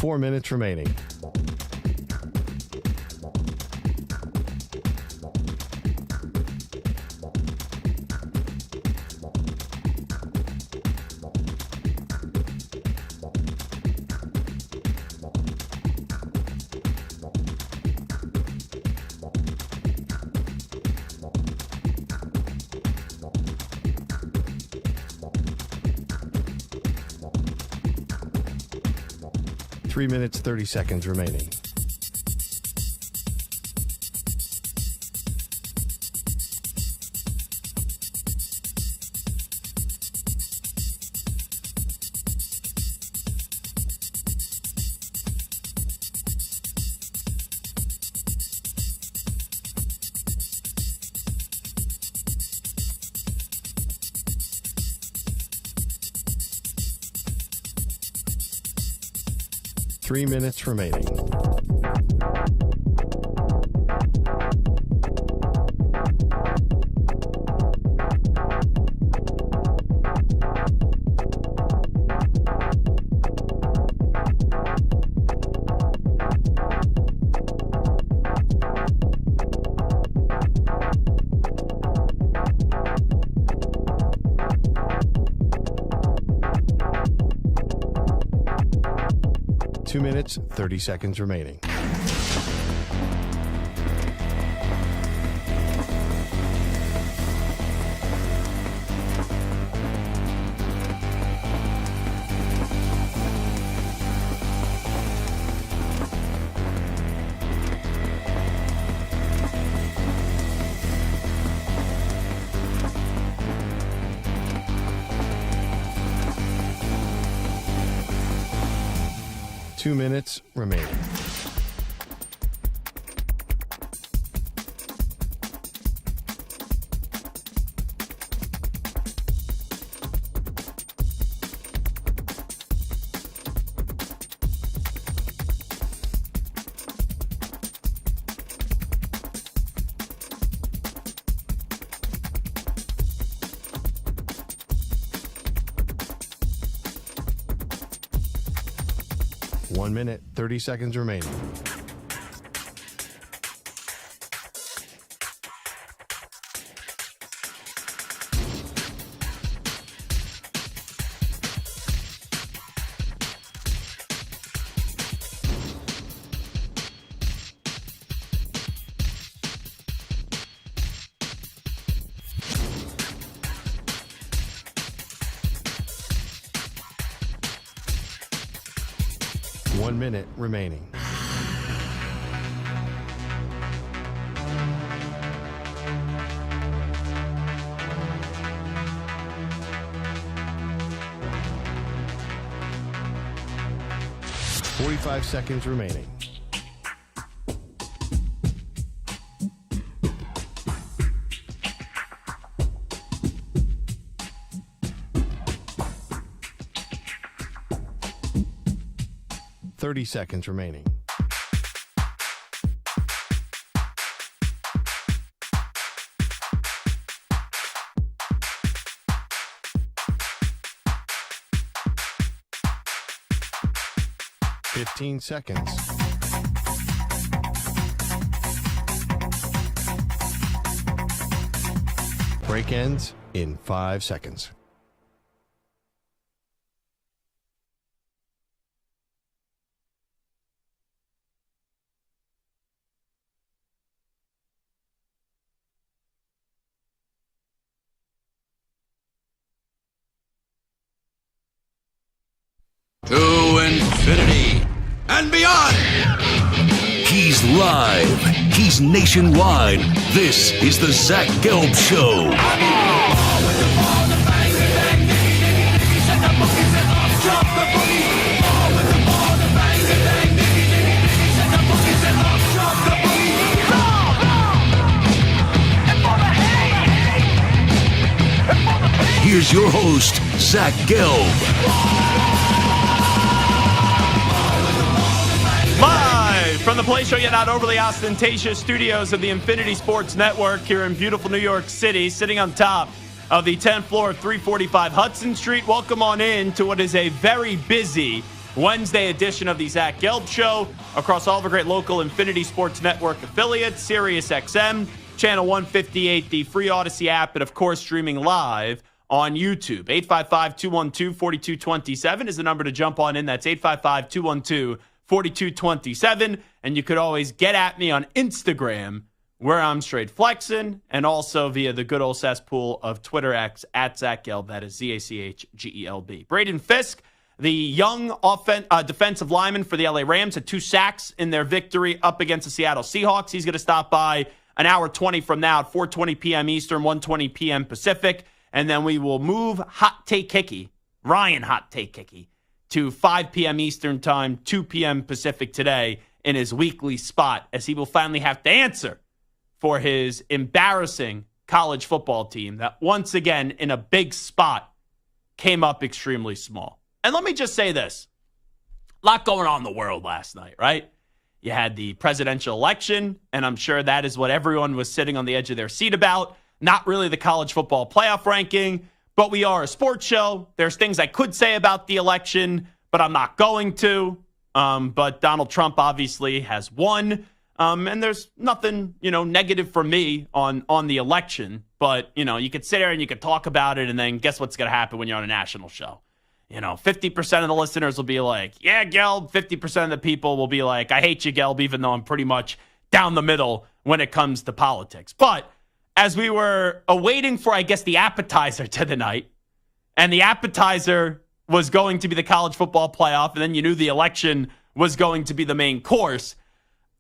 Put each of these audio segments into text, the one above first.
4 minutes remaining. Three minutes, 30 seconds remaining. Three minutes remaining. Two minutes, 30 seconds remaining. Two minutes remaining. 1 minute, 30 seconds remaining. One minute remaining. .45 seconds remaining. .30 seconds remaining. .15 seconds. Break ends in 5 seconds. To infinity and beyond. He's live. He's nationwide. This is the Zach Gelb Show. Here's your host, Zach Gelb. Live from the Play Show Yet Not Overly Ostentatious studios of the Infinity Sports Network here in beautiful New York City, sitting on top of the 10th floor of 345 Hudson Street. Welcome on in to what is a very busy Wednesday edition of the Zach Gelb Show across all the great local Infinity Sports Network affiliates, Sirius XM, Channel 158, the free Odyssey app, and of course streaming live on YouTube. 855-212-4227 is the number to jump on in. That's 855-212-4227. And you could always get at me on Instagram, where I'm straight flexing, and also via the good old cesspool of Twitter X at Zach Gelb. That is ZACHGELB. Braden Fiske, the young defensive lineman for the LA Rams, had 2 sacks in their victory up against the Seattle Seahawks. He's going to stop by an hour 20 from now at 4:20 p.m. Eastern, 1:20 p.m. Pacific. And then we will move Hot Take Hickey, Ryan Hot Take Hickey, to 5 p.m. Eastern time, 2 p.m. Pacific today in his weekly spot, as he will finally have to answer for his embarrassing college football team that once again in a big spot came up extremely small. And let me just say this. A lot going on in the world last night, right? You had the presidential election, and I'm sure that is what everyone was sitting on the edge of their seat about. Not really the college football playoff ranking, but we are a sports show. There's things I could say about the election, but I'm not going to. But Donald Trump obviously has won. And there's nothing, negative for me on the election. But, you could sit there and you could talk about it, and then guess what's going to happen when you're on a national show? 50% of the listeners will be like, yeah, Gelb. 50% of the people will be like, I hate you, Gelb, even though I'm pretty much down the middle when it comes to politics. But as we were awaiting for, I guess, the appetizer to the night, and the appetizer was going to be the college football playoff, and then you knew the election was going to be the main course,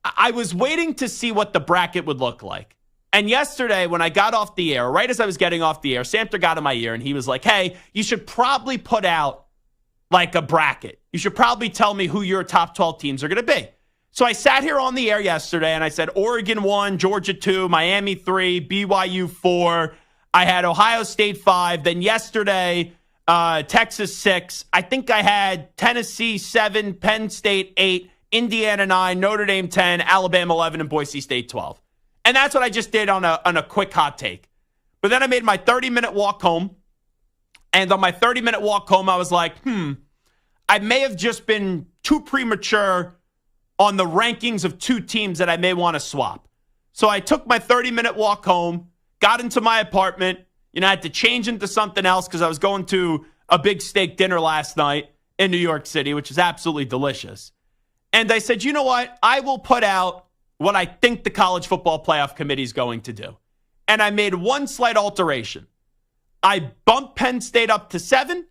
I was waiting to see what the bracket would look like. And yesterday, when I got off the air, right as I was getting off the air, Samter got in my ear, and he was like, hey, you should probably put out like a bracket. You should probably tell me who your top 12 teams are going to be. So I sat here on the air yesterday, and I said Oregon 1, Georgia 2, Miami 3, BYU 4. I had Ohio State 5. Then yesterday, Texas 6. I think I had Tennessee 7, Penn State 8, Indiana 9, Notre Dame 10, Alabama 11, and Boise State 12. And that's what I just did on a quick hot take. But then I made my 30-minute walk home. And on my 30-minute walk home, I was like, I may have just been too premature on the rankings of 2 teams that I may want to swap. So I took my 30-minute walk home, got into my apartment, I had to change into something else because I was going to a big steak dinner last night in New York City, which is absolutely delicious. And I said, you know what? I will put out what I think the College Football Playoff Committee is going to do. And I made one slight alteration. I bumped Penn State up to 7,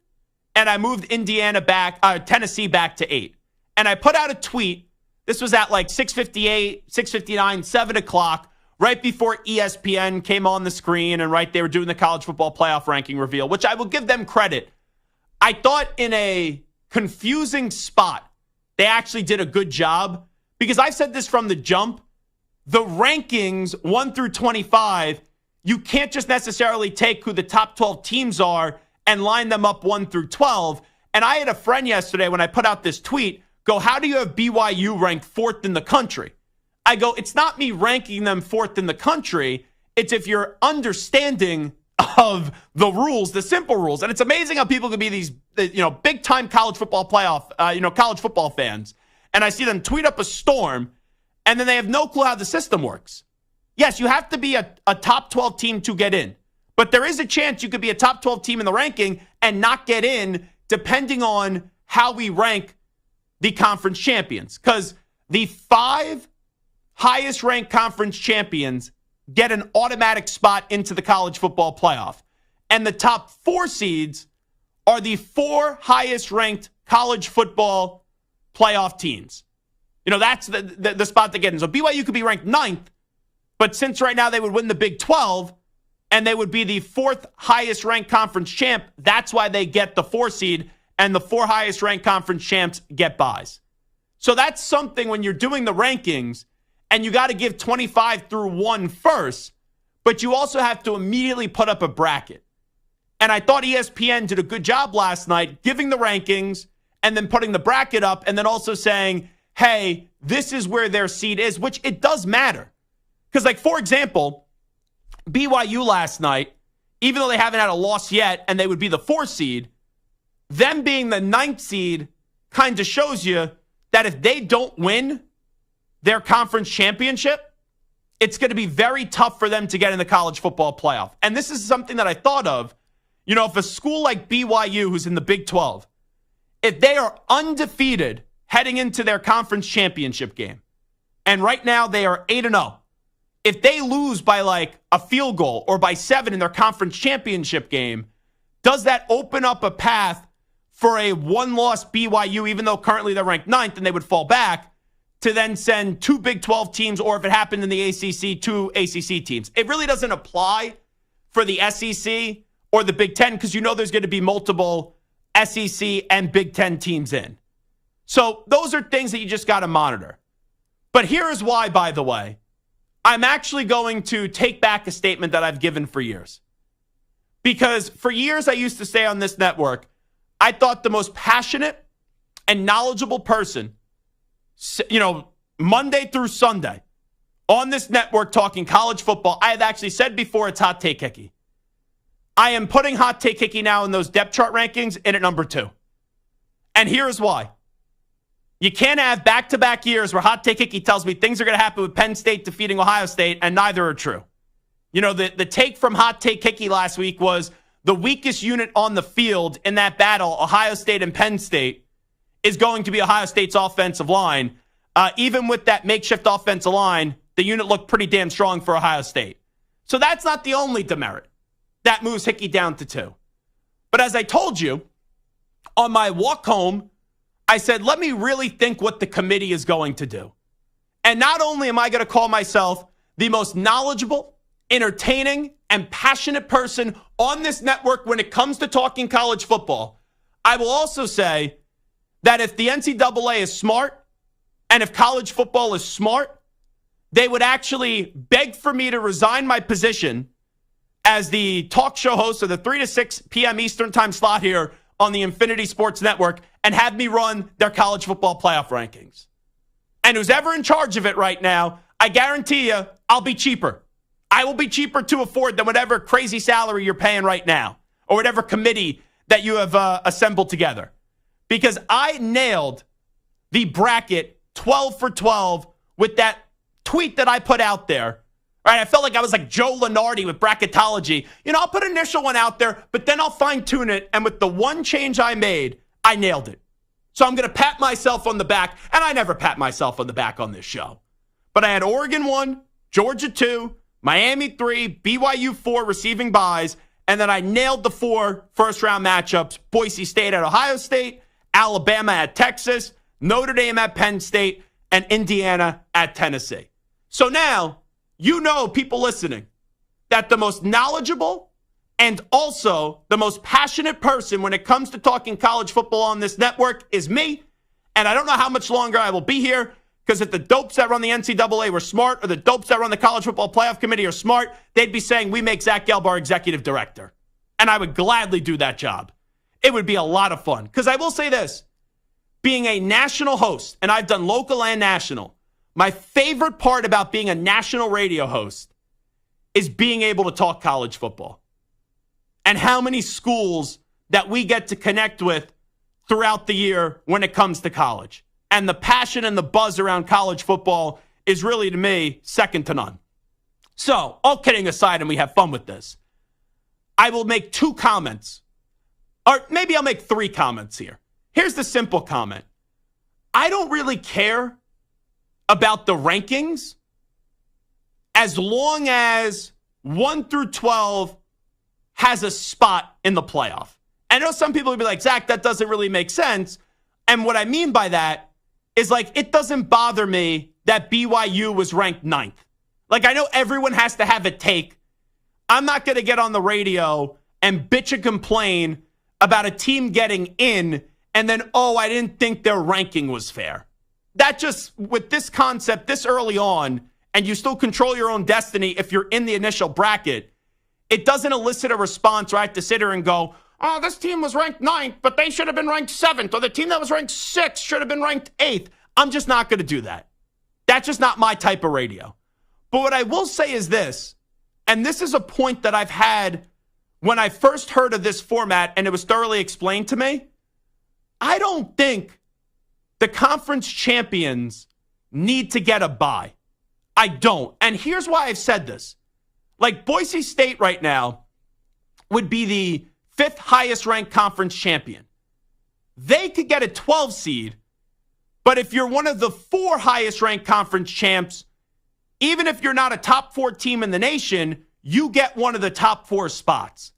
and I moved Tennessee back to 8. And I put out a tweet. This was at like 6:58, 6:59, 7 o'clock, right before ESPN came on the screen, and right, they were doing the college football playoff ranking reveal, which I will give them credit. I thought in a confusing spot, they actually did a good job, because I've said this from the jump. The rankings 1 through 25, you can't just necessarily take who the top 12 teams are and line them up 1 through 12. And I had a friend yesterday when I put out this tweet go, how do you have BYU ranked 4th in the country? I go, it's not me ranking them 4th in the country. It's if you're understanding of the rules, the simple rules. And it's amazing how people can be these, big time college football playoff, college football fans. And I see them tweet up a storm, and then they have no clue how the system works. Yes, you have to be a top 12 team to get in. But there is a chance you could be a top 12 team in the ranking and not get in, depending on how we rank the conference champions. Because the 5 highest ranked conference champions get an automatic spot into the college football playoff. And the top 4 seeds are the 4 highest ranked college football playoff teams. That's the spot to get in. So BYU could be ranked 9th, but since right now they would win the Big 12 and they would be the 4th highest ranked conference champ, that's why they get the 4 seed, and the 4 highest ranked conference champs get buys. So that's something when you're doing the rankings, and you got to give 25 through 1 first, but you also have to immediately put up a bracket. And I thought ESPN did a good job last night giving the rankings and then putting the bracket up and then also saying, hey, this is where their seed is, which it does matter. Because, like, for example, BYU last night, even though they haven't had a loss yet and they would be the 4 seed, them being the 9th seed kind of shows you that if they don't win their conference championship, it's going to be very tough for them to get in the college football playoff. And this is something that I thought of. You know, if a school like BYU, who's in the Big 12, if they are undefeated heading into their conference championship game, and right now they are 8-0, if they lose by like a field goal or by 7 in their conference championship game, does that open up a path for a one-loss BYU, even though currently they're ranked 9th and they would fall back, to then send 2 Big 12 teams, or if it happened in the ACC, 2 ACC teams? It really doesn't apply for the SEC or the Big 10 because you know there's going to be multiple SEC and Big 10 teams in. So those are things that you just got to monitor. But here is why, by the way, I'm actually going to take back a statement that I've given for years. Because for years I used to say on this network, I thought the most passionate and knowledgeable person, you know, Monday through Sunday on this network talking college football, I have actually said before, it's Hot Take Hickey. I am putting Hot Take Hickey now in those depth chart rankings in at number 2. And here's why. You can't have back-to-back years where Hot Take Hickey tells me things are going to happen with Penn State defeating Ohio State, and neither are true. You know, the take from Hot Take Hickey last week was the weakest unit on the field in that battle, Ohio State and Penn State, is going to be Ohio State's offensive line. Even with that makeshift offensive line, the unit looked pretty damn strong for Ohio State. So that's not the only demerit that moves Hickey down to 2. But as I told you, on my walk home, I said, let me really think what the committee is going to do. And not only am I going to call myself the most knowledgeable, entertaining, and passionate person on this network when it comes to talking college football, I will also say that if the NCAA is smart and if college football is smart, they would actually beg for me to resign my position as the talk show host of the 3 to 6 p.m. Eastern time slot here on the Infinity Sports Network and have me run their college football playoff rankings. And who's ever in charge of it right now, I guarantee you I'll be cheaper. I will be cheaper to afford than whatever crazy salary you're paying right now or whatever committee that you have assembled together. Because I nailed the bracket 12 for 12 with that tweet that I put out there. Right? I felt like I was like Joe Lenardi with bracketology. You know, I'll put an initial one out there, but then I'll fine-tune it. And with the one change I made, I nailed it. So I'm going to pat myself on the back. And I never pat myself on the back on this show. But I had Oregon 1, Georgia 2, Miami 3, BYU 4 receiving buys. And then I nailed the 4 first-round matchups. Boise State at Ohio State, Alabama at Texas, Notre Dame at Penn State, and Indiana at Tennessee. So now, you know, people listening, that the most knowledgeable and also the most passionate person when it comes to talking college football on this network is me. And I don't know how much longer I will be here, because if the dopes that run the NCAA were smart or the dopes that run the College Football Playoff Committee are smart, they'd be saying we make Zach Gelb our executive director. And I would gladly do that job. It would be a lot of fun. Because I will say this, being a national host, and I've done local and national, my favorite part about being a national radio host is being able to talk college football. And how many schools that we get to connect with throughout the year when it comes to college. And the passion and the buzz around college football is really, to me, second to none. So, all kidding aside, and we have fun with this, I will make 2 comments. Or maybe I'll make 3 comments here. Here's the simple comment. I don't really care about the rankings as long as 1 through 12 has a spot in the playoff. I know some people will be like, Zach, that doesn't really make sense. And what I mean by that is, like, it doesn't bother me that BYU was ranked 9th. Like, I know everyone has to have a take. I'm not going to get on the radio and bitch and complain about a team getting in and then, oh, I didn't think their ranking was fair. That just, with this concept this early on, and you still control your own destiny if you're in the initial bracket, it doesn't elicit a response where I have to sit here and go, oh, this team was ranked 9th, but they should have been ranked 7th, or the team that was ranked 6th should have been ranked 8th. I'm just not going to do that. That's just not my type of radio. But what I will say is this, and this is a point that I've had when I first heard of this format and it was thoroughly explained to me. I don't think the conference champions need to get a bye. I don't. And here's why I've said this. Like, Boise State right now would be the 5th highest ranked conference champion. They could get a 12 seed, but if you're one of the 4 highest ranked conference champs, even if you're not a top 4 team in the nation, you get one of the top 4 spots.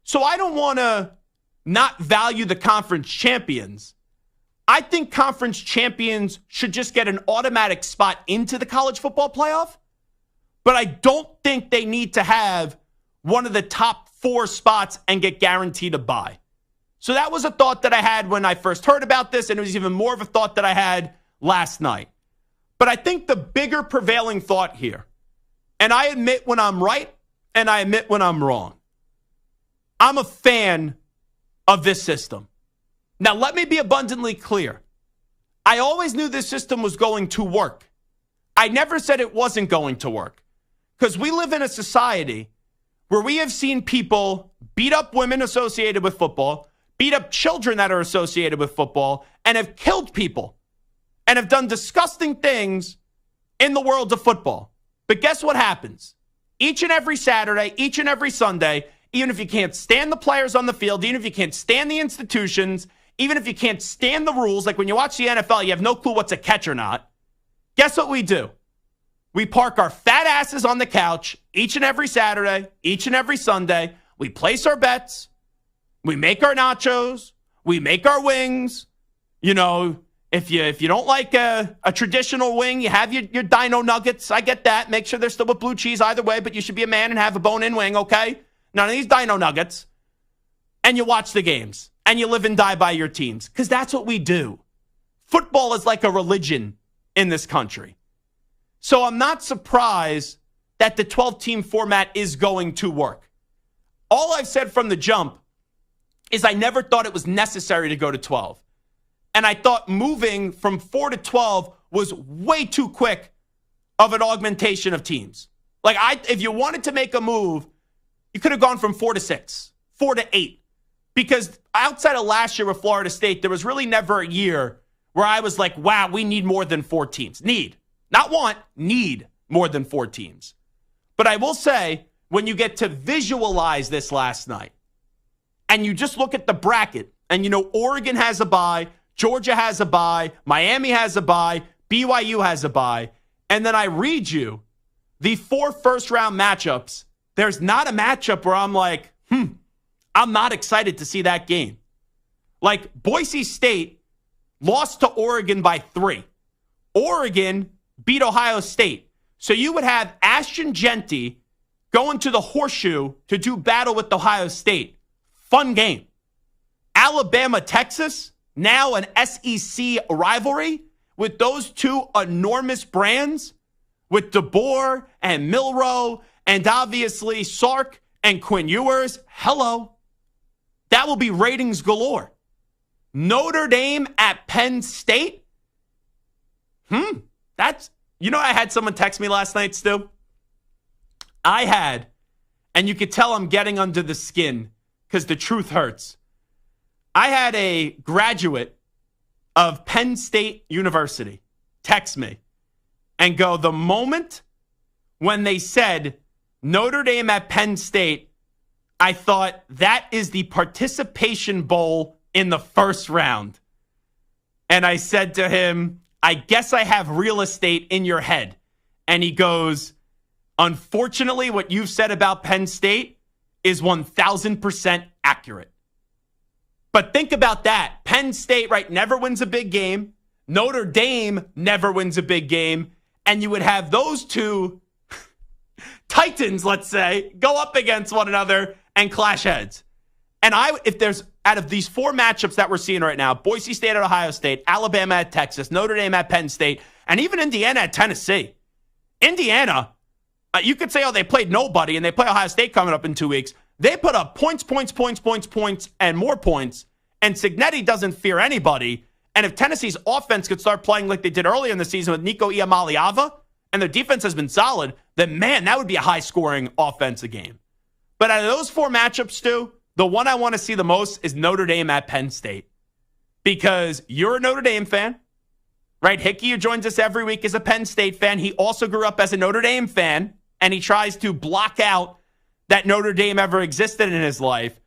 So I don't want to not value the conference champions. I think conference champions should just get an automatic spot into the college football playoff, but I don't think they need to have one of the top 4 spots and get guaranteed a bye. So that was a thought that I had when I first heard about this, and it was even more of a thought that I had last night. But I think the bigger prevailing thought here, and I admit when I'm right and I admit when I'm wrong, I'm a fan of this system. Now, let me be abundantly clear. I always knew this system was going to work. I never said it wasn't going to work, because we live in a society where we have seen people beat up women associated with football, beat up children that are associated with football, and have killed people and have done disgusting things in the world of football. But guess what happens? Each and every Saturday, each and every Sunday, even if you can't stand the players on the field, even if you can't stand the institutions, even if you can't stand the rules, like when you watch the NFL, you have no clue what's a catch or not. Guess what we do? We park our fat asses on the couch each and every Saturday, each and every Sunday. We place our bets. We make our nachos. We make our wings. You know, if you don't like a traditional wing, you have your dino nuggets. I get that. Make sure they're still with blue cheese either way, but you should be a man and have a bone-in wing, okay? None of these dino nuggets. And you watch the games. And you live and die by your teams. Because that's what we do. Football is like a religion in this country. So I'm not surprised that the 12-team format is going to work. All I've said from the jump is I never thought it was necessary to go to 12. And I thought moving from 4 to 12 was way too quick of an augmentation of teams. Like, if you wanted to make a move, you could have gone from 4 to 6, 4 to 8. Because outside of last year with Florida State, there was really never a year where I was like, wow, we need more than 4 teams. Need. Not want, need more than 4 teams. But I will say, when you get to visualize this last night, and you just look at the bracket, and you know Oregon has a bye, Georgia has a bye, Miami has a bye, BYU has a bye, and then I read you the 4 first-round matchups, there's not a matchup where I'm like, I'm not excited to see that game. Like, Boise State lost to Oregon by 3. Oregon beat Ohio State. So you would have Ashton Genty going to the Horseshoe to do battle with Ohio State. Fun game. Alabama, Texas, now an SEC rivalry with those 2 enormous brands, with DeBoer and Milroe and obviously Sark and Quinn Ewers. Hello. That will be ratings galore. Notre Dame at Penn State? That's, you know, I had someone text me last night, Stu. And you could tell I'm getting under the skin because the truth hurts. I had a graduate of Penn State University text me and go, the moment when they said Notre Dame at Penn State, I thought that is the participation bowl in the first round. And I said to him, I guess I have real estate in your head. And he goes, unfortunately, what you've said about Penn State is 1,000% accurate. But think about that. Penn State, right, never wins a big game. Notre Dame never wins a big game. And you would have those 2 titans, let's say, go up against one another and clash heads. And if there's, out of these 4 matchups that we're seeing right now, Boise State at Ohio State, Alabama at Texas, Notre Dame at Penn State, and even Indiana at Tennessee. Indiana, you could say, oh, they played nobody, and they play Ohio State coming up in 2 weeks. They put up points, and more points, and Cignetti doesn't fear anybody. And if Tennessee's offense could start playing like they did earlier in the season with Nico Iamaleava, and their defense has been solid, then, man, that would be a high-scoring offensive game. But out of those 4 matchups, Stu, the one I want to see the most is Notre Dame at Penn State. Because you're a Notre Dame fan. right? Hickey, who joins us every week, is a Penn State fan. He also grew up as a Notre Dame fan, and he tries to block out that Notre Dame ever existed in his life.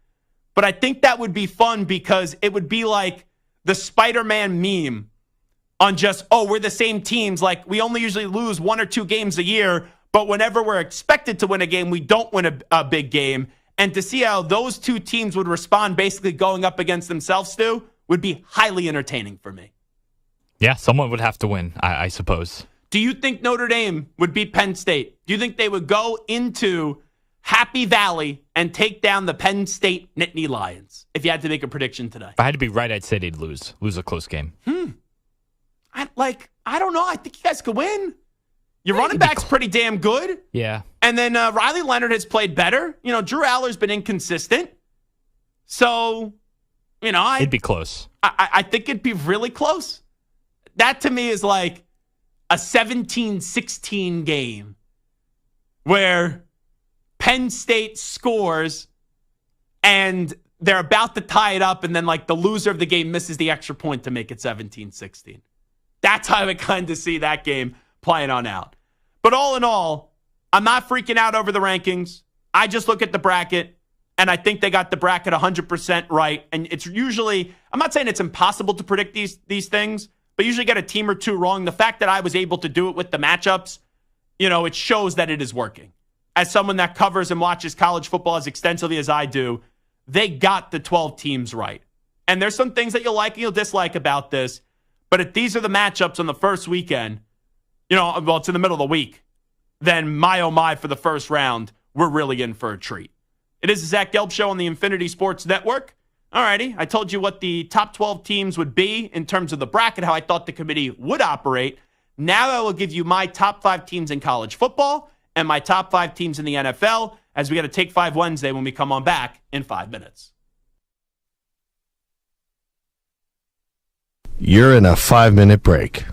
But I think that would be fun because it would be like the Spider-Man meme on just, we're the same teams. Like, we only usually lose 1 or 2 games a year, but whenever we're expected to win a game, we don't win a big game. And to see how those two teams would respond basically going up against themselves, Stu, would be highly entertaining for me. Yeah, someone would have to win, I suppose. Do you think Notre Dame would beat Penn State? Do you think they would go into Happy Valley and take down the Penn State Nittany Lions, if you had to make a prediction today? If I had to be right, I'd say they'd lose a close game. I don't know. I think you guys could win. Your running back's pretty damn good. Yeah. And then Riley Leonard has played better. Drew Aller's been inconsistent. So, it'd be close. I think it'd be really close. That to me is like a 17-16 game where Penn State scores and they're about to tie it up, and then like the loser of the game misses the extra point to make it 17-16. That's how I would kind of see that game playing on out. But all in all, I'm not freaking out over the rankings. I just look at the bracket, and I think they got the bracket 100% right. And it's usually, I'm not saying it's impossible to predict these things, but usually get a team or two wrong. The fact that I was able to do it with the matchups, it shows that it is working. As someone that covers and watches college football as extensively as I do, they got the 12 teams right. And there's some things that you'll like and you'll dislike about this. But if these are the matchups on the first weekend, it's in the middle of the week, then my oh my for the first round, we're really in for a treat. It is the Zach Gelb Show on the Infinity Sports Network. Alrighty, I told you what the top 12 teams would be in terms of the bracket, how I thought the committee would operate. Now I will give you my top 5 teams in college football and my top 5 teams in the NFL as we got to Take 5 Wednesday when we come on back in 5 minutes. You're in a 5-minute break.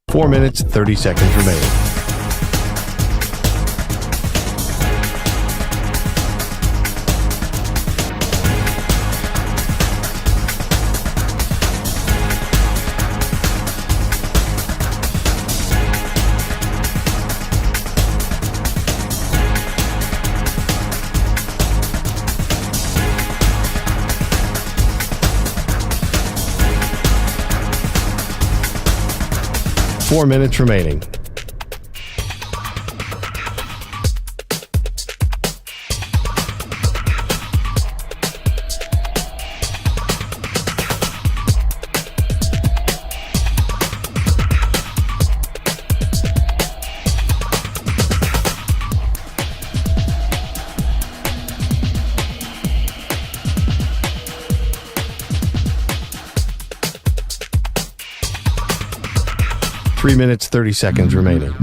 Four minutes, 30 seconds remaining. Four minutes remaining. Three minutes, 30 seconds remaining.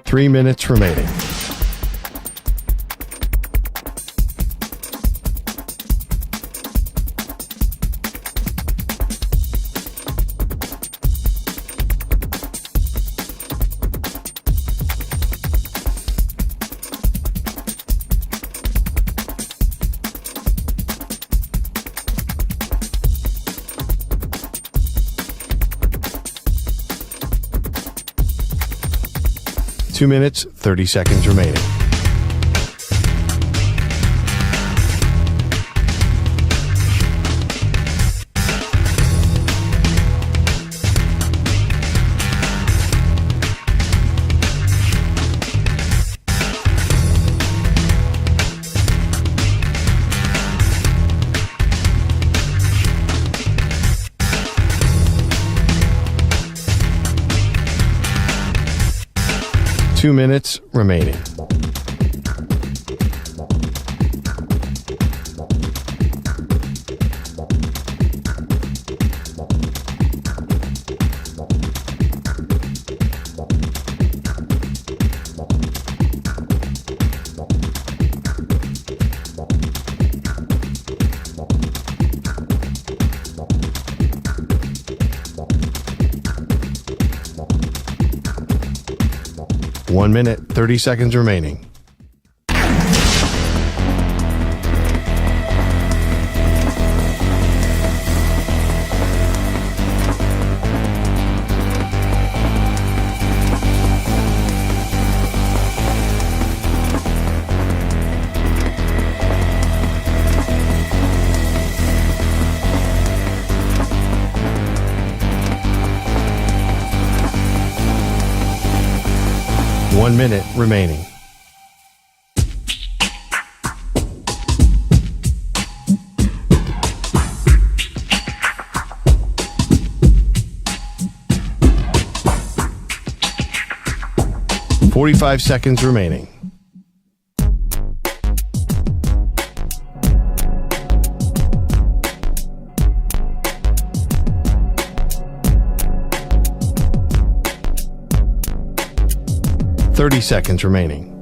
Three minutes remaining. Two minutes, 30 seconds remaining. 2 minutes remaining. One minute, 30 seconds remaining. One minute remaining. Forty-five seconds remaining. Thirty seconds remaining.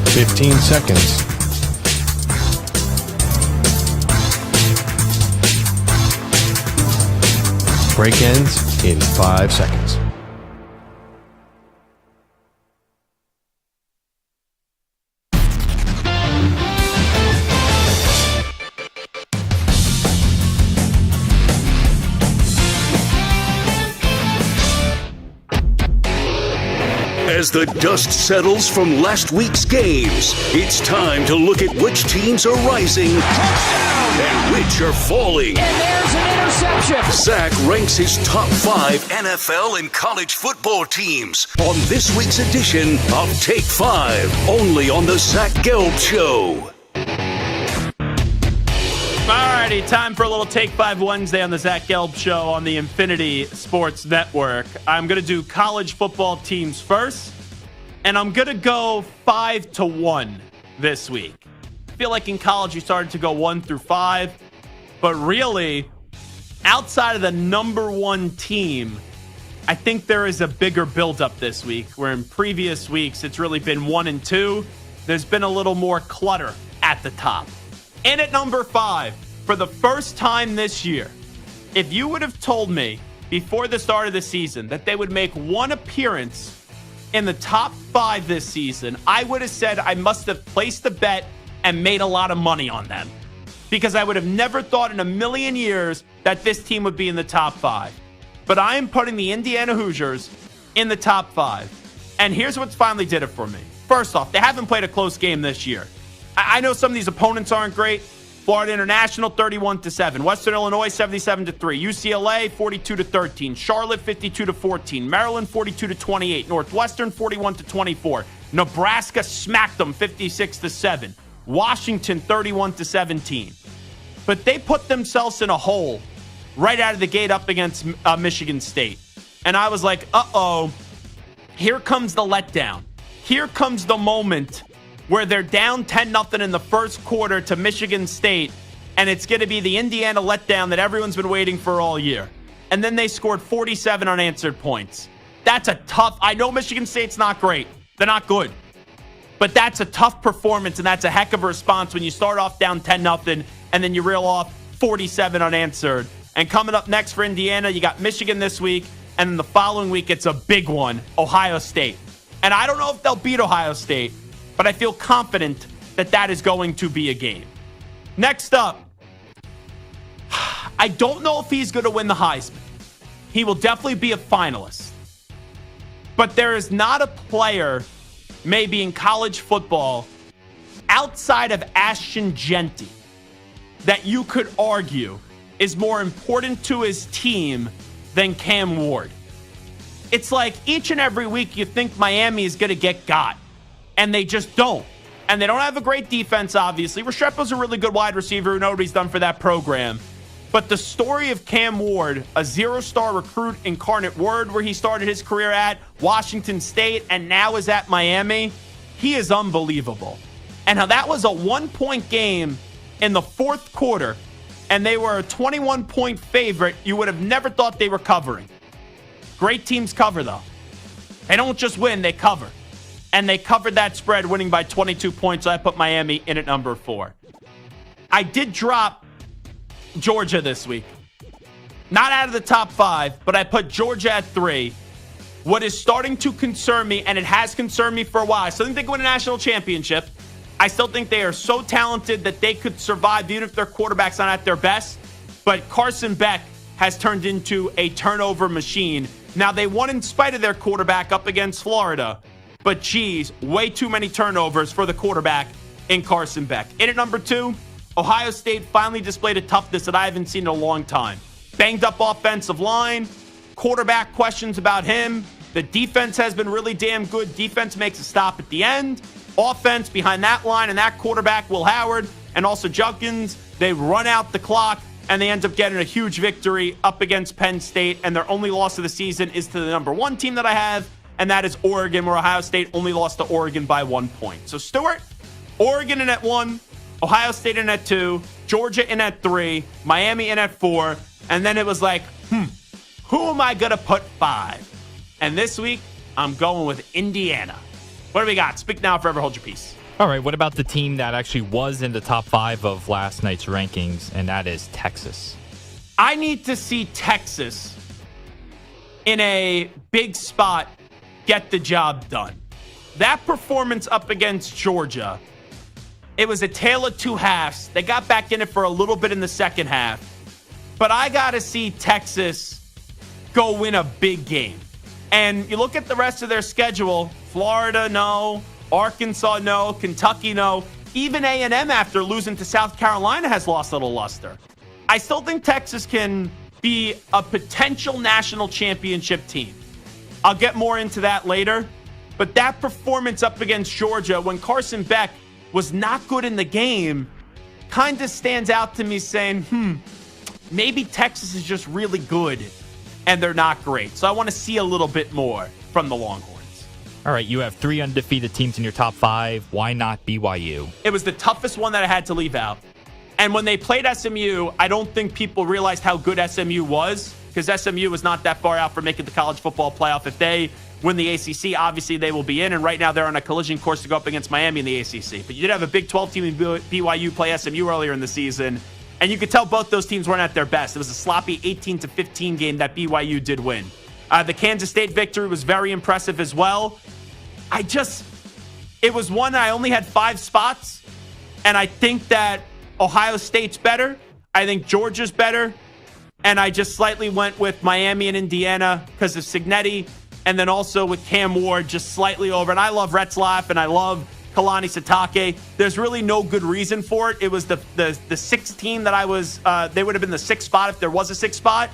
Fifteen seconds. Break ends in 5 seconds. As the dust settles from last week's games, it's time to look at which teams are rising and which are falling. And there's an interception. Zach ranks his top 5 NFL and college football teams on this week's edition of Take 5, only on the Zach Gelb Show. Alrighty, time for a little Take 5 Wednesday on the Zach Gelb Show on the Infinity Sports Network. I'm going to do college football teams first, and I'm going to go 5-1 this week. I feel like in college you started to go 1 through 5, but really, outside of the number one team, I think there is a bigger buildup this week, where in previous weeks it's really been 1 and 2. There's been a little more clutter at the top. And at number 5, for the first time this year, if you would have told me before the start of the season that they would make one appearance in the top 5 this season, I would have said I must have placed a bet and made a lot of money on them. Because I would have never thought in a million years that this team would be in the top 5. But I am putting the Indiana Hoosiers in the top 5. And here's what's finally did it for me. First off, they haven't played a close game this year. I know some of these opponents aren't great. Florida International 31-7, Western Illinois 77-3, UCLA 42-13, Charlotte 52-14, Maryland 42-28, Northwestern 41-24, Nebraska smacked them 56-7, Washington 31-17. But they put themselves in a hole right out of the gate up against Michigan State. And I was like, uh-oh, here comes the letdown. Here comes the moment where they're down 10-0 in the first quarter to Michigan State, and it's going to be the Indiana letdown that everyone's been waiting for all year. And then they scored 47 unanswered points. That's a tough... I know Michigan State's not great. They're not good. But that's a tough performance, and that's a heck of a response when you start off down 10-0, and then you reel off 47 unanswered. And coming up next for Indiana, you got Michigan this week, and then the following week, it's a big one, Ohio State. And I don't know if they'll beat Ohio State, but I feel confident that that is going to be a game. Next up, I don't know if he's going to win the Heisman. He will definitely be a finalist. But there is not a player, maybe in college football, outside of Ashton Genty, that you could argue is more important to his team than Cam Ward. It's like each and every week you think Miami is going to get got. And they just don't. And they don't have a great defense, obviously. Restrepo's a really good wide receiver who knows what he's done for that program. But the story of Cam Ward, a zero-star recruit, Incarnate Word, where he started his career at, Washington State, and now is at Miami, he is unbelievable. And how that was a 1-point game in the fourth quarter, and they were a 21-point favorite, you would have never thought they were covering. Great teams cover, though. They don't just win, they cover. And they covered that spread, winning by 22 points. So I put Miami in at number 4. I did drop Georgia this week. Not out of the top 5, but I put Georgia at 3. What is starting to concern me, and it has concerned me for a while, I still think they can win a national championship. I still think they are so talented that they could survive even if their quarterback's not at their best. But Carson Beck has turned into a turnover machine. Now, they won in spite of their quarterback up against Florida. But, geez, way too many turnovers for the quarterback in Carson Beck. In at number 2, Ohio State finally displayed a toughness that I haven't seen in a long time. Banged up offensive line, quarterback questions about him. The defense has been really damn good. Defense makes a stop at the end. Offense behind that line and that quarterback, Will Howard, and also Junkins, they run out the clock, and they end up getting a huge victory up against Penn State. And their only loss of the season is to the number 1 team that I have, and that is Oregon, where Ohio State only lost to Oregon by 1 point. So, Stuart, Oregon in at 1, Ohio State in at 2, Georgia in at 3, Miami in at 4, and then it was like, who am I going to put 5? And this week, I'm going with Indiana. What do we got? Speak now, forever hold your peace. All right, what about the team that actually was in the top 5 of last night's rankings, and that is Texas? I need to see Texas in a big spot get the job done. That performance up against Georgia, it was a tale of 2 halves. They got back in it for a little bit in the second half. But I got to see Texas go win a big game. And you look at the rest of their schedule, Florida, no. Arkansas, no. Kentucky, no. Even A&M, after losing to South Carolina, has lost a little luster. I still think Texas can be a potential national championship team. I'll get more into that later. But that performance up against Georgia, when Carson Beck was not good in the game, kind of stands out to me saying, maybe Texas is just really good and they're not great. So I want to see a little bit more from the Longhorns. All right, you have 3 undefeated teams in your top 5. Why not BYU? It was the toughest one that I had to leave out. And when they played SMU, I don't think people realized how good SMU was, because SMU was not that far out for making the college football playoff. If they win the ACC, obviously they will be in, and right now they're on a collision course to go up against Miami in the ACC. But you did have a Big 12 team in BYU play SMU earlier in the season, and you could tell both those teams weren't at their best. It was a sloppy 18-15 game that BYU did win. The Kansas State victory was very impressive as well. It was one I only had 5 spots, and I think that Ohio State's better. I think Georgia's better. And I just slightly went with Miami and Indiana because of Cignetti. And then also with Cam Ward just slightly over. And I love Retzlaff and I love Kalani Sitake. There's really no good reason for it. It was the 6th team that I was, they would have been the 6th spot if there was a 6th spot.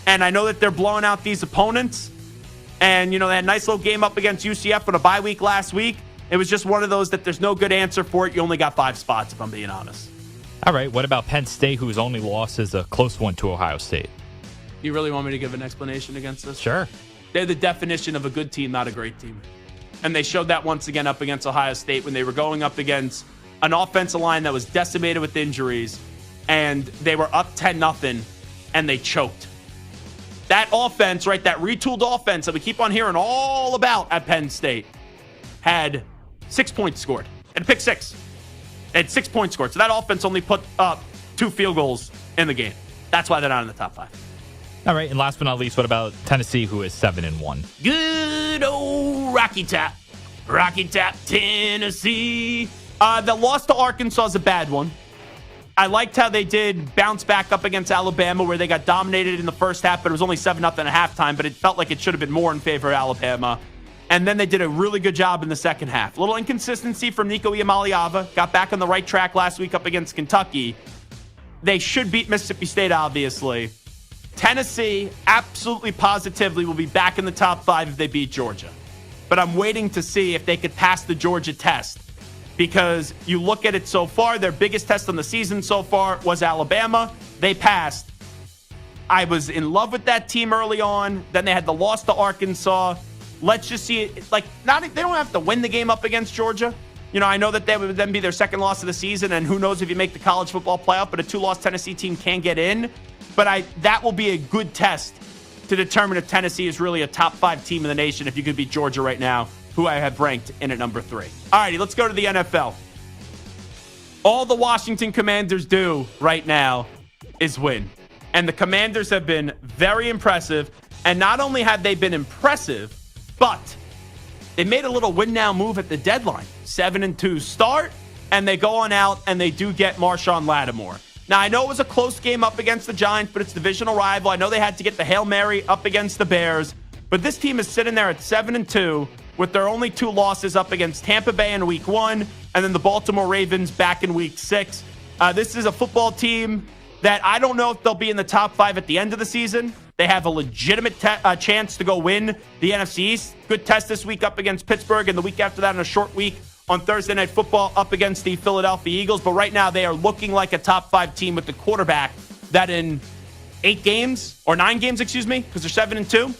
And I know that they're blowing out these opponents. And, they had a nice little game up against UCF on a bye week last week. It was just one of those that there's no good answer for it. You only got 5 spots, if I'm being honest. All right, what about Penn State, whose only loss is a close one to Ohio State? You really want me to give an explanation against this? Sure. They're the definition of a good team, not a great team. And they showed that once again up against Ohio State when they were going up against an offensive line that was decimated with injuries, and they were up 10-0, and they choked. That offense, right, that retooled offense that we keep on hearing all about at Penn State, had 6 points scored and pick 6. They had 6 points scored. So that offense only put up 2 field goals in the game. That's why they're not in the top 5. All right, and last but not least, what about Tennessee, who is 7-1? Good old Rocky Top. Rocky Top, Tennessee. The loss to Arkansas is a bad one. I liked how they did bounce back up against Alabama, where they got dominated in the first half, but it was only 7-0 at halftime, but it felt like it should have been more in favor of Alabama. And then they did a really good job in the second half. A little inconsistency from Nico Iamaleava. Got back on the right track last week up against Kentucky. They should beat Mississippi State, obviously. Tennessee, absolutely positively, will be back in the top 5 if they beat Georgia. But I'm waiting to see if they could pass the Georgia test. because you look at it so far, their biggest test on the season so far was Alabama. They passed. I was in love with that team early on. Then they had the loss to Arkansas. Let's just see it. Like, they don't have to win the game up against Georgia. You know, I know that that would then be their second loss of the season, and who knows if you make the college football playoff, but a 2-loss Tennessee team can get in. But that will be a good test to determine if Tennessee is really a top 5 team in the nation if you could beat Georgia right now, who I have ranked in at number 3. All righty, let's go to the NFL. All the Washington Commanders do right now is win. And the Commanders have been very impressive. And not only have they been impressive, but they made a little win-now move at the deadline. 7-2 start, and they go on out, and they do get Marshawn Lattimore. Now, I know it was a close game up against the Giants, but it's divisional rival. I know they had to get the Hail Mary up against the Bears, but this team is sitting there at 7-2 with their only 2 losses up against Tampa Bay in Week 1 and then the Baltimore Ravens back in Week 6. This is a football team that I don't know if they'll be in the top 5 at the end of the season. They have a legitimate chance to go win the NFC East. Good test this week up against Pittsburgh, and the week after that in a short week on Thursday Night Football up against the Philadelphia Eagles. But right now they are looking like a top 5 team with the quarterback that in 9 games, because they're 7-2,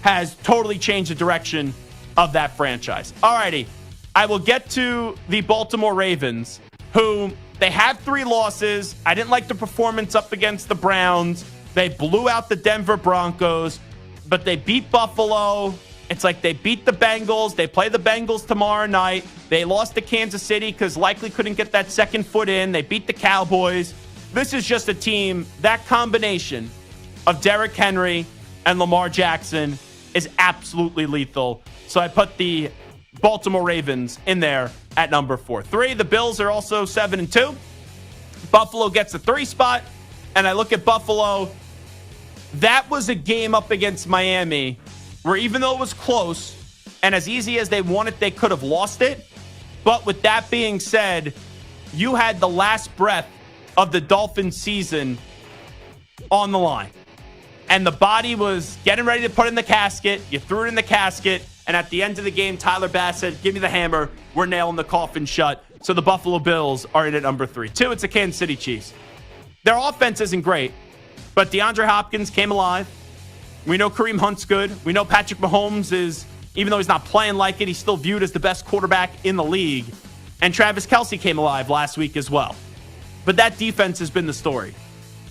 has totally changed the direction of that franchise. Alrighty, I will get to the Baltimore Ravens, who they have 3 losses. I didn't like the performance up against the Browns. They blew out the Denver Broncos, but they beat Buffalo. It's like they beat the Bengals. They play the Bengals tomorrow night. They lost to Kansas City because likely couldn't get that second foot in. They beat the Cowboys. This is just a team, that combination of Derrick Henry and Lamar Jackson is absolutely lethal. So I put the Baltimore Ravens in there at number 4. 3, the Bills are also 7-2. Buffalo gets the 3 spot. And I look at Buffalo. That was a game up against Miami where even though it was close and as easy as they won it, they could have lost it. But with that being said, you had the last breath of the Dolphins season on the line. And the body was getting ready to put in the casket. You threw it in the casket. And at the end of the game, Tyler Bass said, give me the hammer. We're nailing the coffin shut. So the Buffalo Bills are in at number 3. 2, it's the Kansas City Chiefs. Their offense isn't great, but DeAndre Hopkins came alive. We know Kareem Hunt's good. We know Patrick Mahomes is, even though he's not playing like it, he's still viewed as the best quarterback in the league. And Travis Kelce came alive last week as well. But that defense has been the story.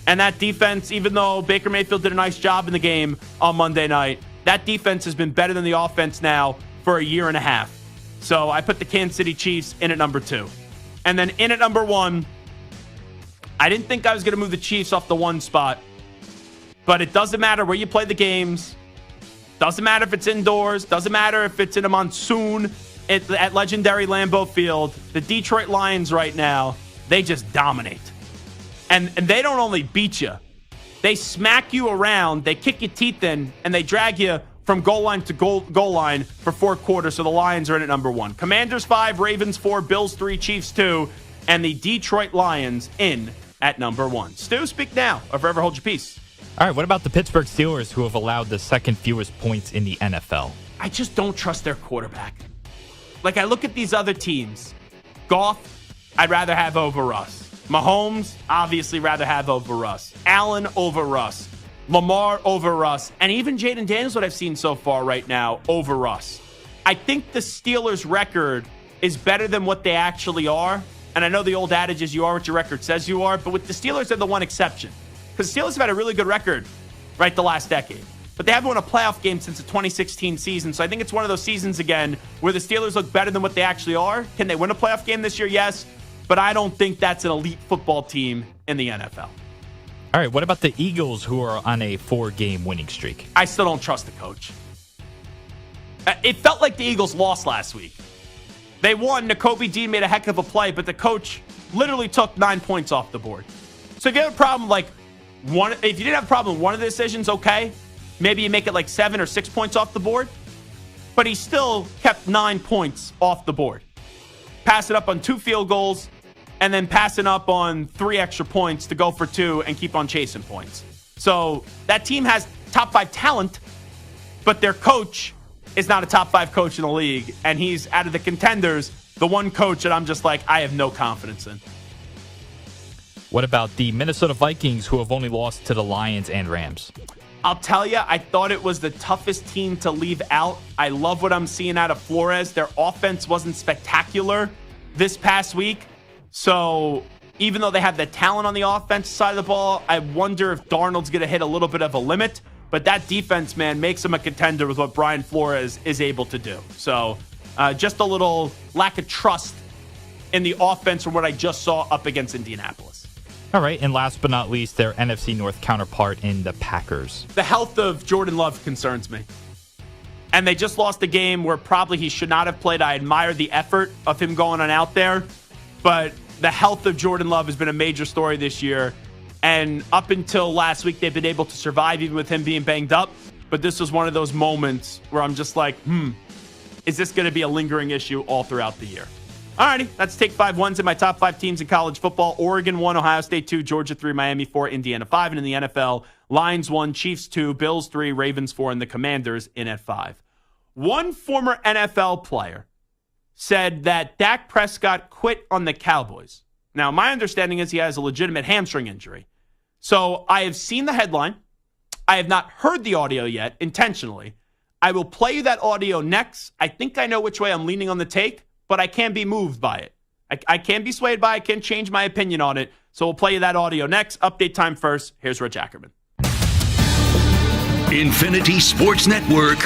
And that defense, even though Baker Mayfield did a nice job in the game on Monday night, that defense has been better than the offense now for a year and a half. So I put the Kansas City Chiefs in at number 2. And then in at number 1, I didn't think I was going to move the Chiefs off the 1 spot, but it doesn't matter where you play the games. Doesn't matter if it's indoors. Doesn't matter if it's in a monsoon at legendary Lambeau Field. The Detroit Lions right now, they just dominate. And they don't only beat you. They smack you around, they kick your teeth in, and they drag you from goal line to goal line for 4 quarters, so the Lions are in at number 1. Commanders 5, Ravens 4, Bills 3, Chiefs 2, and the Detroit Lions in at number 1. Stu, speak now or forever hold your peace. All right, what about the Pittsburgh Steelers, who have allowed the second fewest points in the NFL? I just don't trust their quarterback. Like, I look at these other teams. Goff, I'd rather have over Russ. Mahomes, obviously rather have over Russ. Allen over Russ. Lamar over Russ. And even Jaden Daniels, what I've seen so far right now, over Russ. I think the Steelers' record is better than what they actually are. And I know the old adage is you are what your record says you are, but with the Steelers, they're the one exception. Because the Steelers have had a really good record, right, the last decade. But they haven't won a playoff game since the 2016 season. So I think it's one of those seasons again where the Steelers look better than what they actually are. Can they win a playoff game this year? Yes. But I don't think that's an elite football team in the NFL. All right, what about the Eagles, who are on a 4-game winning streak? I still don't trust the coach. It felt like the Eagles lost last week. They won. Nakobe Dean made a heck of a play, but the coach literally took 9 points off the board. So if you have a problem if you didn't have a problem with one of the decisions, okay, maybe you make it like 7 or 6 points off the board. But he still kept 9 points off the board. Pass it up on 2 field goals, and then passing up on 3 extra points to go for 2 and keep on chasing points. So that team has top 5 talent, but their coach is not a top 5 coach in the league, and he's out of the contenders the one coach that I'm just like, I have no confidence in. What about the Minnesota Vikings, who have only lost to the Lions and Rams? I'll tell you, I thought it was the toughest team to leave out. I love what I'm seeing out of Flores. Their offense wasn't spectacular this past week. So even though they have the talent on the offensive side of the ball, I wonder if Darnold's going to hit a little bit of a limit. But that defense, man, makes him a contender with what Brian Flores is able to do. So just a little lack of trust in the offense from what I just saw up against Indianapolis. All right, and last but not least, their NFC North counterpart in the Packers. The health of Jordan Love concerns me. And they just lost a game where probably he should not have played. I admire the effort of him going on out there. But the health of Jordan Love has been a major story this year. And up until last week, they've been able to survive even with him being banged up. But this was one of those moments where I'm just like, is this going to be a lingering issue all throughout the year? Alrighty, that's Take 5 ones in my top 5 teams in college football. Oregon 1, Ohio State 2, Georgia 3, Miami 4, Indiana 5. And in the NFL, Lions 1, Chiefs 2, Bills 3, Ravens 4, and the Commanders in at 5. One former NFL player said that Dak Prescott quit on the Cowboys. Now, my understanding is he has a legitimate hamstring injury. So I have seen the headline. I have not heard the audio yet, intentionally. I will play you that audio next. I think I know which way I'm leaning on the take, but I can't be moved by it. I can't be swayed by it. I can't change my opinion on it. So we'll play you that audio next. Update time first. Here's Rich Ackerman. Infinity Sports Network.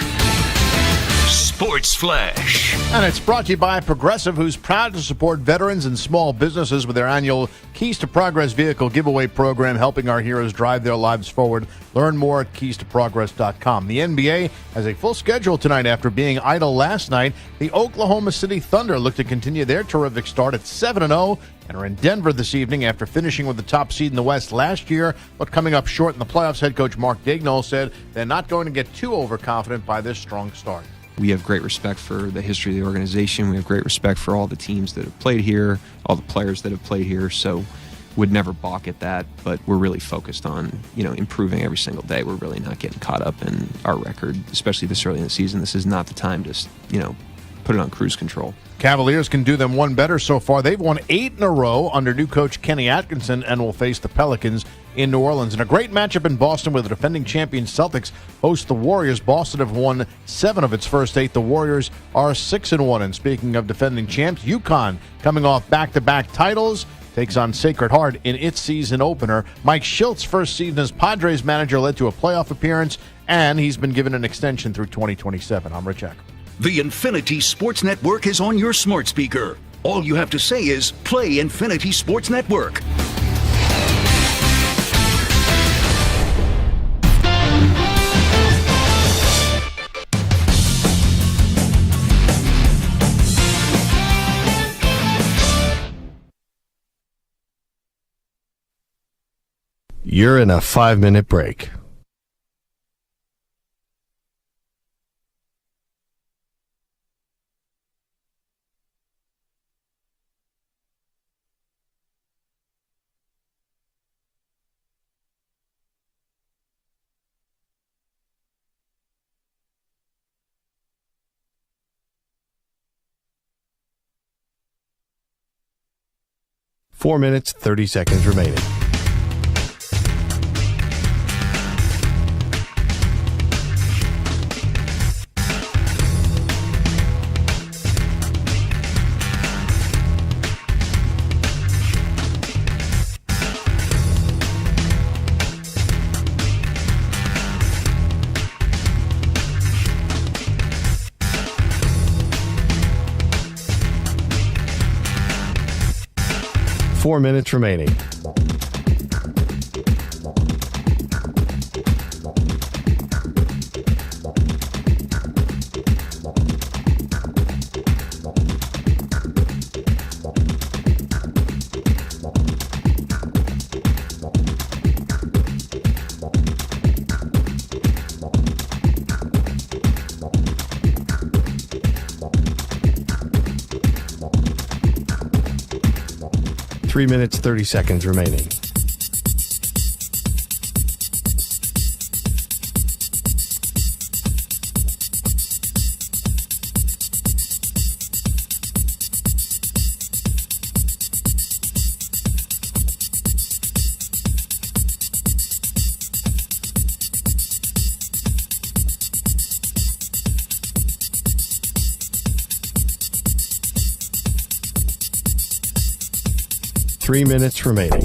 Sports Flash. And it's brought to you by Progressive, who's proud to support veterans and small businesses with their annual Keys to Progress vehicle giveaway program, helping our heroes drive their lives forward. Learn more at keystoprogress.com. The NBA has a full schedule tonight after being idle last night. The Oklahoma City Thunder look to continue their terrific start at 7-0 and are in Denver this evening after finishing with the top seed in the West last year, but coming up short in the playoffs. Head coach Mark Daigneault said they're not going to get too overconfident by this strong start. We have great respect for the history of the organization. We have great respect for all the teams that have played here, all the players that have played here. So would never balk at that, but we're really focused on, improving every single day. We're really not getting caught up in our record, especially this early in the season. This is not the time to, put it on cruise control. Cavaliers can do them one better so far. They've won 8 in a row under new coach Kenny Atkinson and will face the Pelicans in New Orleans. And a great matchup in Boston where the defending champion Celtics host the Warriors. Boston have won 7 of its first 8. The Warriors are 6-1. And speaking of defending champs, UConn, coming off back-to-back titles, takes on Sacred Heart in its season opener. Mike Schilt's first season as Padres manager led to a playoff appearance, and he's been given an extension through 2027. I'm Rich Eck. The Infinity Sports Network is on your smart speaker. All you have to say is, play Infinity Sports Network. You're in a 5-minute break. Four minutes, 30 seconds remaining. Four minutes remaining. Three minutes, 30 seconds remaining. 3 minutes remaining.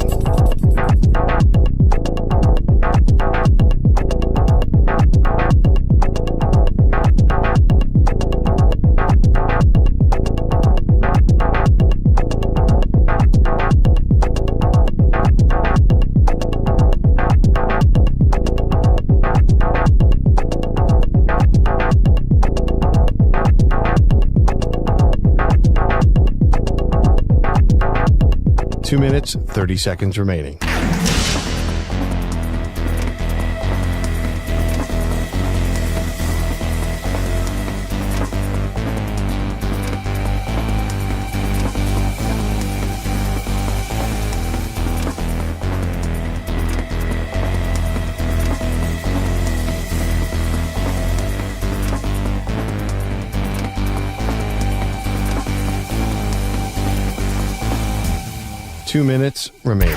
Two minutes, 30 seconds remaining. Two minutes remaining.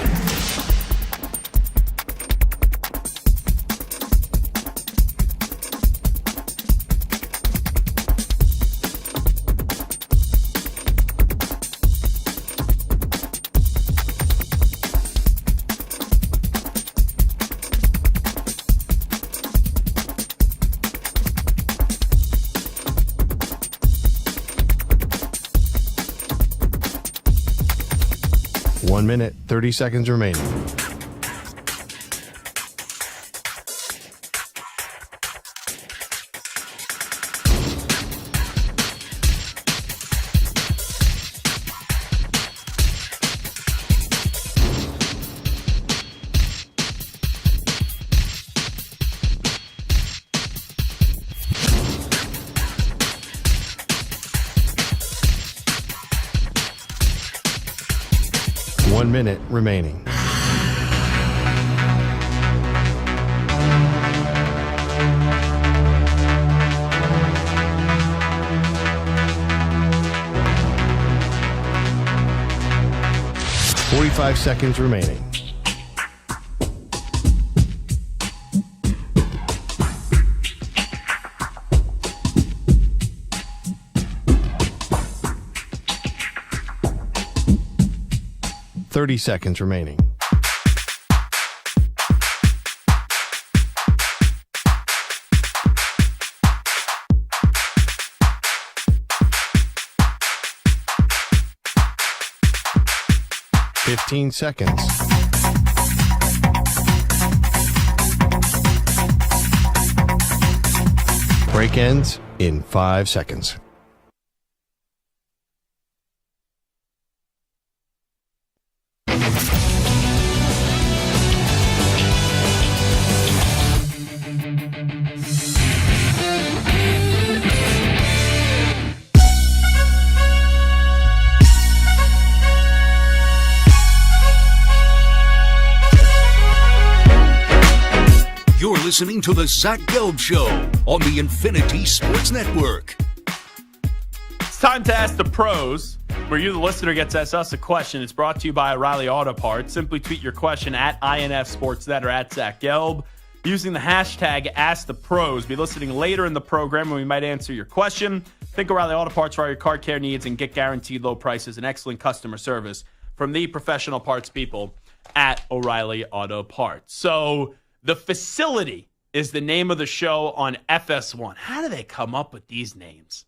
One minute, 30 seconds remaining. One minute remaining. Forty-five seconds remaining. Thirty seconds remaining. Fifteen seconds. Break ends in 5 seconds. You're listening to the Zach Gelb Show on the Infinity Sports Network. It's time to ask the pros, where you, the listener, gets to ask us a question. It's brought to you by O'Reilly Auto Parts. Simply tweet your question at INFSportsNet or at Zach Gelb using the hashtag AskThePros. Be listening later in the program when we might answer your question. Think O'Reilly Auto Parts for all your car care needs and get guaranteed low prices and excellent customer service from the professional parts people at O'Reilly Auto Parts. So the Facility is the name of the show on FS1. How do they come up with these names?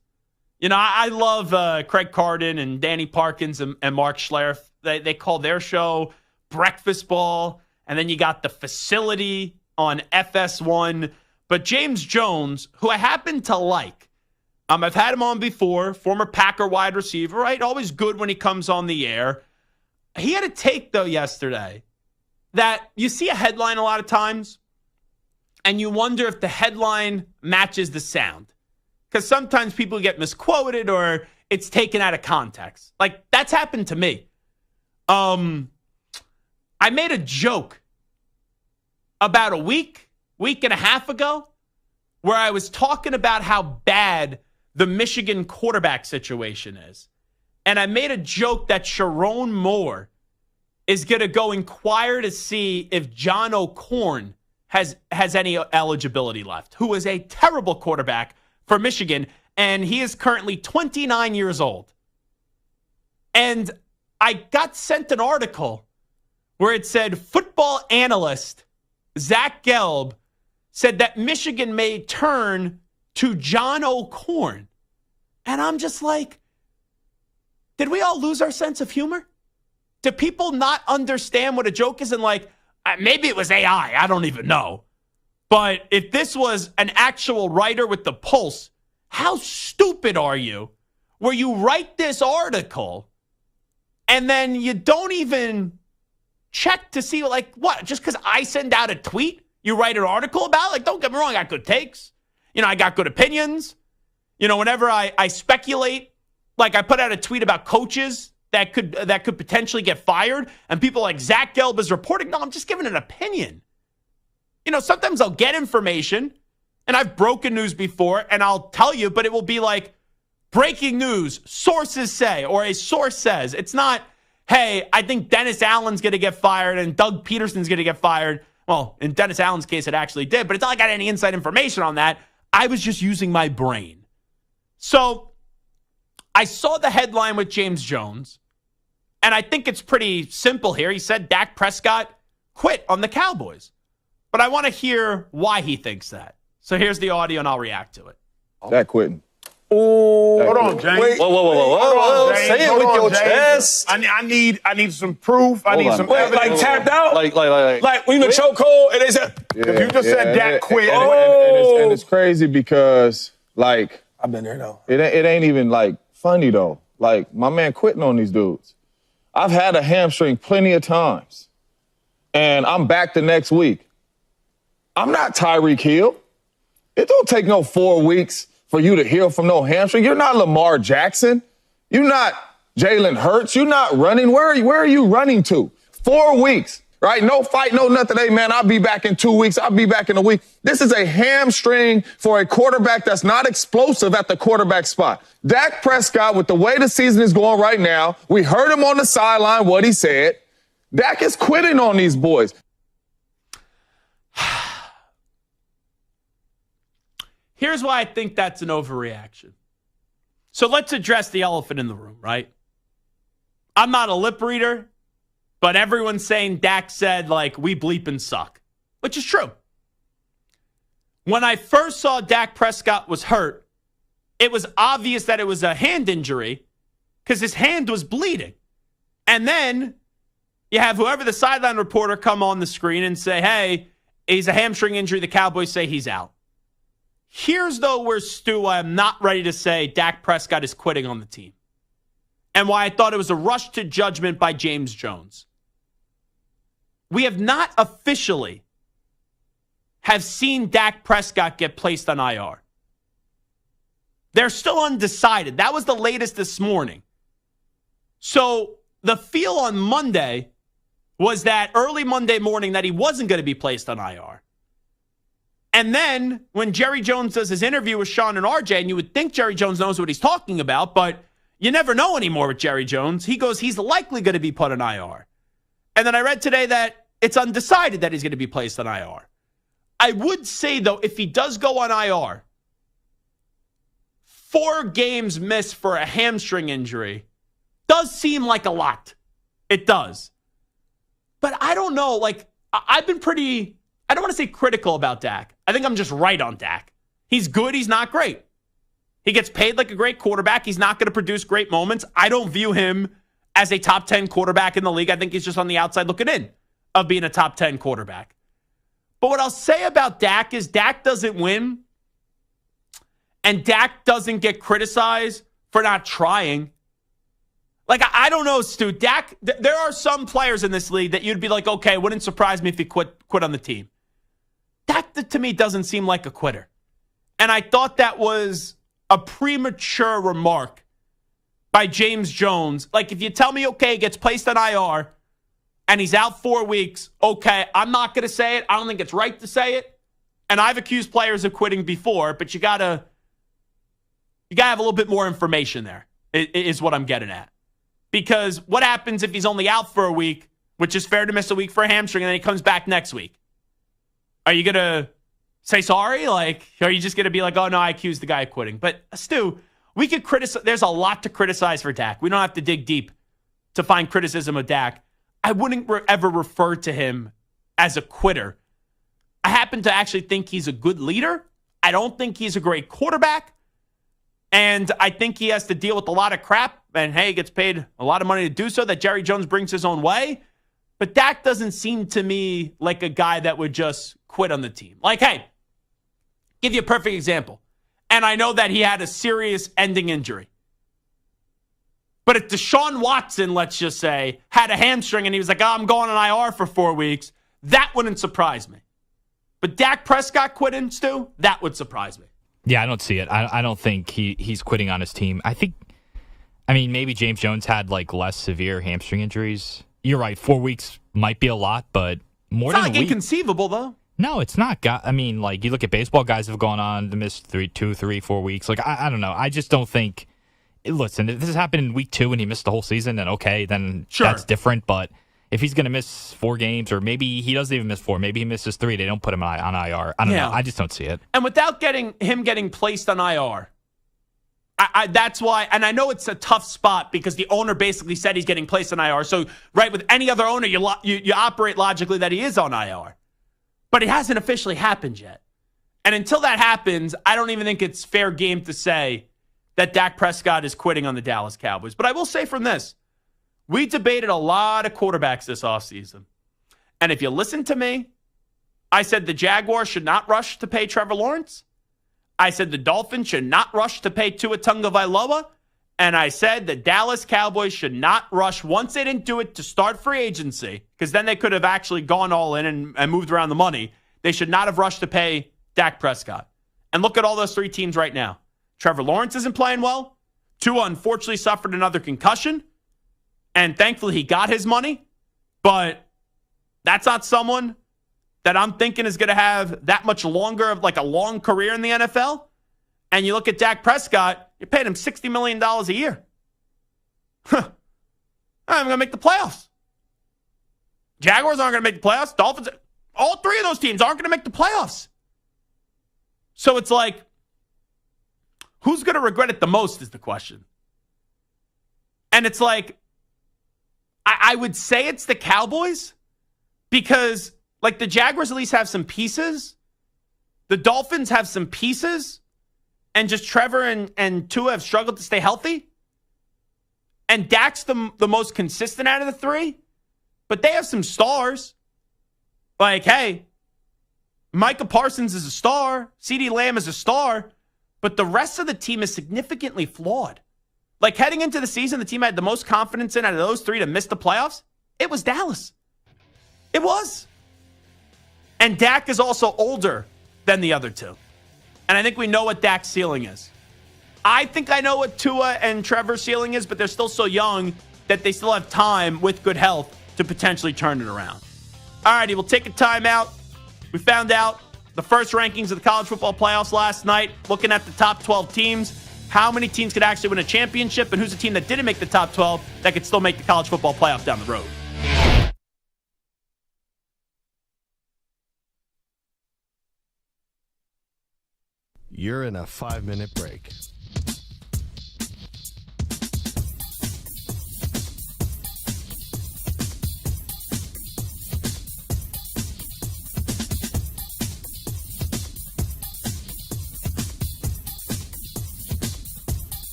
You know, I love Craig Carden and Danny Parkins and Mark Schlereth. They call their show Breakfast Ball, and then you got The Facility on FS1. But James Jones, who I happen to like, I've had him on before, former Packer wide receiver, right? Always good when he comes on the air. He had a take, though, yesterday that you see a headline a lot of times, and you wonder if the headline matches the sound. Because sometimes people get misquoted or it's taken out of context. Like, that's happened to me. I made a joke about a week and a half ago where I was talking about how bad the Michigan quarterback situation is. And I made a joke that Sharon Moore is going to go inquire to see if John O'Korn has any eligibility left, who is a terrible quarterback for Michigan, and he is currently 29 years old. And I got sent an article where it said football analyst Zach Gelb said that Michigan may turn to John O'Korn. And I'm just like, did we all lose our sense of humor? Do people not understand what a joke is? And like, maybe it was AI. I don't even know. But if this was an actual writer with the pulse, how stupid are you where you write this article and then you don't even check to see, like, what? Just because I send out a tweet, you write an article about? Like, don't get me wrong, I got good takes. I got good opinions. Whenever I speculate, like I put out a tweet about coaches that could potentially get fired, and people like Zach Gelb is reporting, no, I'm just giving an opinion. Sometimes I'll get information, and I've broken news before, and I'll tell you, but it will be like breaking news, sources say, or a source says. It's not, hey, I think Dennis Allen's going to get fired and Doug Peterson's going to get fired. Well, in Dennis Allen's case, it actually did, but it's not like I got any inside information on that. I was just using my brain. So I saw the headline with James Jones, and I think it's pretty simple here. He said Dak Prescott quit on the Cowboys. But I want to hear why he thinks that. So here's the audio, and I'll react to it. Dak quitting. Oh, hold on, James. Wait, whoa. Say it with your chest. I need some proof. I need some evidence. Like tapped out? Like when you chokehold, and they said, if you just said Dak quit. And it's crazy because, like, I've been there, though. It ain't even, like, funny, though. Like, my man quitting on these dudes. I've had a hamstring plenty of times, and I'm back the next week. I'm not Tyreek Hill. It don't take no 4 weeks for you to heal from no hamstring. You're not Lamar Jackson. You're not Jalen Hurts. You're not running. Where are you running to? 4 weeks, right? No fight, no nothing. Hey, man, I'll be back in 2 weeks. I'll be back in a week. This is a hamstring for a quarterback that's not explosive at the quarterback spot. Dak Prescott, with the way the season is going right now, we heard him on the sideline, what he said. Dak is quitting on these boys. Here's why I think that's an overreaction. So let's address the elephant in the room, right? I'm not a lip reader, but everyone's saying Dak said, like, we bleep and suck, which is true. When I first saw Dak Prescott was hurt, it was obvious that it was a hand injury because his hand was bleeding. And then you have whoever the sideline reporter come on the screen and say, hey, he's a hamstring injury. The Cowboys say he's out. Here's, though, where, Stu, I'm not ready to say Dak Prescott is quitting on the team. And why I thought it was a rush to judgment by James Jones. We have not officially have seen Dak Prescott get placed on IR. They're still undecided. That was the latest this morning. So the feel on Monday was that early Monday morning that he wasn't going to be placed on IR. And then when Jerry Jones does his interview with Sean and RJ, and you would think Jerry Jones knows what he's talking about, but you never know anymore with Jerry Jones. He goes, he's likely going to be put on IR. And then I read today that it's undecided that he's going to be placed on IR. I would say, though, if he does go on IR, 4 games missed for a hamstring injury does seem like a lot. It does. But I don't know. Like, I've been pretty, I don't want to say critical about Dak. I think I'm just right on Dak. He's good. He's not great. He gets paid like a great quarterback. He's not going to produce great moments. I don't view him as a top 10 quarterback in the league. I think he's just on the outside looking in of being a top 10 quarterback. But what I'll say about Dak is Dak doesn't win, and Dak doesn't get criticized for not trying. Like, I don't know, Stu. Dak, there are some players in this league that you'd be like, okay, wouldn't surprise me if he quit on the team. Dak, to me, doesn't seem like a quitter. And I thought that was a premature remark by James Jones. Like, if you tell me, okay, he gets placed on IR and he's out 4 weeks, okay, I'm not going to say it. I don't think it's right to say it. And I've accused players of quitting before, but you gotta have a little bit more information there, is what I'm getting at. Because what happens if he's only out for a week, which is fair to miss a week for a hamstring, and then he comes back next week? Are you going to say sorry? Like, are you just going to be like, oh, no, I accused the guy of quitting? But, Stu, we could criticize. There's a lot to criticize for Dak. We don't have to dig deep to find criticism of Dak, I wouldn't ever refer to him as a quitter. I happen to actually think he's a good leader. I don't think he's a great quarterback. And I think he has to deal with a lot of crap. And, hey, he gets paid a lot of money to do so, that Jerry Jones brings his own way. But Dak doesn't seem to me like a guy that would just quit on the team. Like, hey, give you a perfect example. And I know that he had a serious ending injury. But if Deshaun Watson, let's just say, had a hamstring and he was like, I'm going on IR for 4 weeks, that wouldn't surprise me. But Dak Prescott quitting, Stu, that would surprise me. Yeah, I don't see it. I don't think he's quitting on his team. I mean, maybe James Jones had like less severe hamstring injuries. You're right, 4 weeks might be a lot, but more it's than not a like week. Inconceivable, though. No, it's not. I mean, like, you look at baseball, guys have gone on to miss 2, 3, 4 weeks. Like, I don't know. I just don't think. Listen, if this has happened in week 2 and he missed the whole season, then okay, then sure, that's different. But if he's going to miss 4 games, or maybe he doesn't even miss 4, maybe he misses 3, they don't put him on IR. I don't know. I just don't see it. And without him getting placed on IR, that's why, and I know it's a tough spot because the owner basically said he's getting placed on IR. So, right, with any other owner, you operate logically that he is on IR. But it hasn't officially happened yet. And until that happens, I don't even think it's fair game to say that Dak Prescott is quitting on the Dallas Cowboys. But I will say from this, we debated a lot of quarterbacks this offseason. And if you listen to me, I said the Jaguars should not rush to pay Trevor Lawrence. I said the Dolphins should not rush to pay Tua Tagovailoa. And I said the Dallas Cowboys should not rush once they didn't do it to start free agency, because then they could have actually gone all in and moved around the money. They should not have rushed to pay Dak Prescott. And look at all those 3 teams right now. Trevor Lawrence isn't playing well. Tua unfortunately suffered another concussion. And thankfully he got his money. But that's not someone that I'm thinking is going to have that much longer of like a long career in the NFL. And you look at Dak Prescott, you're paying him $60 million a year. I'm going to make the playoffs. Jaguars aren't going to make the playoffs. Dolphins, all 3 of those teams aren't going to make the playoffs. So it's like, who's going to regret it the most is the question. And it's like, I would say it's the Cowboys, because like the Jaguars at least have some pieces. The Dolphins have some pieces. And just Trevor and Tua have struggled to stay healthy. And Dak's the most consistent out of the 3. But they have some stars. Like, hey, Micah Parsons is a star. CeeDee Lamb is a star. But the rest of the team is significantly flawed. Like, heading into the season, the team I had the most confidence in out of those 3 to miss the playoffs, it was Dallas. It was. And Dak is also older than the other 2. And I think we know what Dak's ceiling is. I think I know what Tua and Trevor's ceiling is, but they're still so young that they still have time with good health to potentially turn it around. All righty, we'll take a timeout. We found out the first rankings of the college football playoffs last night, looking at the top 12 teams, how many teams could actually win a championship, and who's a team that didn't make the top 12 that could still make the college football playoff down the road. You're in a 5-minute break.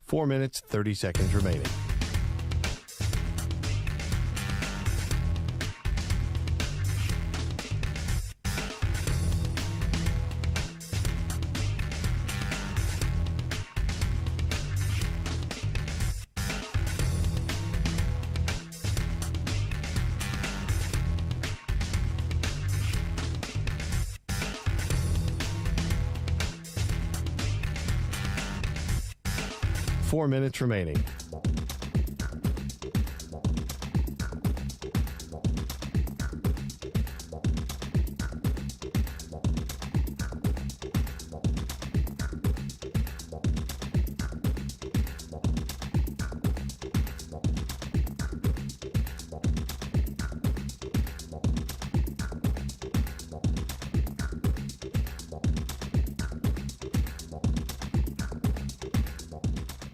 Four minutes, 30 seconds remaining. Four minutes remaining.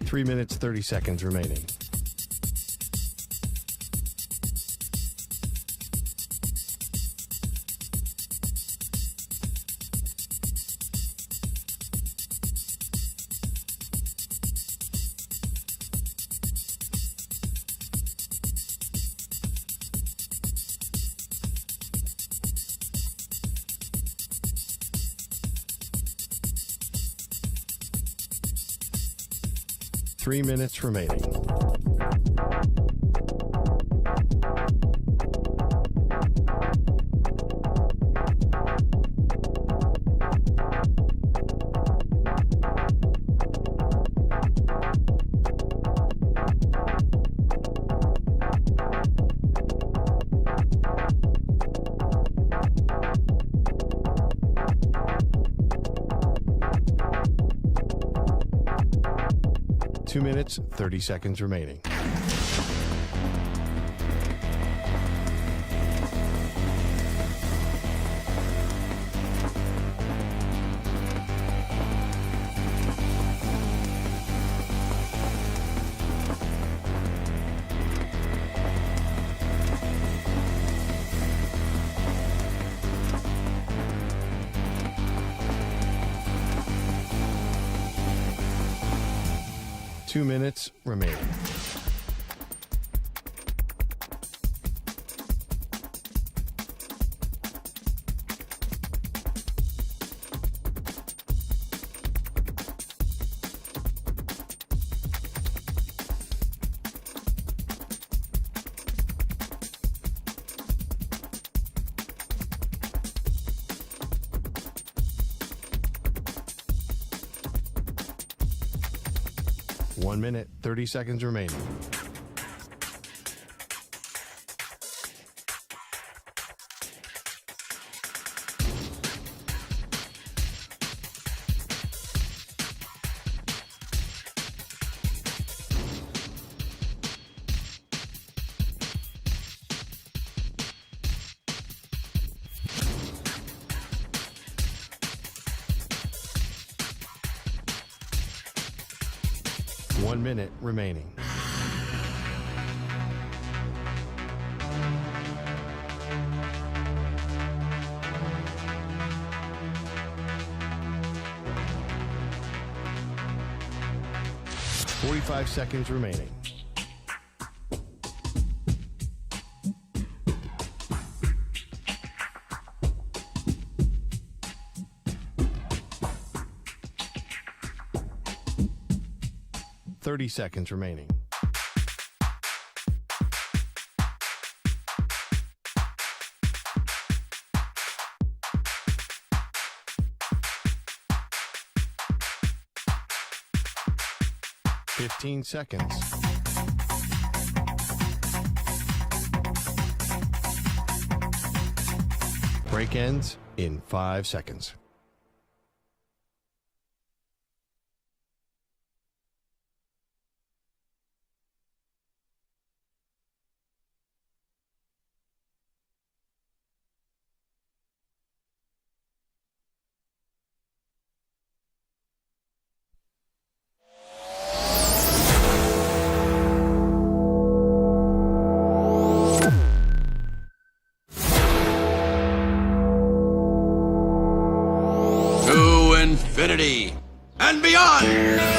3 minutes, 30 seconds remaining. Three minutes remaining. Two minutes, 30 seconds remaining. Two minutes remaining. One minute, 30 seconds remaining. One minute remaining. Forty-five seconds remaining. Thirty seconds remaining. Fifteen seconds. Break ends in 5 seconds. Infinity and beyond.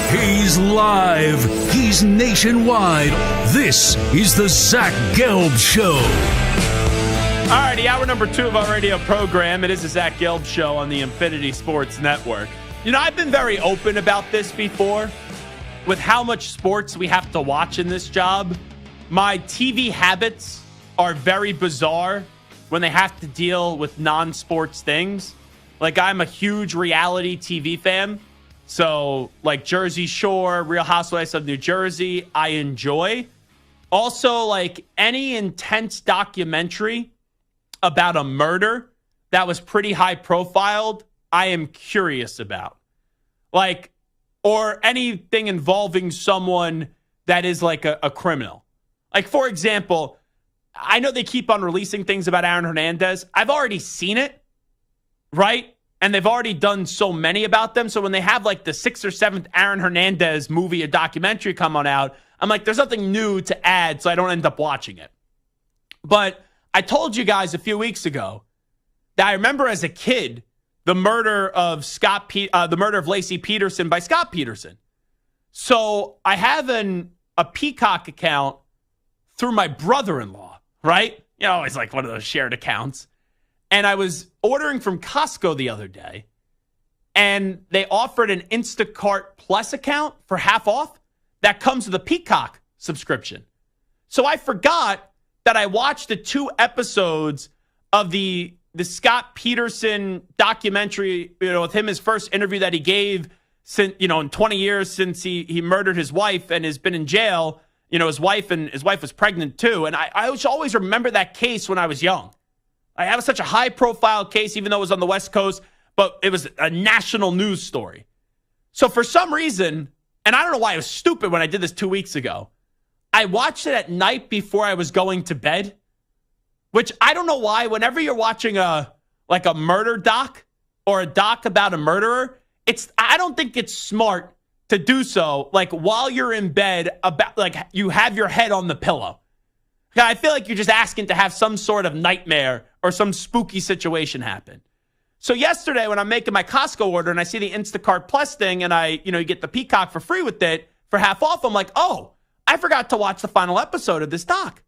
He's live. He's nationwide. This is the Zach Gelb Show. All righty, hour number 2 of our radio program. It is the Zach Gelb Show on the Infinity Sports Network. You know, I've been very open about this before. With how much sports we have to watch in this job, my TV habits are very bizarre when they have to deal with non-sports things. Like, I'm a huge reality TV fan. So, like Jersey Shore, Real Housewives of New Jersey, I enjoy. Also, like, any intense documentary about a murder that was pretty high profiled, I am curious about. Like, or anything involving someone that is like a criminal. Like, for example, I know they keep on releasing things about Aaron Hernandez. I've already seen it. Right? and they've already done so many about them. So when they have like the 6th or 7th Aaron Hernandez movie or documentary come on out, I'm like, there's nothing new to add, so I don't end up watching it. But I told you guys a few weeks ago that I remember as a kid the murder of Lacey Peterson by Scott Peterson. So I have a Peacock account through my brother-in-law, right? You know, it's like one of those shared accounts. And I was ordering from Costco the other day, and they offered an Instacart Plus account for half off. That comes with a Peacock subscription. So I forgot that I watched the 2 episodes of the Scott Peterson documentary, with him, his first interview that he gave since, in 20 years since he murdered his wife and has been in jail. His wife was pregnant too. And I always remember that case when I was young. I have such a high-profile case, even though it was on the West Coast, but it was a national news story. So for some reason, and I don't know why I was stupid when I did this 2 weeks ago, I watched it at night before I was going to bed, which I don't know why. Whenever you're watching a murder doc or a doc about a murderer, I don't think it's smart to do so while you're in bed, you have your head on the pillow. I feel like you're just asking to have some sort of nightmare or some spooky situation happen. So yesterday when I'm making my Costco order and I see the Instacart Plus thing and you get the Peacock for free with it for half off, I'm like, oh, I forgot to watch the final episode of this doc.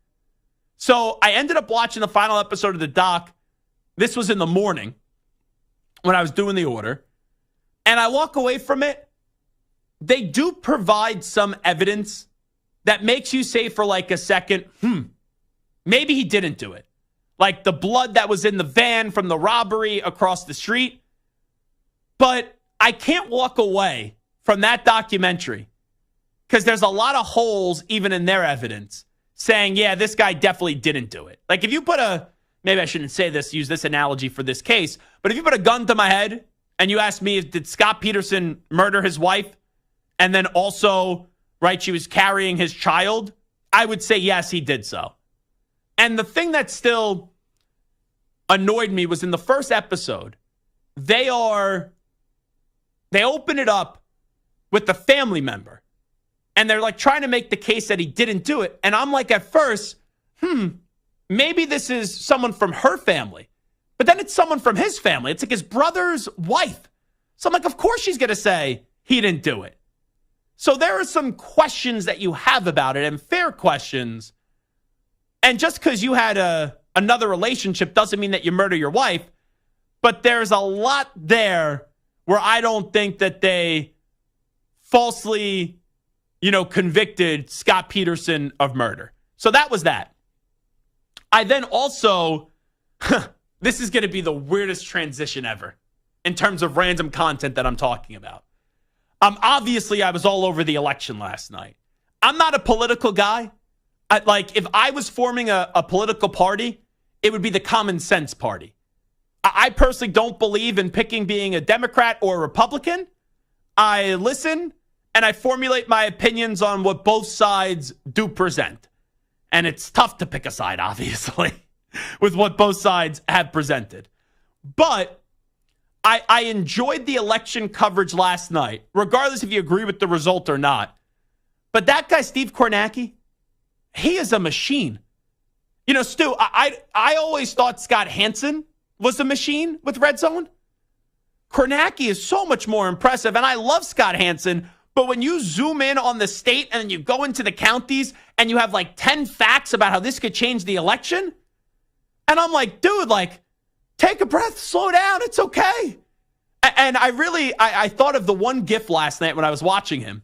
So I ended up watching the final episode of the doc. This was in the morning when I was doing the order. And I walk away from it. They do provide some evidence that makes you say for a second, maybe he didn't do it. Like the blood that was in the van from the robbery across the street. But I can't walk away from that documentary because there's a lot of holes even in their evidence saying, yeah, this guy definitely didn't do it. Like if you put maybe I shouldn't say this, use this analogy for this case, but if you put a gun to my head and you ask me, did Scott Peterson murder his wife? And then also, she was carrying his child, I would say, yes, he did so. And the thing that still annoyed me was in the first episode, they open it up with the family member. And they're trying to make the case that he didn't do it. And I'm at first, maybe this is someone from her family. But then it's someone from his family. It's his brother's wife. So I'm of course she's going to say he didn't do it. So there are some questions that you have about it, and fair questions. And just because you had another relationship doesn't mean that you murder your wife. But there's a lot there where I don't think that they falsely, convicted Scott Peterson of murder. So that was that. I then also, this is going to be the weirdest transition ever in terms of random content that I'm talking about. Obviously, I was all over the election last night. I'm not a political guy. If I was forming a political party, it would be the Common Sense Party. I personally don't believe in picking being a Democrat or a Republican. I listen and I formulate my opinions on what both sides do present. And it's tough to pick a side, obviously, with what both sides have presented. But I enjoyed the election coverage last night, regardless if you agree with the result or not. But that guy, Steve Kornacki, he is a machine. Stu, I always thought Scott Hansen was a machine with Red Zone. Kornacki is so much more impressive, and I love Scott Hansen, but when you zoom in on the state and then you go into the counties and you have 10 facts about how this could change the election, and I'm like, dude, take a breath, slow down, it's okay. And I thought of the one gif last night when I was watching him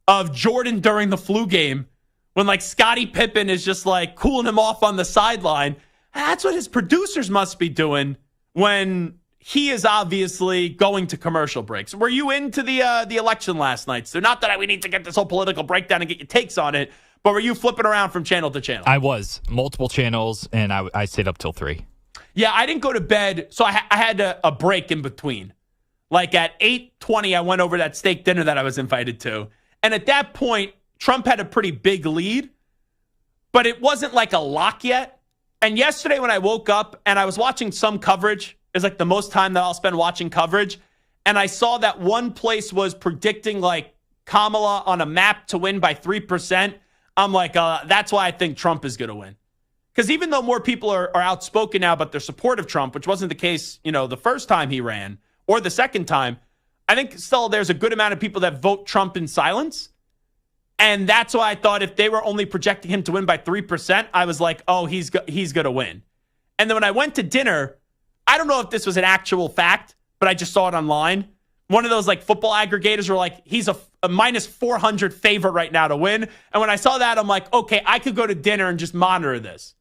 of Jordan during the flu game when Scottie Pippen is just cooling him off on the sideline. That's what his producers must be doing when he is obviously going to commercial breaks. Were you into the election last night? So not that we need to get this whole political breakdown and get your takes on it, but were you flipping around from channel to channel? I was. Multiple channels, and I stayed up till 3. Yeah, I didn't go to bed, so I had a break in between. At 8:20, I went over that steak dinner that I was invited to. And at that point, Trump had a pretty big lead, but it wasn't a lock yet. And yesterday when I woke up and I was watching some coverage, is like the most time that I'll spend watching coverage. And I saw that one place was predicting like Kamala on a map to win by 3%. I'm like, that's why I think Trump is going to win. Because even though more people are outspoken now about their support of Trump, which wasn't the case, the first time he ran or the second time, I think still there's a good amount of people that vote Trump in silence. And that's why I thought if they were only projecting him to win by 3%, I was like, oh, he's going to win. And then when I went to dinner, I don't know if this was an actual fact, but I just saw it online. One of those like football aggregators were like, he's a minus 400 favorite right now to win. And when I saw that, I'm like, okay, I could go to dinner and just monitor this.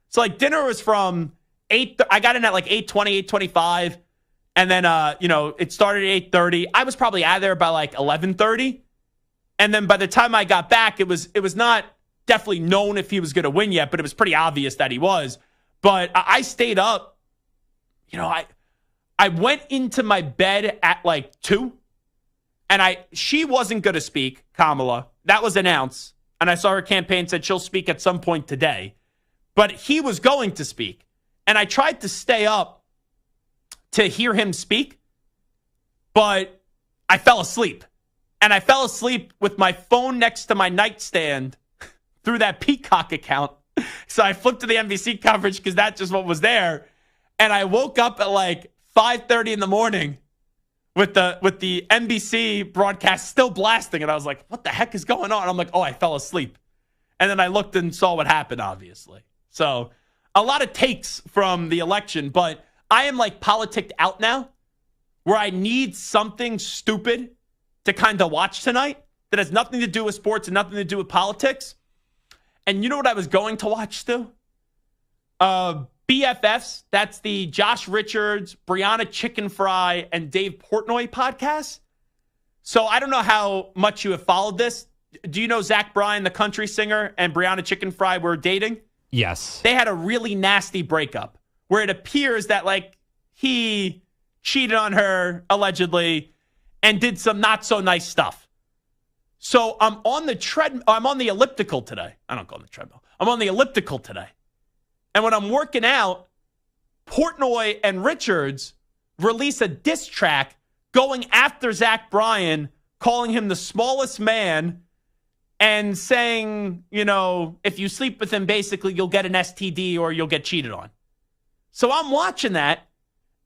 So like dinner was from 8, I got in at like 8:20, 8:25. And then, it started at 8:30. I was probably out of there by like 11:30. And then by the time I got back, it was not definitely known if he was going to win yet, but it was pretty obvious that he was. But I stayed up. I went into my bed at like 2, and she wasn't going to speak, Kamala. That was announced. And I saw her campaign said she'll speak at some point today. But he was going to speak. And I tried to stay up to hear him speak, but I fell asleep. And I fell asleep with my phone next to my nightstand through that Peacock account. So I flipped to the NBC coverage because that's just what was there. And I woke up at like 5:30 in the morning with the NBC broadcast still blasting. And I was like, what the heck is going on? I'm like, oh, I fell asleep. And then I looked and saw what happened, obviously. So a lot of takes from the election, but I am like politicked out now where I need something stupid to kind of watch tonight that has nothing to do with sports and nothing to do with politics. And you know what I was going to watch still? BFFs. That's the Josh Richards, Brianna Chicken Fry, and Dave Portnoy podcast. So I don't know how much you have followed this. Do you know Zach Bryan, the country singer, and Brianna Chicken Fry were dating? Yes. They had a really nasty breakup where it appears that like he cheated on her allegedly and did some not so nice stuff. So I'm on the elliptical today. I don't go on the treadmill. I'm on the elliptical today. And when I'm working out, Portnoy and Richards release a diss track going after Zach Bryan, calling him the smallest man and saying, if you sleep with him, basically you'll get an STD or you'll get cheated on. So I'm watching that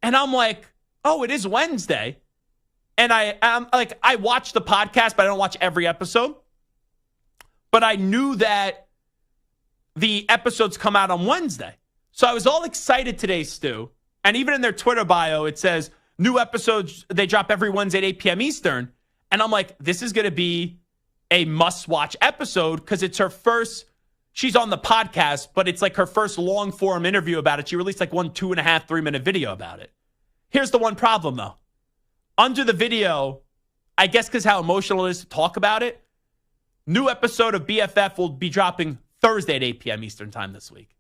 and I'm like, oh, it is Wednesday. And I watch the podcast, but I don't watch every episode. But I knew that the episodes come out on Wednesday. So I was all excited today, Stu. And even in their Twitter bio, it says new episodes, they drop every Wednesday at 8 p.m. Eastern. And I'm like, this is going to be a must-watch episode because it's her first, she's on the podcast, but it's like her first long-form interview about it. She released like 1 2.5, 3-minute video about it. Here's the one problem, though. Under the video, I guess because how emotional it is to talk about it, new episode of BFF will be dropping Thursday at 8 p.m. Eastern time this week.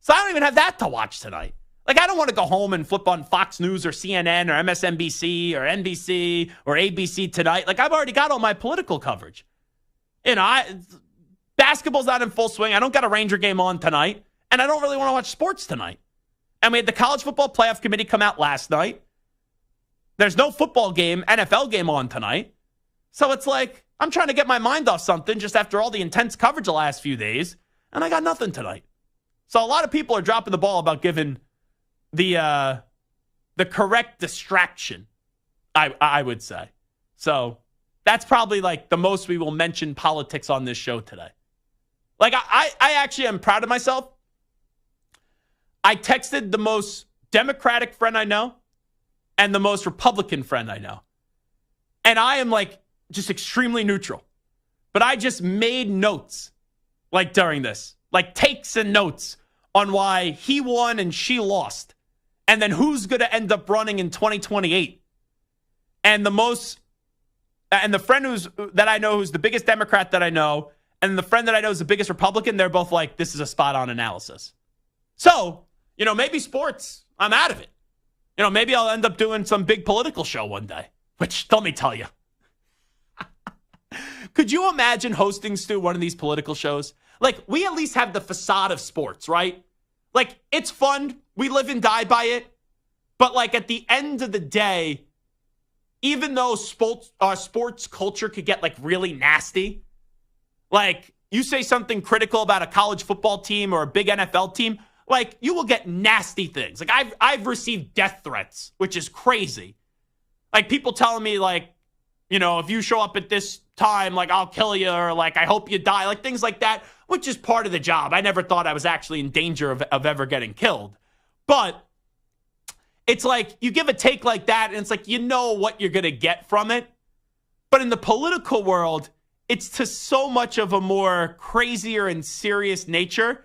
So I don't even have that to watch tonight. Like, I don't want to go home and flip on Fox News or CNN or MSNBC or NBC or ABC tonight. Like, I've already got all my political coverage. Basketball's not in full swing. I don't got a Ranger game on tonight, and I don't really want to watch sports tonight. And we had the College Football Playoff Committee come out last night. There's no football game, NFL game on tonight. So it's like, I'm trying to get my mind off something just after all the intense coverage the last few days, and I got nothing tonight. So a lot of people are dropping the ball about giving the correct distraction, I would say. So that's probably like the most we will mention politics on this show today. Like, I actually am proud of myself. I texted the most Democratic friend I know and the most Republican friend I know. And I am like just extremely neutral. But I just made notes like during this, like takes and notes on why he won and she lost. And then who's going to end up running in 2028. And the friend that I know who's the biggest Democrat that I know, and the friend that I know is the biggest Republican, they're both like, this is a spot-on analysis. So, maybe sports, I'm out of it. Maybe I'll end up doing some big political show one day, which, let me tell you. Could you imagine hosting, Stu, one of these political shows? Like, we at least have the facade of sports, right? Like, it's fun. We live and die by it. But like at the end of the day, even though sports culture could get like really nasty, like you say something critical about a college football team or a big NFL team, like you will get nasty things. Like I've received death threats, which is crazy. Like people telling me like, you know, if you show up at this time, like I'll kill you, or like I hope you die, like things like that, which is part of the job. I never thought I was actually in danger of ever getting killed. But it's like you give a take like that, and it's like you know what you're going to get from it. But in the political world, it's to so much of a more crazier and serious nature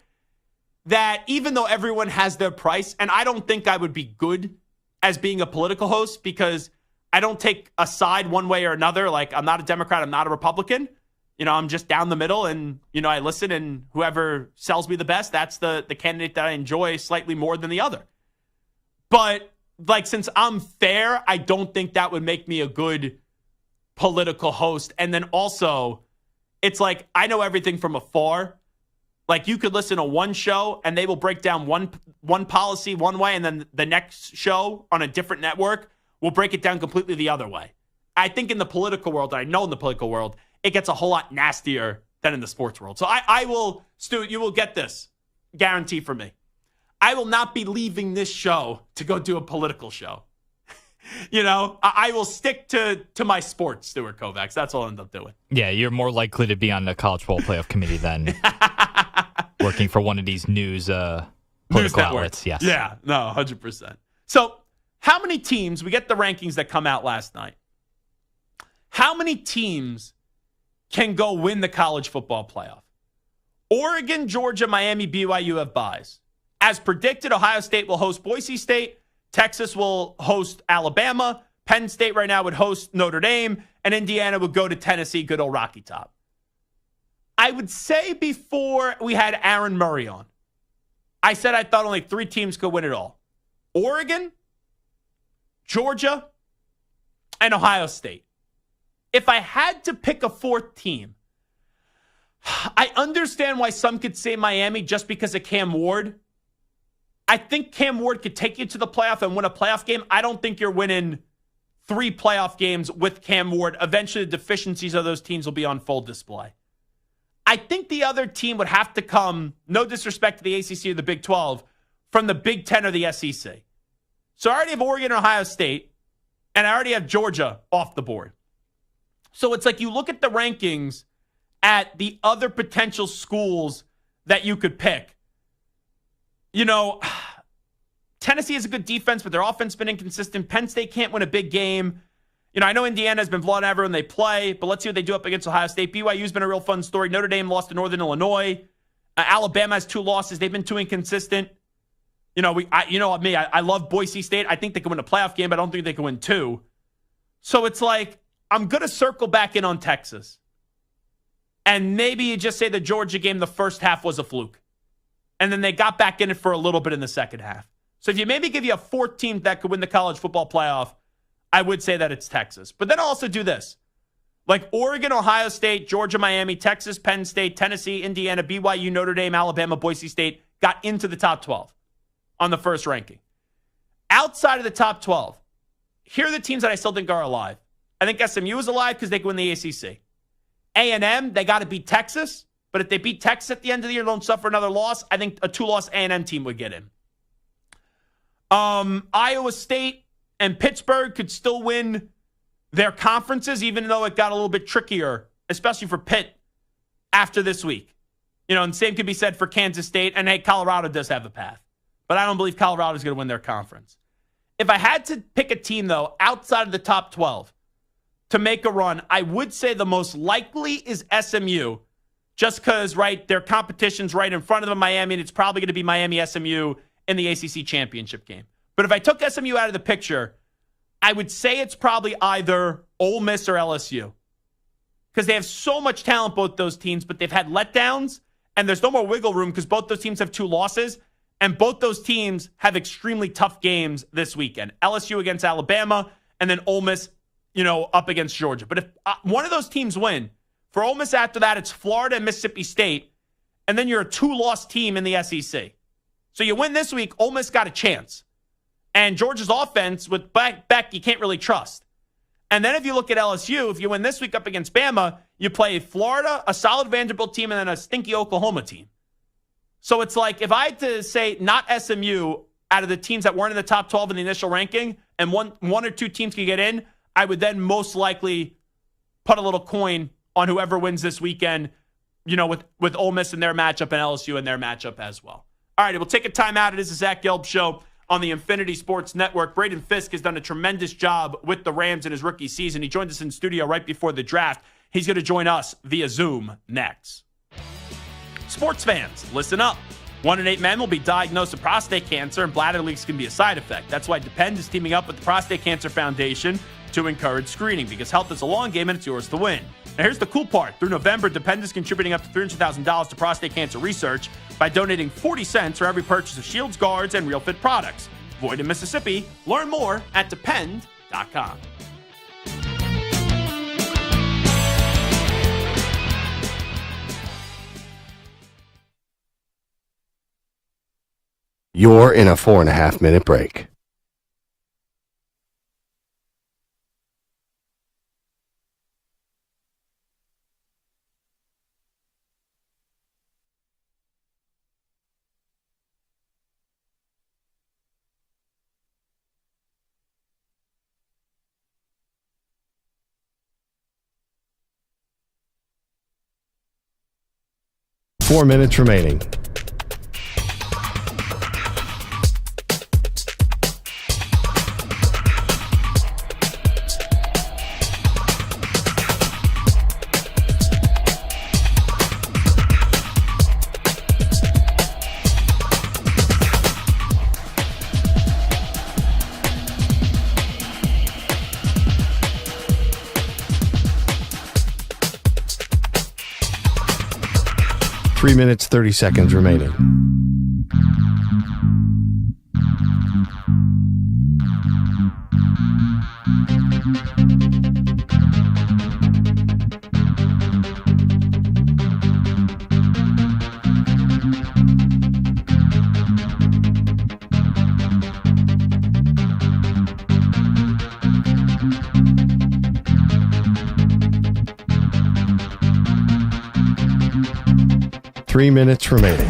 that even though everyone has their price, and I don't think I would be good as being a political host because I don't take a side one way or another. Like, I'm not a Democrat, I'm not a Republican. You know, I'm just down the middle, and, you know, I listen, and whoever sells me the best, that's the candidate that I enjoy slightly more than the other. But, like, since I'm fair, I don't think that would make me a good political host. And then also, it's like, I know everything from afar. Like, you could listen to one show, and they will break down one policy one way, and then the next show on a different network will break it down completely the other way. I think in the political world, I know in the political world, it gets a whole lot nastier than in the sports world. So I will, Stu, you will get this guarantee from me. I will not be leaving this show to go do a political show. You know, I will stick to my sports, Stuart Kovacs. That's all I'll end up doing. Yeah, you're more likely to be on the college football playoff committee than working for one of these news political outlets. Yes. Yeah, no, 100%. So how many teams, we get the rankings that come out last night. How many teams can go win the college football playoff? Oregon, Georgia, Miami, BYU have byes. As predicted, Ohio State will host Boise State. Texas will host Alabama. Penn State right now would host Notre Dame. And Indiana would go to Tennessee, good old Rocky Top. I would say before we had Aaron Murray on, I said I thought only 3 teams could win it all. Oregon, Georgia, and Ohio State. If I had to pick a 4th team, I understand why some could say Miami just because of Cam Ward. I think Cam Ward could take you to the playoff and win a playoff game. I don't think you're winning 3 playoff games with Cam Ward. Eventually, the deficiencies of those teams will be on full display. I think the other team would have to come, no disrespect to the ACC or the Big 12, from the Big 10 or the SEC. So I already have Oregon and Ohio State, and I already have Georgia off the board. So it's like you look at the rankings at the other potential schools that you could pick. You know, Tennessee has a good defense, but their offense has been inconsistent. Penn State can't win a big game. You know, I know Indiana has been flawed ever when they play, but let's see what they do up against Ohio State. BYU's been a real fun story. Notre Dame lost to Northern Illinois. Alabama has 2 losses. They've been too inconsistent. You know, I love Boise State. I think they can win a playoff game, but I don't think they can win 2. So it's like, I'm going to circle back in on Texas. And maybe you just say the Georgia game, the first half was a fluke. And then they got back in it for a little bit in the second half. So if you maybe give you a 4th team that could win the college football playoff, I would say that it's Texas. But then I'll also do this. Like Oregon, Ohio State, Georgia, Miami, Texas, Penn State, Tennessee, Indiana, BYU, Notre Dame, Alabama, Boise State got into the top 12 on the first ranking. Outside of the top 12, here are the teams that I still think are alive. I think SMU is alive because they can win the ACC. A&M, they got to beat Texas. But if they beat Texas at the end of the year, don't suffer another loss, I think a 2-loss A&M team would get in. Iowa State and Pittsburgh could still win their conferences, even though it got a little bit trickier, especially for Pitt after this week. You know, and same could be said for Kansas State. And, hey, Colorado does have a path. But I don't believe Colorado is going to win their conference. If I had to pick a team, though, outside of the top 12 to make a run, I would say the most likely is SMU. Just because, right, their competition's right in front of them, Miami, and it's probably going to be Miami-SMU in the ACC championship game. But if I took SMU out of the picture, I would say it's probably either Ole Miss or LSU. Because they have so much talent, both those teams, but they've had letdowns, and there's no more wiggle room because both those teams have 2 losses, and both those teams have extremely tough games this weekend. LSU against Alabama, and then Ole Miss, you know, up against Georgia. But if one of those teams win, for Ole Miss after that, it's Florida and Mississippi State, and then you're a 2-loss team in the SEC. So you win this week, Ole Miss got a chance. And Georgia's offense with Beck, you can't really trust. And then if you look at LSU, if you win this week up against Bama, you play Florida, a solid Vanderbilt team, and then a stinky Oklahoma team. So it's like if I had to say not SMU out of the teams that weren't in the top 12 in the initial ranking and one or two teams could get in, I would then most likely put a little coin on whoever wins this weekend, with Ole Miss in their matchup and LSU in their matchup as well. All right, we'll take a timeout. It is the Zach Gelb Show on the Infinity Sports Network. Braden Fiske has done a tremendous job with the Rams in his rookie season. He joined us in studio right before the draft. He's going to join us via Zoom next. Sports fans, listen up. 1 in 8 men will be diagnosed with prostate cancer, and bladder leaks can be a side effect. That's why Depend is teaming up with the Prostate Cancer Foundation to encourage screening, because health is a long game and it's yours to win. Now here's the cool part. Through November, Depend is contributing up to $300,000 to prostate cancer research by donating 40 cents for every purchase of Shields guards and Real Fit products. Void in Mississippi. Learn more at Depend.com. You're in a 4.5-minute break. Four minutes remaining. Three minutes, 30 seconds remaining. Three minutes remaining.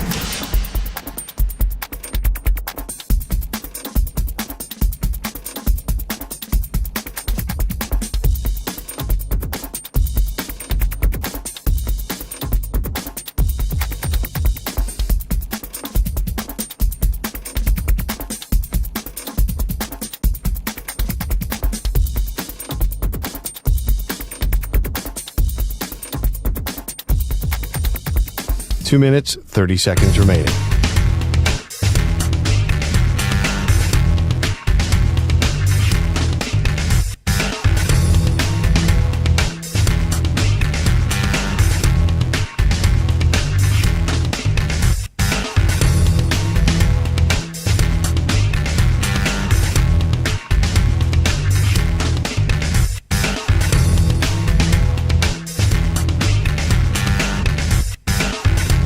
Two minutes, 30 seconds remaining.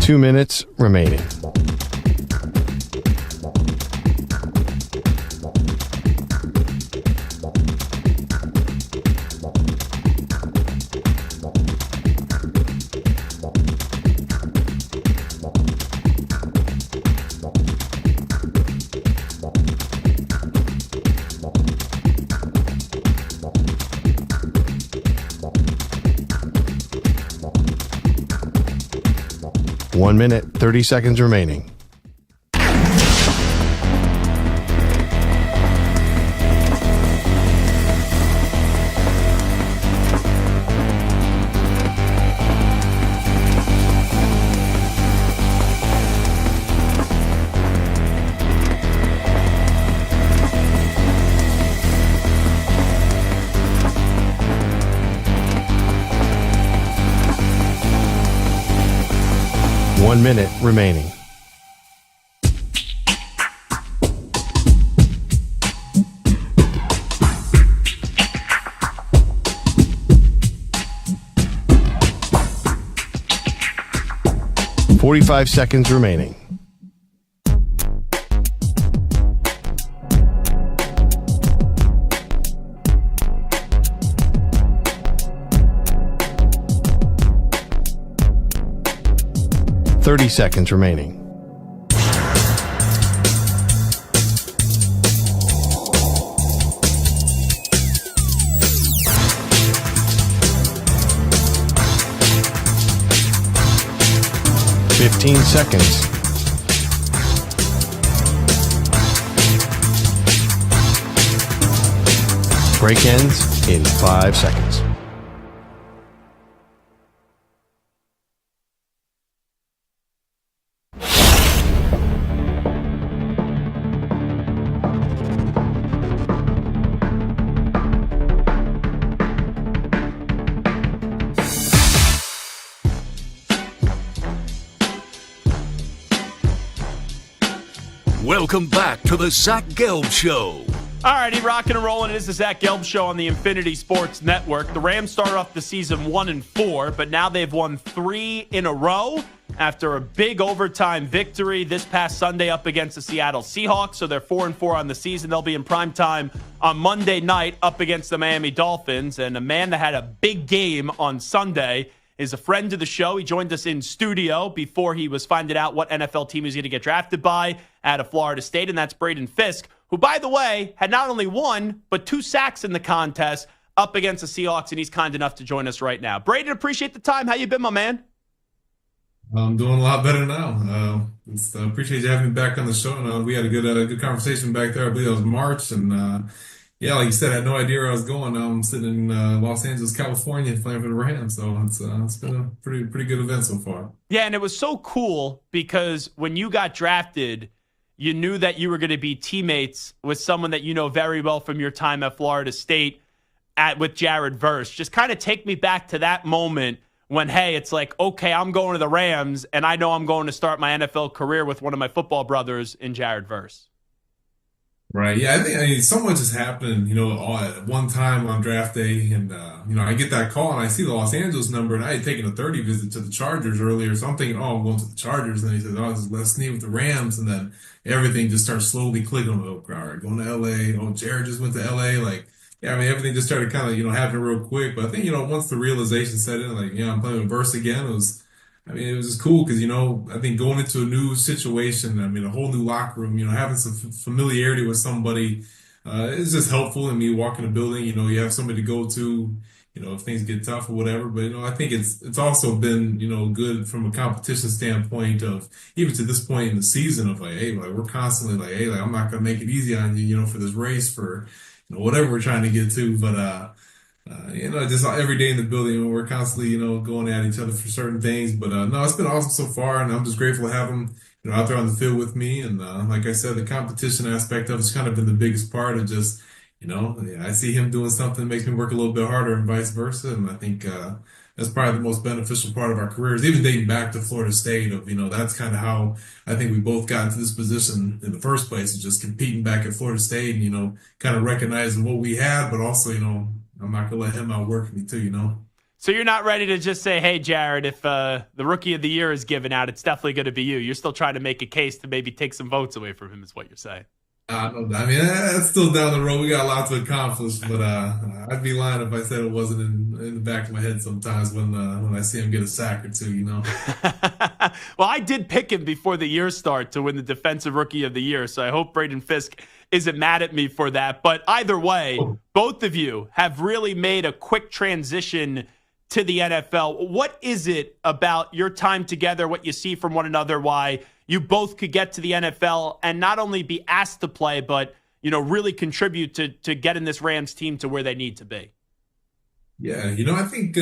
Two minutes remaining. 1 minute, 30 seconds remaining. One minute remaining. .45 seconds remaining. 30 seconds remaining. Fifteen seconds. Break ends in 5 seconds. Welcome back to the Zach Gelb Show. All righty, rocking and rolling. It is the Zach Gelb Show on the Infinity Sports Network. The Rams started off the season 1-4, but now they've won 3 in a row after a big overtime victory this past Sunday up against the Seattle Seahawks. So they're 4-4 on the season. They'll be in primetime on Monday night up against the Miami Dolphins. And a man that had a big game on Sunday is a friend of the show. He joined us in studio before he was finding out what NFL team he was going to get drafted by out of Florida State, and that's Braden Fiske, who, by the way, had not only 1, but 2 sacks in the contest up against the Seahawks, and he's kind enough to join us right now. Braden, appreciate the time. How you been, my man? I'm doing a lot better now. Appreciate you having me back on the show. And, we had a good conversation back there. I believe it was March, and yeah, like you said, I had no idea where I was going. Now I'm sitting in Los Angeles, California, playing for the Rams. So it's been a pretty good event so far. Yeah, and it was so cool because when you got drafted, you knew that you were going to be teammates with someone that you know very well from your time at Florida State with Jared Verse. Just kind of take me back to that moment when, hey, it's like, okay, I'm going to the Rams, and I know I'm going to start my NFL career with one of my football brothers in Jared Verse. Right. Yeah, I mean, so much has happened, all at one time on draft day. And, I get that call and I see the Los Angeles number, and I had taken a 30 visit to the Chargers earlier. So I'm thinking, oh, I'm going to the Chargers. And then he said, oh, let's sneak with the Rams. And then everything just starts slowly clicking. Oh, all right, going to LA. Oh, Jared just went to LA. Like, yeah, I mean, everything just started kind of, happening real quick. But I think, once the realization set in, like, I'm playing with Verse again, it was just cool because, I think going into a new situation, a whole new locker room, having some familiarity with somebody is just helpful. And me walking the building, you have somebody to go to, if things get tough or whatever. But, I think it's also been, good from a competition standpoint of even to this point in the season of like, hey, like we're constantly like, hey, like I'm not going to make it easy on you, for this race for, whatever we're trying to get to. But, just every day in the building, we're constantly, going at each other for certain things. But no, it's been awesome so far, and I'm just grateful to have them, out there on the field with me. And like I said, the competition aspect of it's kind of been the biggest part of just, I see him doing something that makes me work a little bit harder, and vice versa. And I think that's probably the most beneficial part of our careers, even dating back to Florida State. Of that's kind of how I think we both got into this position in the first place, of just competing back at Florida State, and kind of recognizing what we had, but also I'm not going to let him outwork me too, So you're not ready to just say, hey, Jared, if the Rookie of the Year is given out, it's definitely going to be you. You're still trying to make a case to maybe take some votes away from him is what you're saying. That's still down the road. We got a lot to accomplish, but I'd be lying if I said it wasn't in the back of my head sometimes when I see him get a sack or two, Well, I did pick him before the year start to win the Defensive Rookie of the Year, so I hope Braden Fiske isn't mad at me for that. But either way, both of you have really made a quick transition to the NFL. What is it about your time together, what you see from one another, why you both could get to the NFL and not only be asked to play, but, really contribute to getting this Rams team to where they need to be? Yeah, I think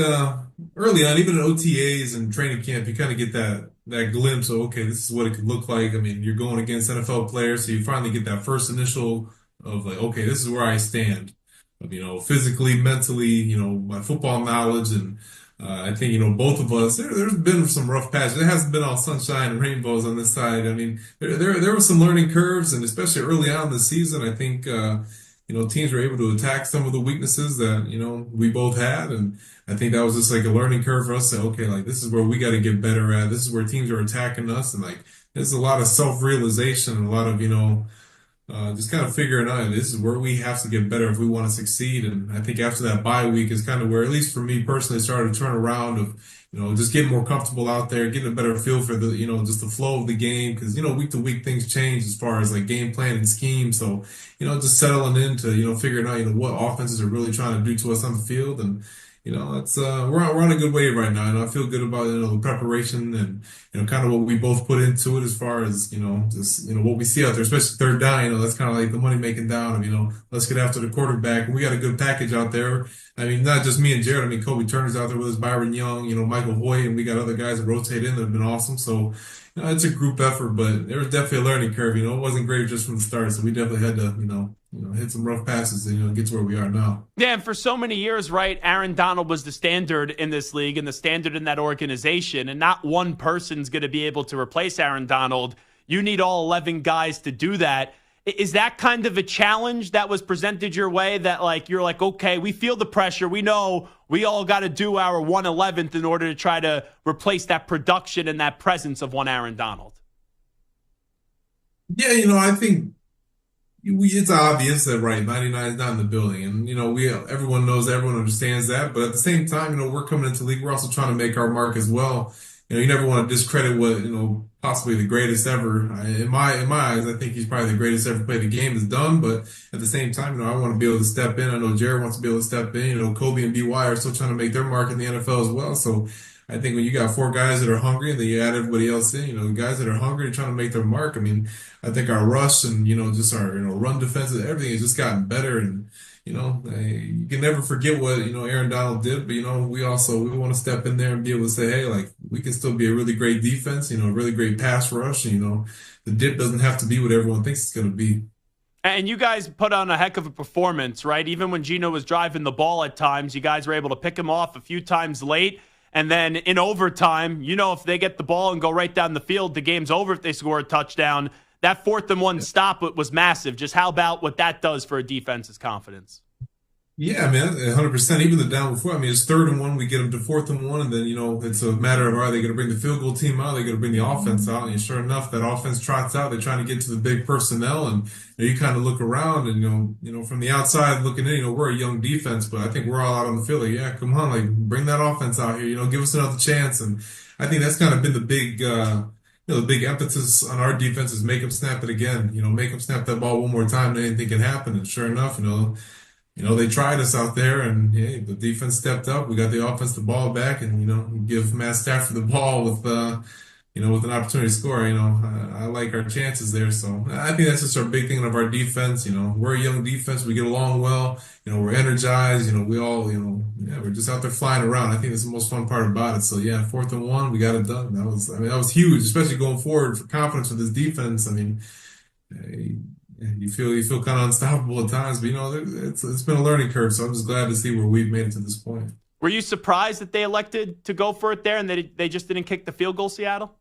early on, even in OTAs and training camp, you kind of get that glimpse of, okay, this is what it could look like. You're going against NFL players, so you finally get that first initial of like, okay, this is where I stand. Physically, mentally, my football knowledge. And I think, both of us, there's been some rough patches. It hasn't been all sunshine and rainbows on this side. There were some learning curves, and especially early on in the season, I think, teams were able to attack some of the weaknesses that, we both had. And I think that was just like a learning curve for us to, okay, like this is where we got to get better at. This is where teams are attacking us. And like, there's a lot of self-realization and a lot of, just kind of figuring out this is where we have to get better if we want to succeed. And I think after that bye week is kind of where, at least for me personally, started to turn around of, just getting more comfortable out there, getting a better feel for the, just the flow of the game. Cause, week to week things change as far as like game plan and scheme. So, just settling into, figuring out, what offenses are really trying to do to us on the field. And, it's we're on a good wave right now, and I feel good about the preparation and kind of what we both put into it as far as just what we see out there, especially third down. That's kind of like the money making down of let's get after the quarterback, and we got a good package out there. I mean, not just me and Jared. I mean, Kobe Turner's out there with us, Byron Young, Michael Hoyt, and we got other guys that rotate in that have been awesome. So it's a group effort, but there was definitely a learning curve. It wasn't great just from the start, so we definitely had to hit some rough passes to get to where we are now. Yeah, and for so many years, right, Aaron Donald was the standard in this league and the standard in that organization, and not one person's going to be able to replace Aaron Donald. You need all 11 guys to do that. Is that kind of a challenge that was presented your way that, you're like, okay, we feel the pressure. We know we all got to do our 1/11th in order to try to replace that production and that presence of one Aaron Donald? Yeah, I think it's obvious that, right, 99 is not in the building. And, everyone knows, everyone understands that. But at the same time, we're coming into the league. We're also trying to make our mark as well. You never want to discredit what, possibly the greatest ever. In my eyes, I think he's probably the greatest ever played the game has done. But at the same time, I want to be able to step in. I know Jared wants to be able to step in. Kobe and BY are still trying to make their mark in the NFL as well. So I think when you got 4 guys that are hungry and then you add everybody else in, guys that are hungry and trying to make their mark, I mean, I think our rush and, just our, run defense, everything has just gotten better. And, you can never forget what, Aaron Donald did, but, we want to step in there and be able to say, hey, we can still be a really great defense, a really great pass rush. And, the dip doesn't have to be what everyone thinks it's going to be. And you guys put on a heck of a performance, right? Even when Geno was driving the ball at times, you guys were able to pick him off a few times late. And then in overtime, if they get the ball and go right down the field, the game's over if they score a touchdown. That 4th and 1 stop was massive. Just how about what that does for a defense's confidence? Yeah, man, 100%. Even the down before, I mean, it's 3rd and 1. We get them to 4th and 1, and then, it's a matter of, are they going to bring the field goal team out? Are they going to bring the offense out? And sure enough, that offense trots out. They're trying to get to the big personnel, and you kind of look around, and, from the outside looking in, we're a young defense, but I think we're all out on the field. Like, yeah, come on, bring that offense out here, give us another chance. And I think that's kind of been the big, the big emphasis on our defense is make them snap it again. Make them snap that ball one more time. And anything can happen. And sure enough, they tried us out there, and the defense stepped up. We got the offense the ball back, and give Matt Stafford the ball with with an opportunity to score. I like our chances there. So I think that's just our big thing of our defense. We're a young defense. We get along well. We're energized. We all we're just out there flying around. I think that's the most fun part about it. So yeah, 4th and 1, we got it done. That was huge, especially going forward for confidence with this defense. I mean, you feel kind of unstoppable at times, but it's been a learning curve. So I'm just glad to see where we've made it to this point. Were you surprised that they elected to go for it there and they just didn't kick the field goal, Seattle?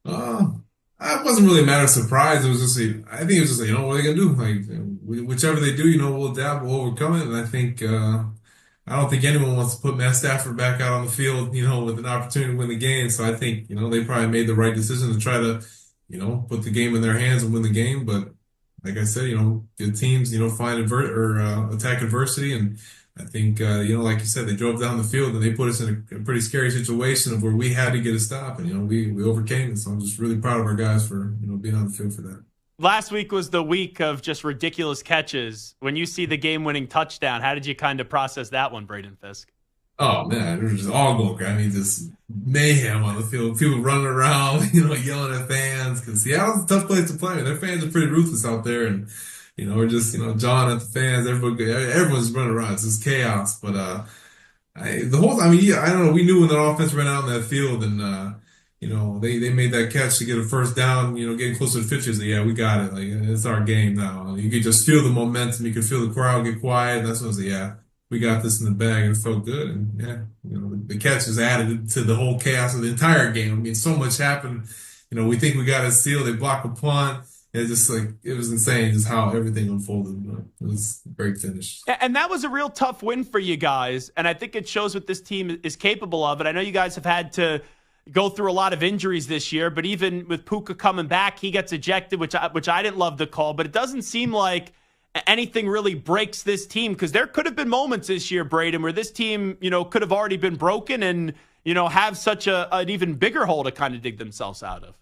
It wasn't really a matter of surprise. It was just, I think it was just, what are they gonna do? Whichever they do, we'll adapt, we'll overcome it. And I think, I don't think anyone wants to put Matt Stafford back out on the field, with an opportunity to win the game. So I think, they probably made the right decision to try to, put the game in their hands and win the game. But like I said, good teams, find attack adversity. And I think, like you said, they drove down the field and they put us in a pretty scary situation of where we had to get a stop, and we overcame it. So I'm just really proud of our guys for being on the field for that. Last week was the week of just ridiculous catches. When you see the game-winning touchdown, how did you kind of process that one, Braden Fiske? Oh man, it was just all going. I mean, just mayhem on the field. People running around, yelling at fans. Because Seattle's a tough place to play. Their fans are pretty ruthless out there, and we're just, jawing at the fans. Everyone's running around. It's just chaos. But the whole time, I don't know. We knew when the offense ran out in that field, and they made that catch to get a first down. Getting closer to 50. So yeah, we got it. Like, it's our game now. You could just feel the momentum. You could feel the crowd get quiet. And that's when I was like, yeah, we got this in the bag, and it felt good. And yeah, the catch is added to the whole chaos of the entire game. I mean, so much happened. We think we got it sealed. They block a punt. It's just it was insane just how everything unfolded. It was a great finish. And that was a real tough win for you guys. And I think it shows what this team is capable of. And I know you guys have had to go through a lot of injuries this year, but even with Puka coming back, he gets ejected, which I didn't love the call, but it doesn't seem like anything really breaks this team, because there could have been moments this year, Braden, where this team, could have already been broken and, have such an even bigger hole to kind of dig themselves out of.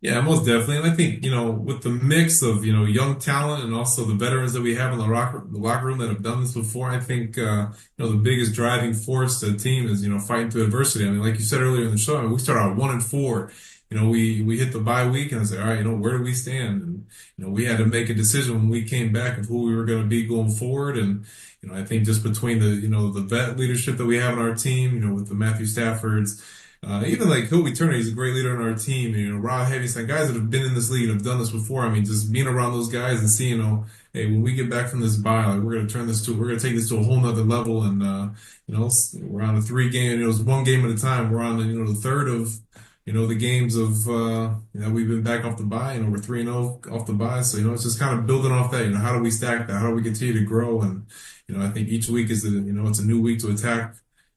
Yeah, most definitely. And I think, with the mix of, young talent and also the veterans that we have in the locker room that have done this before, I think, the biggest driving force to the team is, fighting through adversity. I mean, like you said earlier in the show, we started out 1-4. We hit the bye week and I said, all right, where do we stand? And, we had to make a decision when we came back of who we were going to be going forward. And, I think just between the, the vet leadership that we have on our team, with the Matthew Staffords, even like Kobe Turner, he's a great leader on our team. Rob Heavyson, guys that have been in this league and have done this before. I mean, just being around those guys and seeing, hey, when we get back from this bye, like we're going to take this to a whole nother level. And, we're on a 3-game, it was 1 game at a time. We're on the third of, the games of, we've been back off the bye, we're 3-0 off the bye. So, it's just kind of building off that, how do we stack that? How do we continue to grow? And, I think each week is, it's a new week to attack,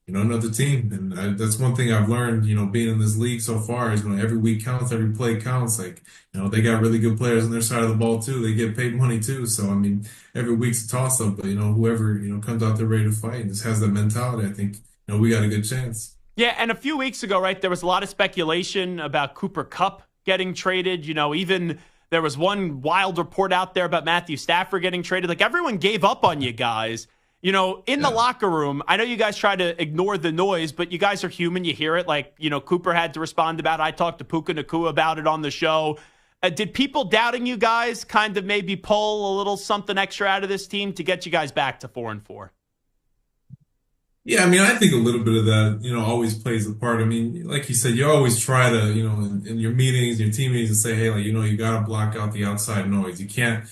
another team. And that's one thing I've learned, being in this league so far is, every week counts, every play counts. Like, they got really good players on their side of the ball too. They get paid money too. So, I mean, every week's a toss up, but, whoever, comes out there ready to fight and just has that mentality, I think, we got a good chance. Yeah, and a few weeks ago, right, there was a lot of speculation about Cooper Kupp getting traded. Even there was one wild report out there about Matthew Stafford getting traded. Like, everyone gave up on you guys. In the locker room, I know you guys try to ignore the noise, but you guys are human. You hear it. Like, Cooper had to respond about it. I talked to Puka Nacua about it on the show. Did people doubting you guys kind of maybe pull a little something extra out of this team to get you guys back to 4-4? Yeah, I mean, I think a little bit of that, always plays a part. I mean, like you said, you always try to, in your meetings, your team meetings, and say, hey, like, you got to block out the outside noise. You can't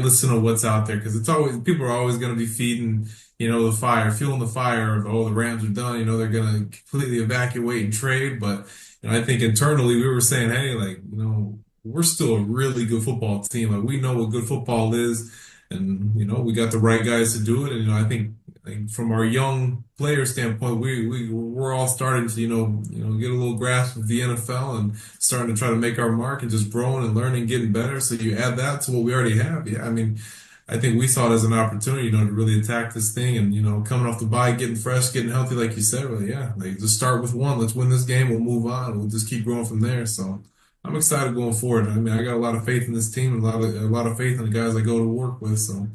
listen to what's out there, because people are always going to be feeding, the fire, fueling the fire of, the Rams are done. They're going to completely evacuate and trade. But I think internally we were saying, hey, like, we're still a really good football team. Like, we know what good football is, and we got the right guys to do it. And I think from our young player standpoint, we're all starting to get a little grasp of the NFL and starting to try to make our mark and just growing and learning, getting better. So you add that to what we already have. Yeah, I mean, I think we saw it as an opportunity, to really attack this thing and coming off the bye, getting fresh, getting healthy, like you said. Really, yeah, like just start with one. Let's win this game. We'll move on. We'll just keep growing from there. So I'm excited going forward. I mean, I got a lot of faith in this team and a lot of faith in the guys I go to work with. So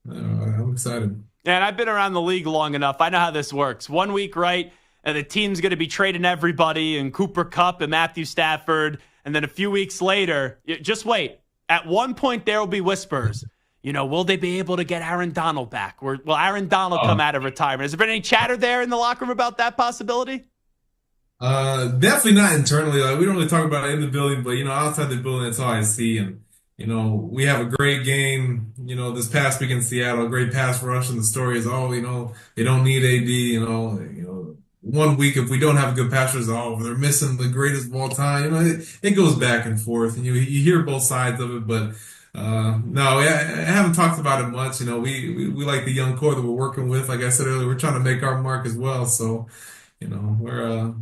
I'm excited. And I've been around the league long enough. I know how this works. 1 week, right, and the team's going to be trading everybody and Cooper Kupp and Matthew Stafford. And then a few weeks later, just wait. At one point, there will be whispers. Will they be able to get Aaron Donald back? Or will Aaron Donald come out of retirement? Has there been any chatter there in the locker room about that possibility? Definitely not internally. Like, we don't really talk about it in the building, but, outside the building, that's all I see. And, we have a great game, this past week in Seattle, a great pass rush, and the story is, they don't need AD, 1 week if we don't have a good pass rush, they're missing the greatest of all time. It goes back and forth, and you hear both sides of it, but no, I haven't talked about it much. We like the young core that we're working with. Like I said earlier, we're trying to make our mark as well. So, we're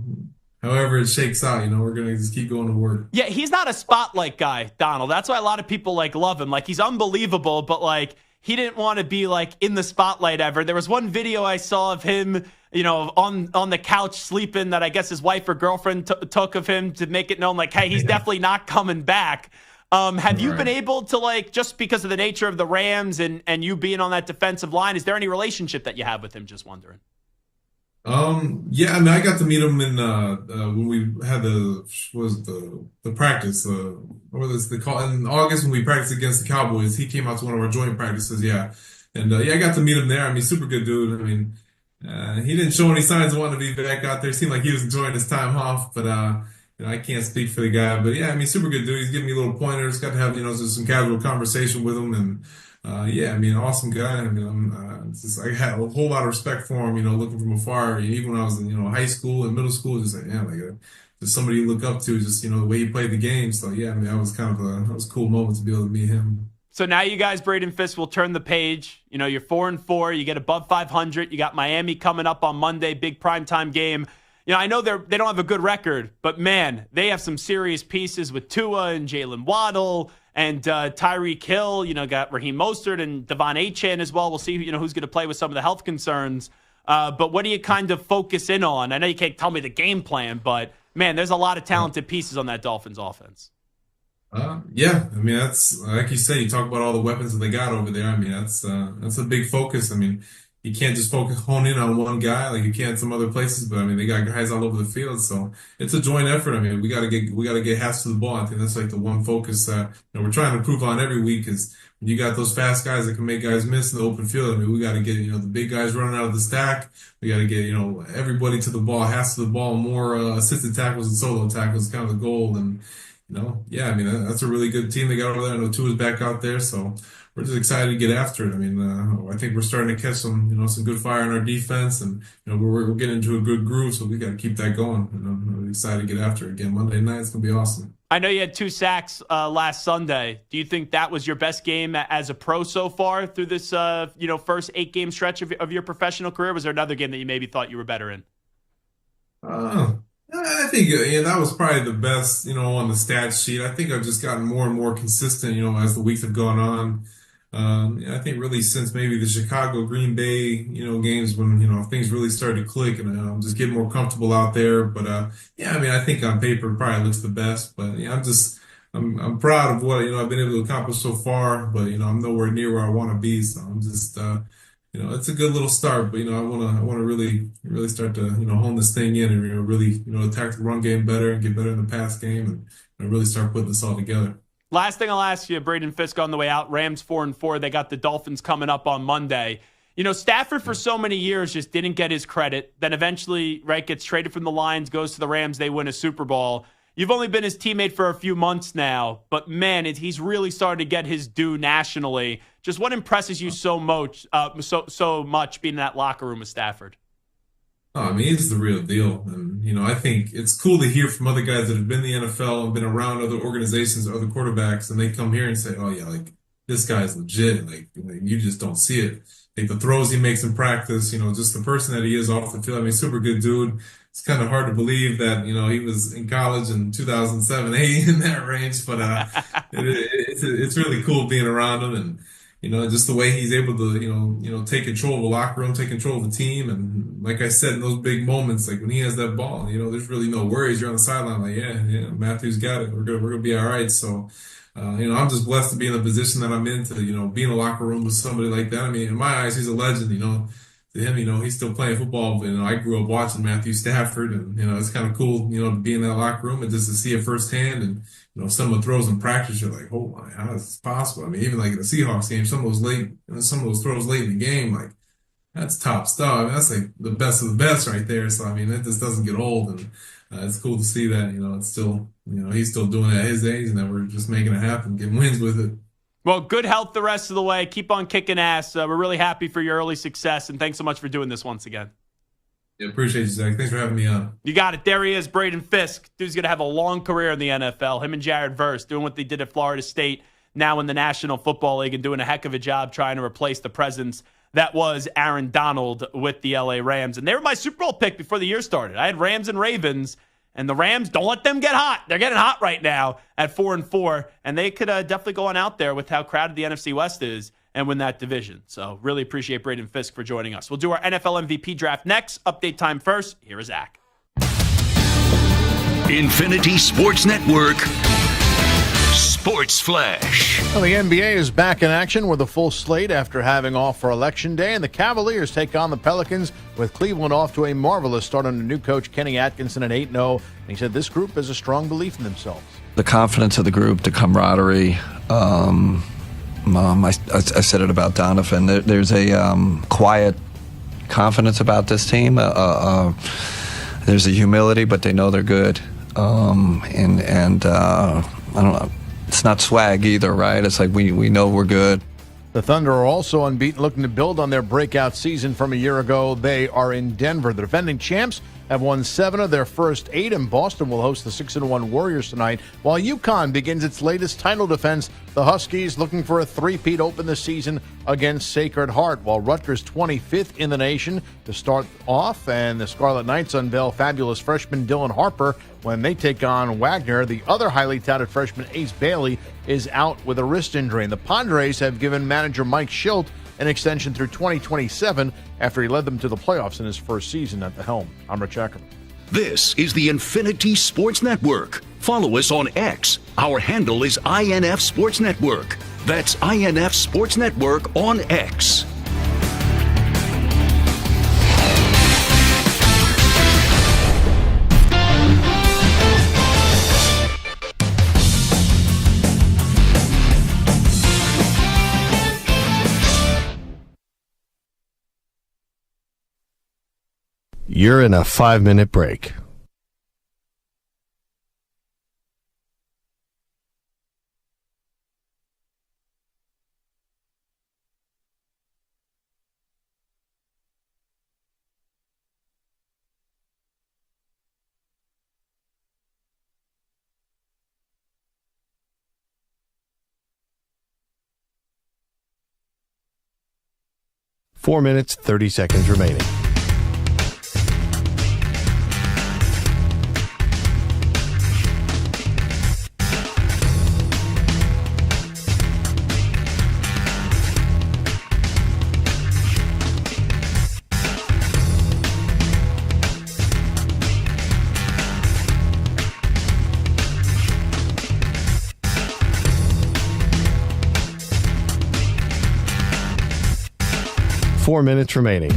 however it shakes out, we're going to just keep going to work. Yeah, he's not a spotlight guy, Donald. That's why a lot of people love him. Like, he's unbelievable, but he didn't want to be in the spotlight ever. There was one video I saw of him, on the couch sleeping that I guess his wife or girlfriend took of him to make it known, hey, he's definitely not coming back. Have you been able to, just because of the nature of the Rams and you being on that defensive line, is there any relationship that you have with him? Just wondering. Yeah, I mean, I got to meet him in when we had the practice, what was the call in August when we practiced against the Cowboys. He came out to one of our joint practices, yeah, and I got to meet him there. I mean, super good dude. I mean, he didn't show any signs of wanting to be back out there. It seemed like he was enjoying his time off, but I can't speak for the guy. But yeah, I mean, super good dude. He's giving me little pointers. Got to have just some casual conversation with him, and yeah, I mean, awesome guy. I mean, I had a whole lot of respect for him, looking from afar. Even when I was in, high school and middle school, just just somebody you look up to, just, the way he played the game. So yeah, I mean, that was kind of that was a cool moment to be able to meet him. So now you guys, Braden Fiske, will turn the page. You're 4-4. You get above 500. You got Miami coming up on Monday, big primetime game. I know they don't have a good record, but man, they have some serious pieces with Tua and Jalen Waddle and Tyreek Hill. Got Raheem Mostert and Devon Achane as well. We'll see who's going to play with some of the health concerns. But what do you kind of focus in on? I know you can't tell me the game plan, but man, there's a lot of talented pieces on that Dolphins offense. Yeah, I mean, that's like you say, you talk about all the weapons that they got over there. I mean, that's a big focus. I mean, you can't just hone in on one guy like you can some other places, but I mean, they got guys all over the field, so it's a joint effort. I mean, we got to get halves to the ball. I think that's like the one focus that we're trying to improve on every week is when you got those fast guys that can make guys miss in the open field. I mean, we got to get the big guys running out of the stack. We got to get everybody to the ball, halves to the ball, more assisted tackles and solo tackles is kind of the goal. And yeah, I mean, that's a really good team they got over there. I know Tua's back out there, so we're just excited to get after it. I mean, I think we're starting to catch some good fire in our defense, and we're getting into a good groove, so we got to keep that going. I'm excited to get after it again Monday night. It's gonna be awesome. I know you had 2 sacks last Sunday. Do you think that was your best game as a pro so far through this first 8-game stretch of your professional career? Was there another game that you maybe thought you were better in? I think that was probably the best, on the stat sheet. I think I've just gotten more and more consistent, as the weeks have gone on. I think really since maybe the Chicago Green Bay, games when, things really started to click and I'm just getting more comfortable out there. But, yeah, I mean, I think on paper it probably looks the best, but I'm proud of what, I've been able to accomplish so far, but, I'm nowhere near where I want to be. So I'm just, it's a good little start, but, I want to really start to, hone this thing in and, really, attack the run game better and get better in the pass game and really start putting this all together. Last thing I'll ask you, Braden Fiske on the way out, Rams 4-4. They got the Dolphins coming up on Monday. Stafford for so many years just didn't get his credit. Then eventually, gets traded from the Lions, goes to the Rams. They win a Super Bowl. You've only been his teammate for a few months now, but man, he's really started to get his due nationally. Just what impresses you so much being in that locker room with Stafford? I mean, he's the real deal. And, I think it's cool to hear from other guys that have been in the NFL and been around other organizations or other quarterbacks, and they come here and say, oh, yeah, like, this guy's legit. Like you just don't see it. Like, the throws he makes in practice, just the person that he is off the field. I mean, super good dude. It's kind of hard to believe that, he was in college in 2007, 8 in that range, but it's really cool being around him and, just the way he's able to, take control of the locker room, take control of the team. And like I said, in those big moments, like when he has that ball, there's really no worries. You're on the sideline like, yeah, Matthew's got it. We're going to be all right. So, I'm just blessed to be in the position that I'm in to, be in a locker room with somebody like that. I mean, in my eyes, he's a legend, to him, he's still playing football, but, I grew up watching Matthew Stafford and, it's kind of cool, to be in that locker room and just to see it firsthand. And, some of the throws in practice, you're like, oh my, how is this possible? I mean, even like in the Seahawks game, some of those throws late in the game, like that's top stuff. I mean, that's like the best of the best right there. So, I mean, it just doesn't get old. And it's cool to see that, it's still, he's still doing it at his age and that we're just making it happen, getting wins with it. Well, good health the rest of the way. Keep on kicking ass. We're really happy for your early success, and thanks so much for doing this once again. Yeah, appreciate you, Zach. Thanks for having me on. You got it. There he is, Braden Fiske. Dude's going to have a long career in the NFL. Him and Jared Verse doing what they did at Florida State, now in the National Football League, and doing a heck of a job trying to replace the presence that was Aaron Donald with the LA Rams. And they were my Super Bowl pick before the year started. I had Rams and Ravens. And the Rams, don't let them get hot. They're getting hot right now at 4-4, and they could definitely go on out there with how crowded the NFC West is and win that division. So really appreciate Braden Fiske for joining us. We'll do our NFL MVP draft next. Update time first. Here is Zach. Infinity Sports Network Sports Flash. Well, the NBA is back in action with a full slate after having off for Election Day, and the Cavaliers take on the Pelicans with Cleveland off to a marvelous start under new coach Kenny Atkinson at 8-0. And he said this group has a strong belief in themselves. The confidence of the group, the camaraderie. I said it about Donovan. There's a quiet confidence about this team. There's a humility, but they know they're good. I don't know. It's not swag either, right? It's like we know we're good. The Thunder are also unbeaten, looking to build on their breakout season from a year ago. They are in Denver. The defending champs have won 7 of their first 8, and Boston will host the 6-1 Warriors tonight, while UConn begins its latest title defense. The Huskies looking for a three-peat open this season against Sacred Heart, while Rutgers 25th in the nation to start off, and the Scarlet Knights unveil fabulous freshman Dylan Harper when they take on Wagner. The other highly touted freshman, Ace Bailey, is out with a wrist injury, and the Padres have given manager Mike Schilt an extension through 2027 after he led them to the playoffs in his first season at the helm. I'm Rich Eckerman. This is the Infinity Sports Network. Follow us on X. Our handle is INF Sports Network. That's INF Sports Network on X. You're in a 5-minute break. Four minutes, 30 seconds remaining. Four minutes remaining.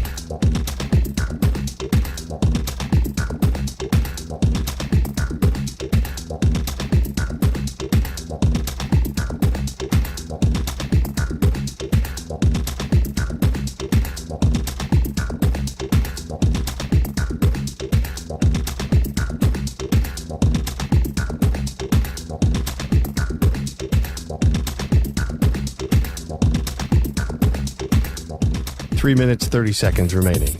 Three minutes, 30 seconds remaining.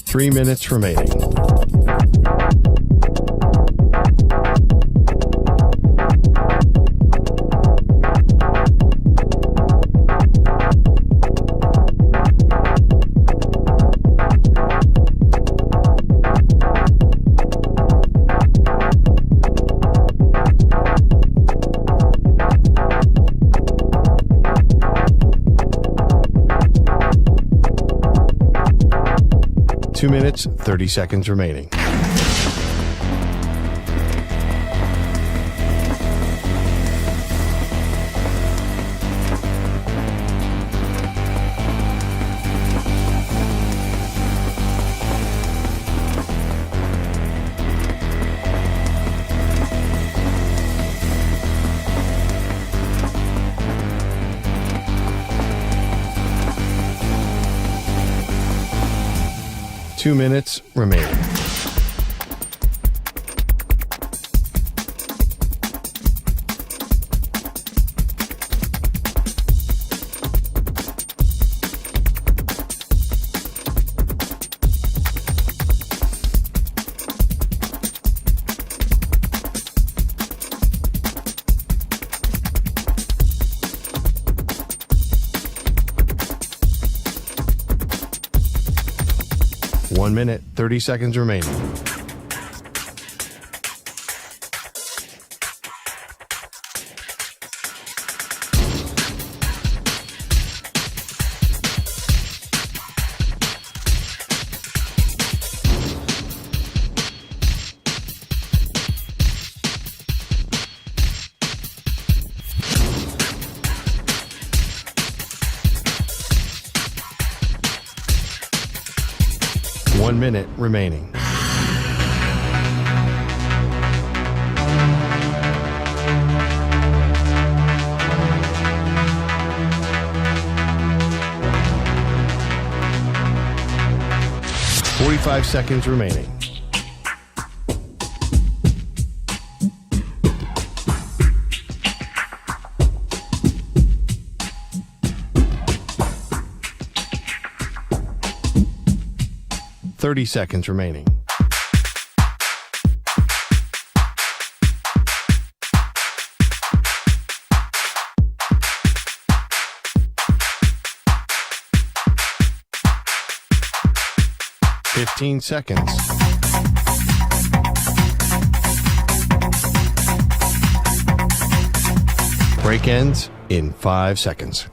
Three minutes remaining. Two minutes, 30 seconds remaining. Two minutes remaining. One minute, 30 seconds remaining. One minute remaining. 45 seconds remaining. Thirty seconds remaining. Fifteen seconds. Break ends in 5 seconds.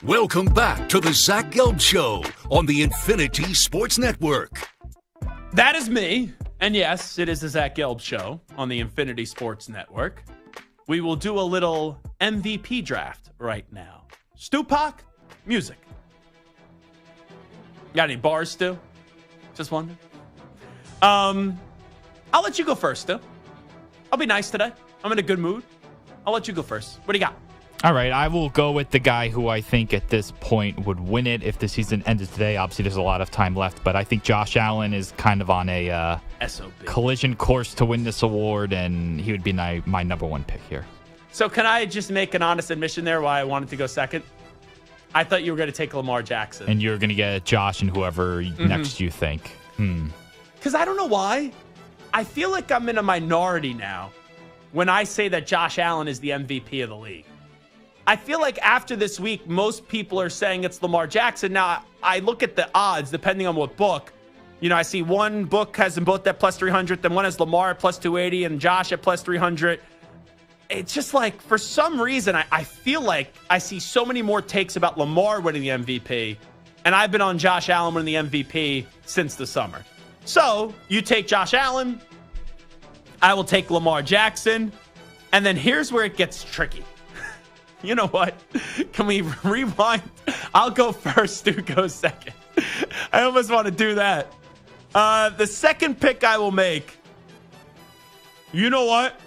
Welcome back to the Zach Gelb Show on the Infinity Sports Network. That is me. And yes, it is the Zach Gelb Show on the Infinity Sports Network. We will do a little MVP draft right now. Stupak, music. Got any bars, Stu? Just wondering. I'll let you go first, Stu. I'll be nice today. I'm in a good mood. I'll let you go first. What do you got? All right, I will go with the guy who I think at this point would win it if the season ended today. Obviously, there's a lot of time left, but I think Josh Allen is kind of on a collision course to win this award, and he would be my number one pick here. So can I just make an honest admission there why I wanted to go second? I thought you were going to take Lamar Jackson. And you're going to get Josh and whoever next you think. Because I don't know why. I feel like I'm in a minority now when I say that Josh Allen is the MVP of the league. I feel like after this week, most people are saying it's Lamar Jackson. Now, I look at the odds, depending on what book. You know, I see one book has them both at plus 300, then one has Lamar at plus 280 and Josh at plus 300. It's just like, for some reason, I feel like I see so many more takes about Lamar winning the MVP, and I've been on Josh Allen winning the MVP since the summer. So, you take Josh Allen, I will take Lamar Jackson, and then here's where it gets tricky. You know what? Can we rewind? I'll go first. Stu goes second. I almost want to do that. The second pick I will make. You know what?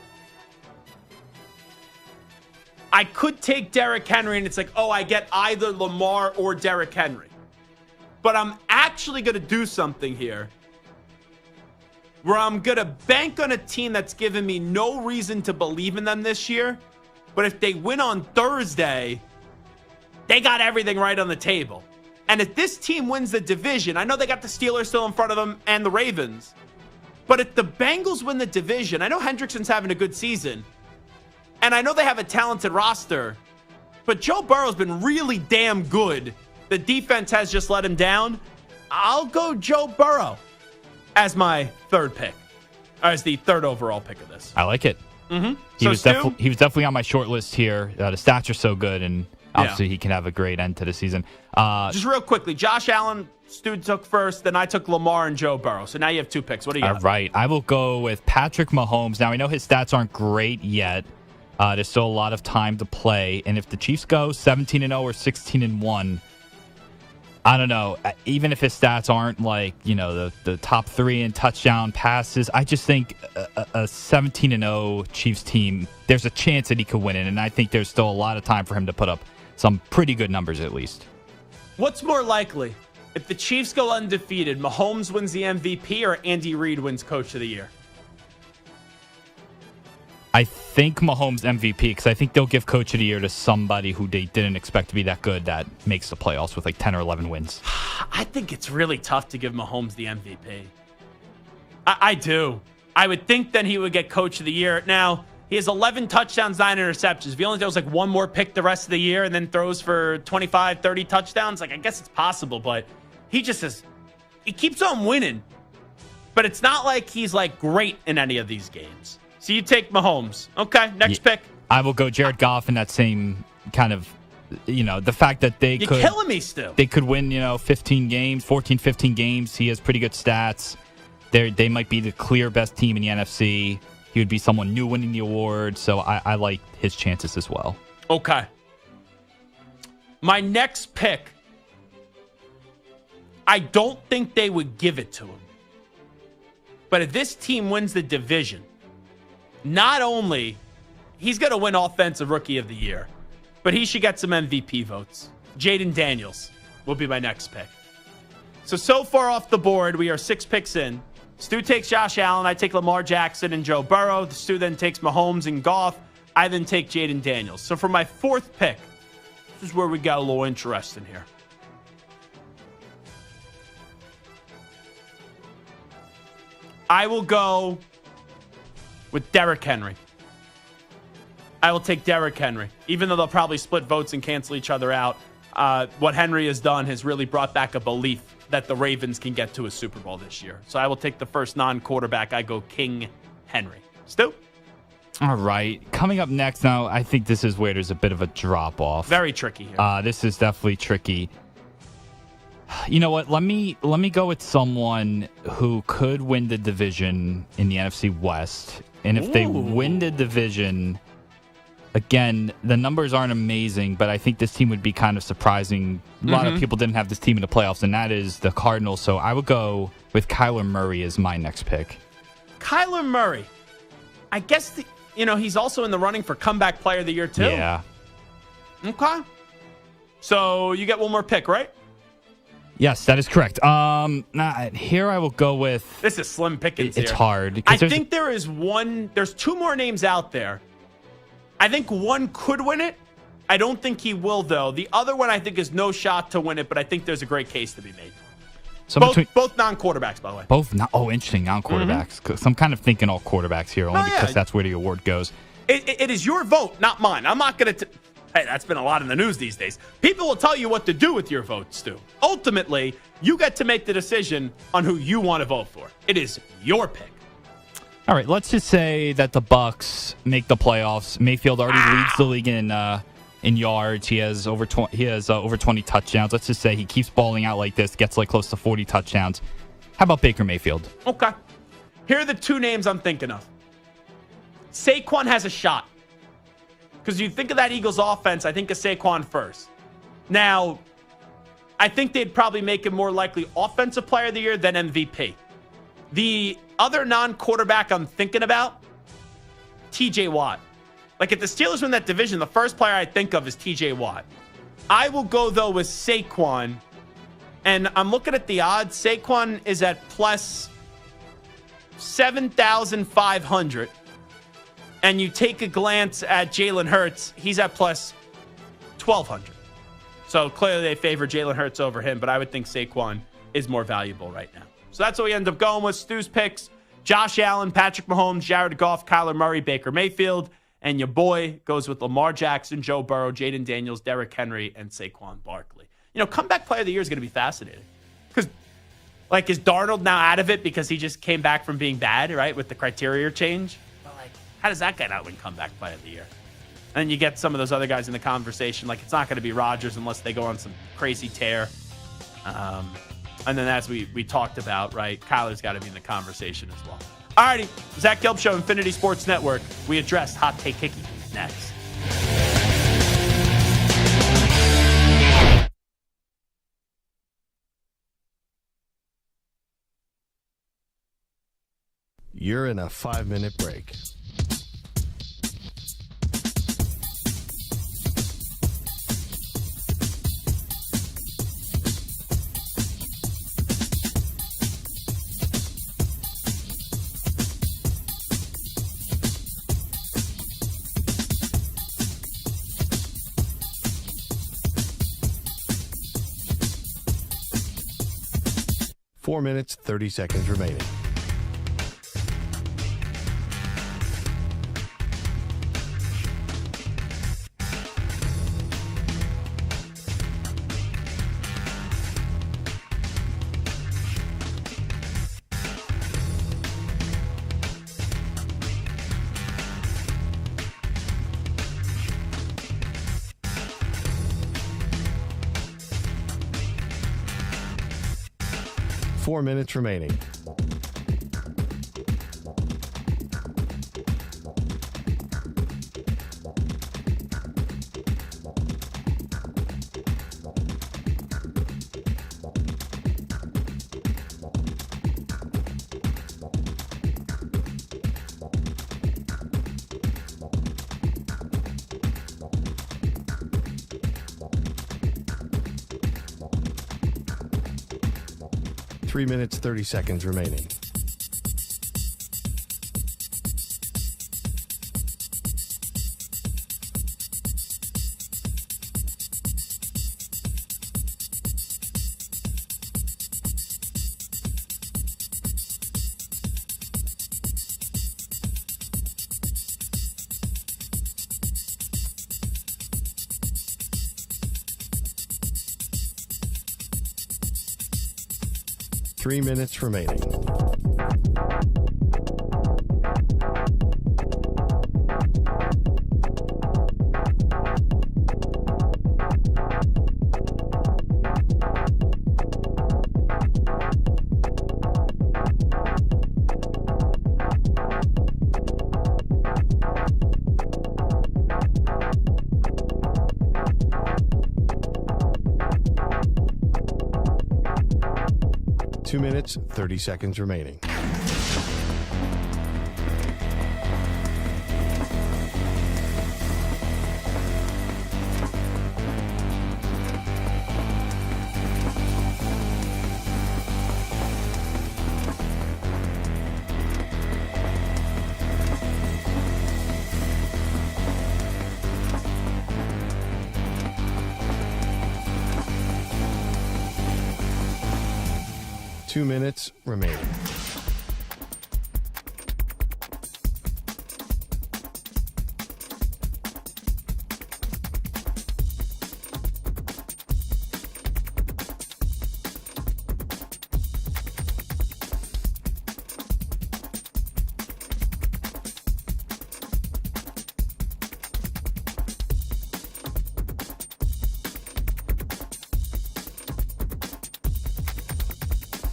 I could take Derrick Henry, and it's like, oh, I get either Lamar or Derrick Henry. But I'm actually going to do something here where I'm going to bank on a team that's given me no reason to believe in them this year. But if they win on Thursday, they got everything right on the table. And if this team wins the division, I know they got the Steelers still in front of them and the Ravens. But if the Bengals win the division, I know Hendrickson's having a good season. And I know they have a talented roster. But Joe Burrow's been really damn good. The defense has just let him down. I'll go Joe Burrow as my third pick. Or as the third overall pick of this. I like it. Mm-hmm. He was definitely on my short list here. The stats are so good, and obviously he can have a great end to the season. Just real quickly, Josh Allen, Stu took first, then I took Lamar and Joe Burrow. So now you have two picks. What do you got? All right. I will go with Patrick Mahomes. Now, I know his stats aren't great yet. There's still a lot of time to play. And if the Chiefs go 17-0 or 16-1, I don't know. Even if his stats aren't like, you know, the top three in touchdown passes, I just think a 17-0 Chiefs team, there's a chance that he could win it. And I think there's still a lot of time for him to put up some pretty good numbers at least. What's more likely? If the Chiefs go undefeated, Mahomes wins the MVP or Andy Reid wins Coach of the Year? I think Mahomes MVP because I think they'll give Coach of the Year to somebody who they didn't expect to be that good that makes the playoffs with like 10 or 11 wins. I think it's really tough to give Mahomes the MVP. I do. I would think then he would get Coach of the Year. Now, he has 11 touchdowns, 9 interceptions. If he only throws like one more pick the rest of the year and then throws for 25, 30 touchdowns, like I guess it's possible, but he just he keeps on winning. But it's not like he's like great in any of these games. So you take Mahomes. Okay, next pick. I will go Jared Goff in that same kind of, you know, the fact that You're killing me still. They could win, 15 games. He has pretty good stats. They might be the clear best team in the NFC. He would be someone new winning the award. So I like his chances as well. Okay. My next pick, I don't think they would give it to him. But if this team wins the division, not only he's going to win Offensive Rookie of the Year, but he should get some MVP votes. Jaden Daniels will be my next pick. So far off the board, we are 6 picks in. Stu takes Josh Allen. I take Lamar Jackson and Joe Burrow. Stu then takes Mahomes and Goff. I then take Jaden Daniels. So for my 4th pick, this is where we got a little interesting here. I will go with Derrick Henry. I will take Derrick Henry. Even though they'll probably split votes and cancel each other out, what Henry has done has really brought back a belief that the Ravens can get to a Super Bowl this year. So I will take the first non-quarterback. I go King Henry. Stu? All right. Coming up next now, I think this is where there's a bit of a drop-off. Very tricky here. This is definitely tricky. You know what? Let me go with someone who could win the division in the NFC West. And if they win the division, again, the numbers aren't amazing, but I think this team would be kind of surprising. A lot of people didn't have this team in the playoffs, and that is the Cardinals. So I would go with Kyler Murray as my next pick. Kyler Murray. I guess, he's also in the running for Comeback Player of the Year, too. Yeah. Okay. So you get one more pick, right? Yes, that is correct. Here I will go with... This is slim pickings It's here. hard. I think there's 2 more names out there. I think one could win it. I don't think he will, though. The other one I think is no shot to win it, but I think there's a great case to be made. So both non-quarterbacks, by the way. Both interesting non-quarterbacks. Because I'm kind of thinking all quarterbacks here, only because that's where the award goes. It is your vote, not mine. I'm not going to... Hey, that's been a lot in the news these days. People will tell you what to do with your vote, Stu. Ultimately, you get to make the decision on who you want to vote for. It is your pick. All right, let's just say that the Bucs make the playoffs. Mayfield already leads the league in yards. He has over 20 touchdowns. Let's just say he keeps balling out like this, gets close to 40 touchdowns. How about Baker Mayfield? Okay. Here are the 2 names I'm thinking of. Saquon has a shot. Because you think of that Eagles offense, I think of Saquon first. Now, I think they'd probably make him more likely Offensive Player of the Year than MVP. The other non-quarterback I'm thinking about, TJ Watt. If the Steelers win that division, the first player I think of is TJ Watt. I will go, though, with Saquon. And I'm looking at the odds. Saquon is at plus 7,500. And you take a glance at Jalen Hurts, he's at plus 1,200. So clearly they favor Jalen Hurts over him, but I would think Saquon is more valuable right now. So that's what we end up going with. Stu's picks: Josh Allen, Patrick Mahomes, Jared Goff, Kyler Murray, Baker Mayfield. And your boy goes with Lamar Jackson, Joe Burrow, Jaden Daniels, Derrick Henry, and Saquon Barkley. Comeback Player of the Year is going to be fascinating. Because, is Darnold now out of it because he just came back from being bad, right, with the criteria change? How does that guy not win Comeback Player of the Year? And then you get some of those other guys in the conversation. It's not going to be Rodgers unless they go on some crazy tear. And then as we talked about, right, Kyler's got to be in the conversation as well. All righty, Zach Gelb Show, Infinity Sports Network. We address Hot Take Hickey next. You're in a 5-minute break. Four minutes, 30 seconds remaining. Four minutes remaining. 3 minutes, 30 seconds remaining. Three minutes remaining. Two minutes, 30 seconds remaining. Two minutes remaining.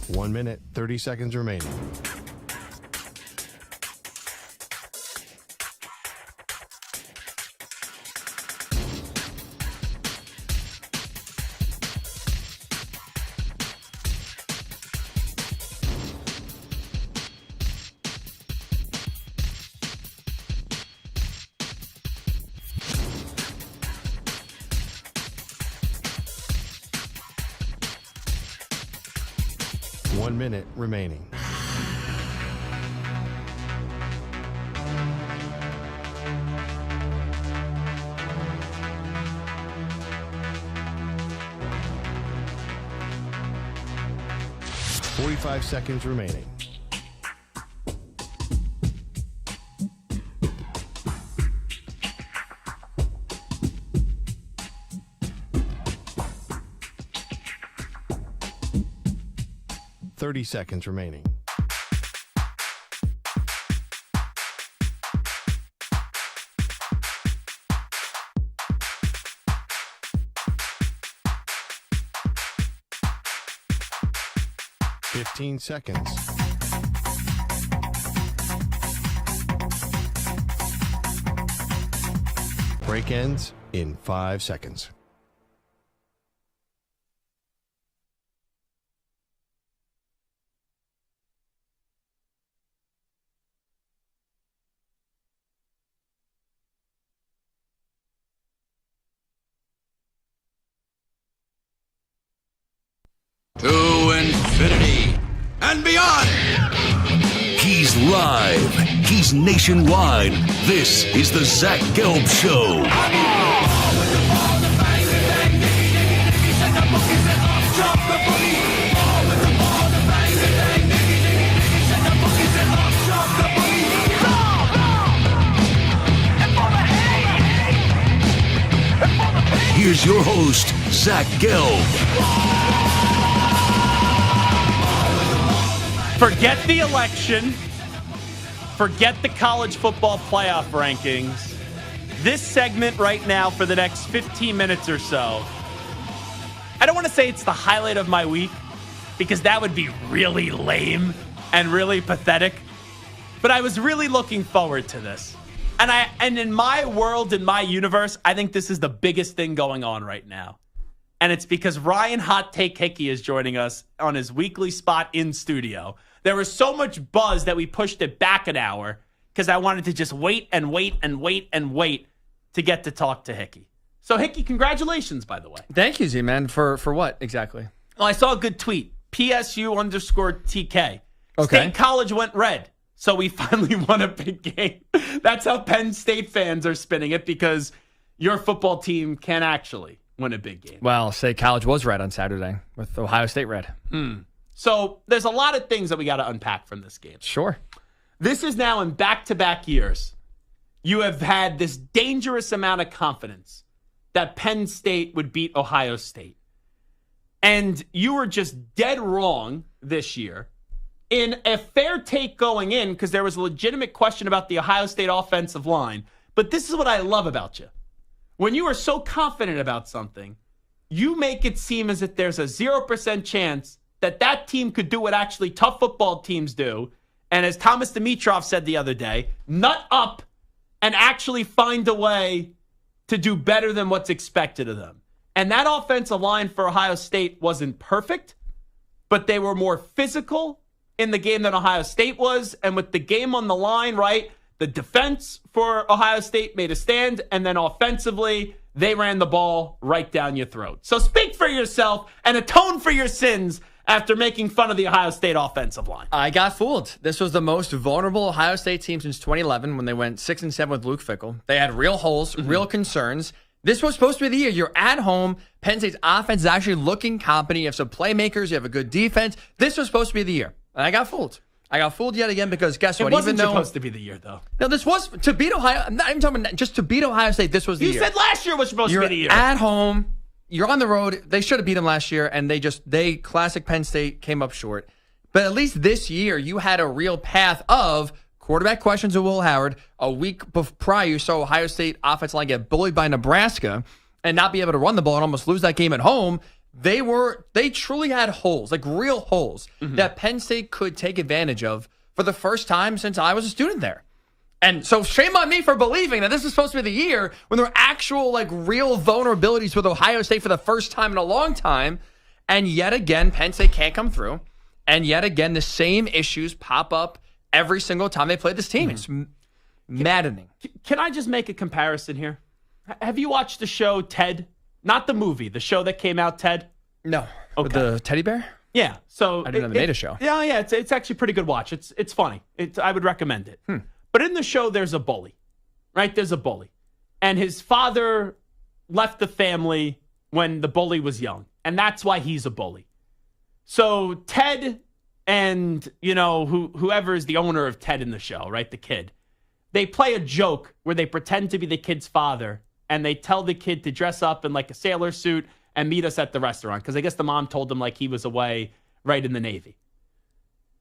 One minute, 30 seconds remaining. One minute remaining. Forty-five seconds remaining. Seconds remaining. Fifteen seconds. Break ends in 5 seconds. To infinity and beyond. He's live. He's nationwide. This is the Zach Gelb Show. Here's your host, Zach Gelb. Forget the election. Forget the college football playoff rankings. This segment right now for the next 15 minutes or so, I don't want to say it's the highlight of my week because that would be really lame and really pathetic, but I was really looking forward to this. And in my world, in my universe, I think this is the biggest thing going on right now. And it's because Ryan Hot Take Hickey is joining us on his weekly spot in studio. There was so much buzz that we pushed it back an hour because I wanted to just wait and wait and wait and wait to get to talk to Hickey. So, Hickey, congratulations, by the way. Thank you, Z-Man. For what exactly? Well, I saw a good tweet. PSU_TK. Okay. State College went red. So we finally won a big game. That's how Penn State fans are spinning it, because your football team can actually win a big game. Well, State College was red on Saturday with Ohio State red. So there's a lot of things that we got to unpack from this game. Sure. This is now in back-to-back years. You have had this dangerous amount of confidence that Penn State would beat Ohio State. And you were just dead wrong this year in a fair take going in, because there was a legitimate question about the Ohio State offensive line. But this is what I love about you. When you are so confident about something, you make it seem as if there's a 0% chance that that team could do what actually tough football teams do. And as Thomas Dimitroff said the other day, nut up and actually find a way to do better than what's expected of them. And that offensive line for Ohio State wasn't perfect, but they were more physical in the game than Ohio State was. And with the game on the line, right, the defense for Ohio State made a stand, and then offensively, they ran the ball right down your throat. So speak for yourself and atone for your sins after making fun of the Ohio State offensive line. I got fooled. This was the most vulnerable Ohio State team since 2011 when they went 6-7 with Luke Fickell. They had real holes, real concerns. This was supposed to be the year. You're at home. Penn State's offense is actually looking competent. You have some playmakers. You have a good defense. This was supposed to be the year. And I got fooled. I got fooled yet again because guess what? It wasn't supposed to be the year, though. No, this was to beat Ohio. I'm not even talking about just to beat Ohio State. This was the year. You said last year was supposed to be the year. You're at home. You're on the road. They should have beat them last year, and they classic Penn State came up short. But at least this year, you had a real path of quarterback questions with Will Howard. A week prior, you saw Ohio State offensive line get bullied by Nebraska and not be able to run the ball and almost lose that game at home. They truly had holes, like real holes, that Penn State could take advantage of for the first time since I was a student there. And so shame on me for believing that this is supposed to be the year when there were actual, like, real vulnerabilities with Ohio State for the first time in a long time. And yet again, Penn State can't come through. And yet again, the same issues pop up every single time they play this team. It's maddening. Can I just make a comparison here? Have you watched the show Ted? Not the movie, the show that came out, Ted? No. Okay. With the teddy bear? Yeah. So I didn't know they made a show. Yeah, it's actually a pretty good watch. It's funny. I would recommend it. But in the show, there's a bully, right? There's a bully. And his father left the family when the bully was young. And that's why he's a bully. So Ted and, whoever is the owner of Ted in the show, right? The kid. They play a joke where they pretend to be the kid's father. And they tell the kid to dress up in like a sailor suit and meet us at the restaurant. Because I guess the mom told him like he was away right in the Navy.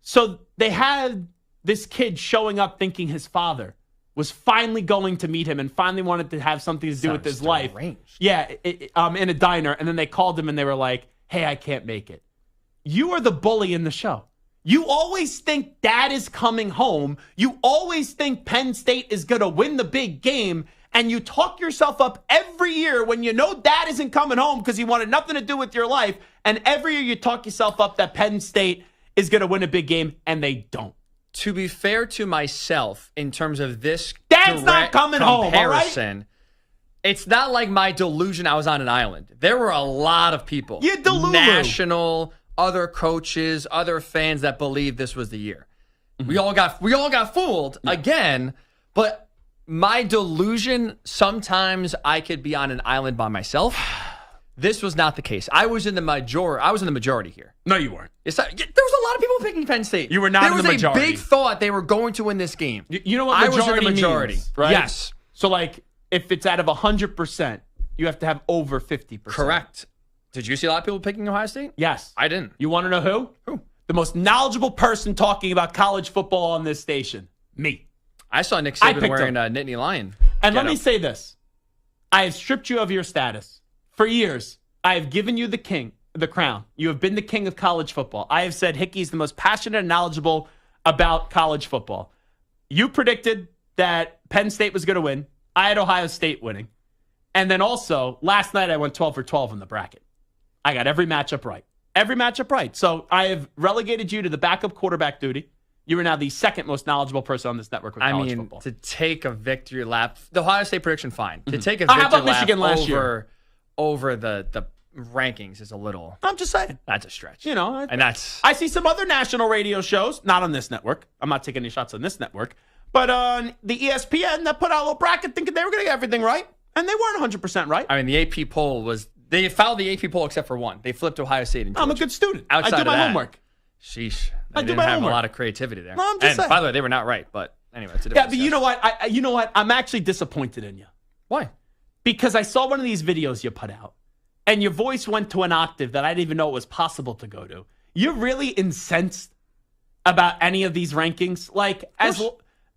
So they had this kid showing up thinking his father was finally going to meet him and finally wanted to have something to do with his life. Yeah, in a diner. And then they called him and they were like, hey, I can't make it. You are the bully in the show. You always think dad is coming home. You always think Penn State is going to win the big game. And you talk yourself up every year when you know dad isn't coming home because he wanted nothing to do with your life. And every year you talk yourself up that Penn State is going to win a big game, and they don't. To be fair to myself, in terms of this dad's not coming home, all right? It's not like my delusion I was on an island. There were a lot of people, national, other coaches, other fans that believed this was the year. We all got fooled again, but my delusion, sometimes I could be on an island by myself. This was not the case. I was in the majority here. No, you weren't. There was a lot of people picking Penn State. You were not in the majority. There was a big thought they were going to win this game. You know what majority I was in the majority, means, right? Yes. So, like, if it's out of 100%, you have to have over 50%. Correct. Did you see a lot of people picking Ohio State? Yes. I didn't. You want to know who? Who? The most knowledgeable person talking about college football on this station. Me. I saw Nick Saban wearing a Nittany Lion. And let me say this. I have stripped you of your status. For years, I have given you the crown. You have been the king of college football. I have said Hickey's the most passionate and knowledgeable about college football. You predicted that Penn State was going to win. I had Ohio State winning. And then also, last night I went 12 for 12 in the bracket. I got every matchup right. Every matchup right. So I have relegated you to the backup quarterback duty. You are now the second most knowledgeable person on this network with college football. To take a victory lap, the Ohio State prediction, fine. To take a victory how about lap Michigan last year? Over the rankings is a little. I'm just saying. That's a stretch. And I see some other national radio shows, not on this network. I'm not taking any shots on this network, but on the ESPN that put out a little bracket thinking they were going to get everything right, and they weren't 100% right. I mean, the AP poll was they followed the AP poll except for one. They flipped Ohio State and Georgia. I'm a good student. Outside I do my that, homework. Sheesh. They I do didn't my have homework. a lot of creativity there. No, I'm just saying. By the way, they were not right, but anyway, it's a different but you know what? You know what? I'm actually disappointed in you. Why? Because I saw one of these videos you put out, and your voice went to an octave that I didn't even know it was possible to go to. You're really incensed about any of these rankings.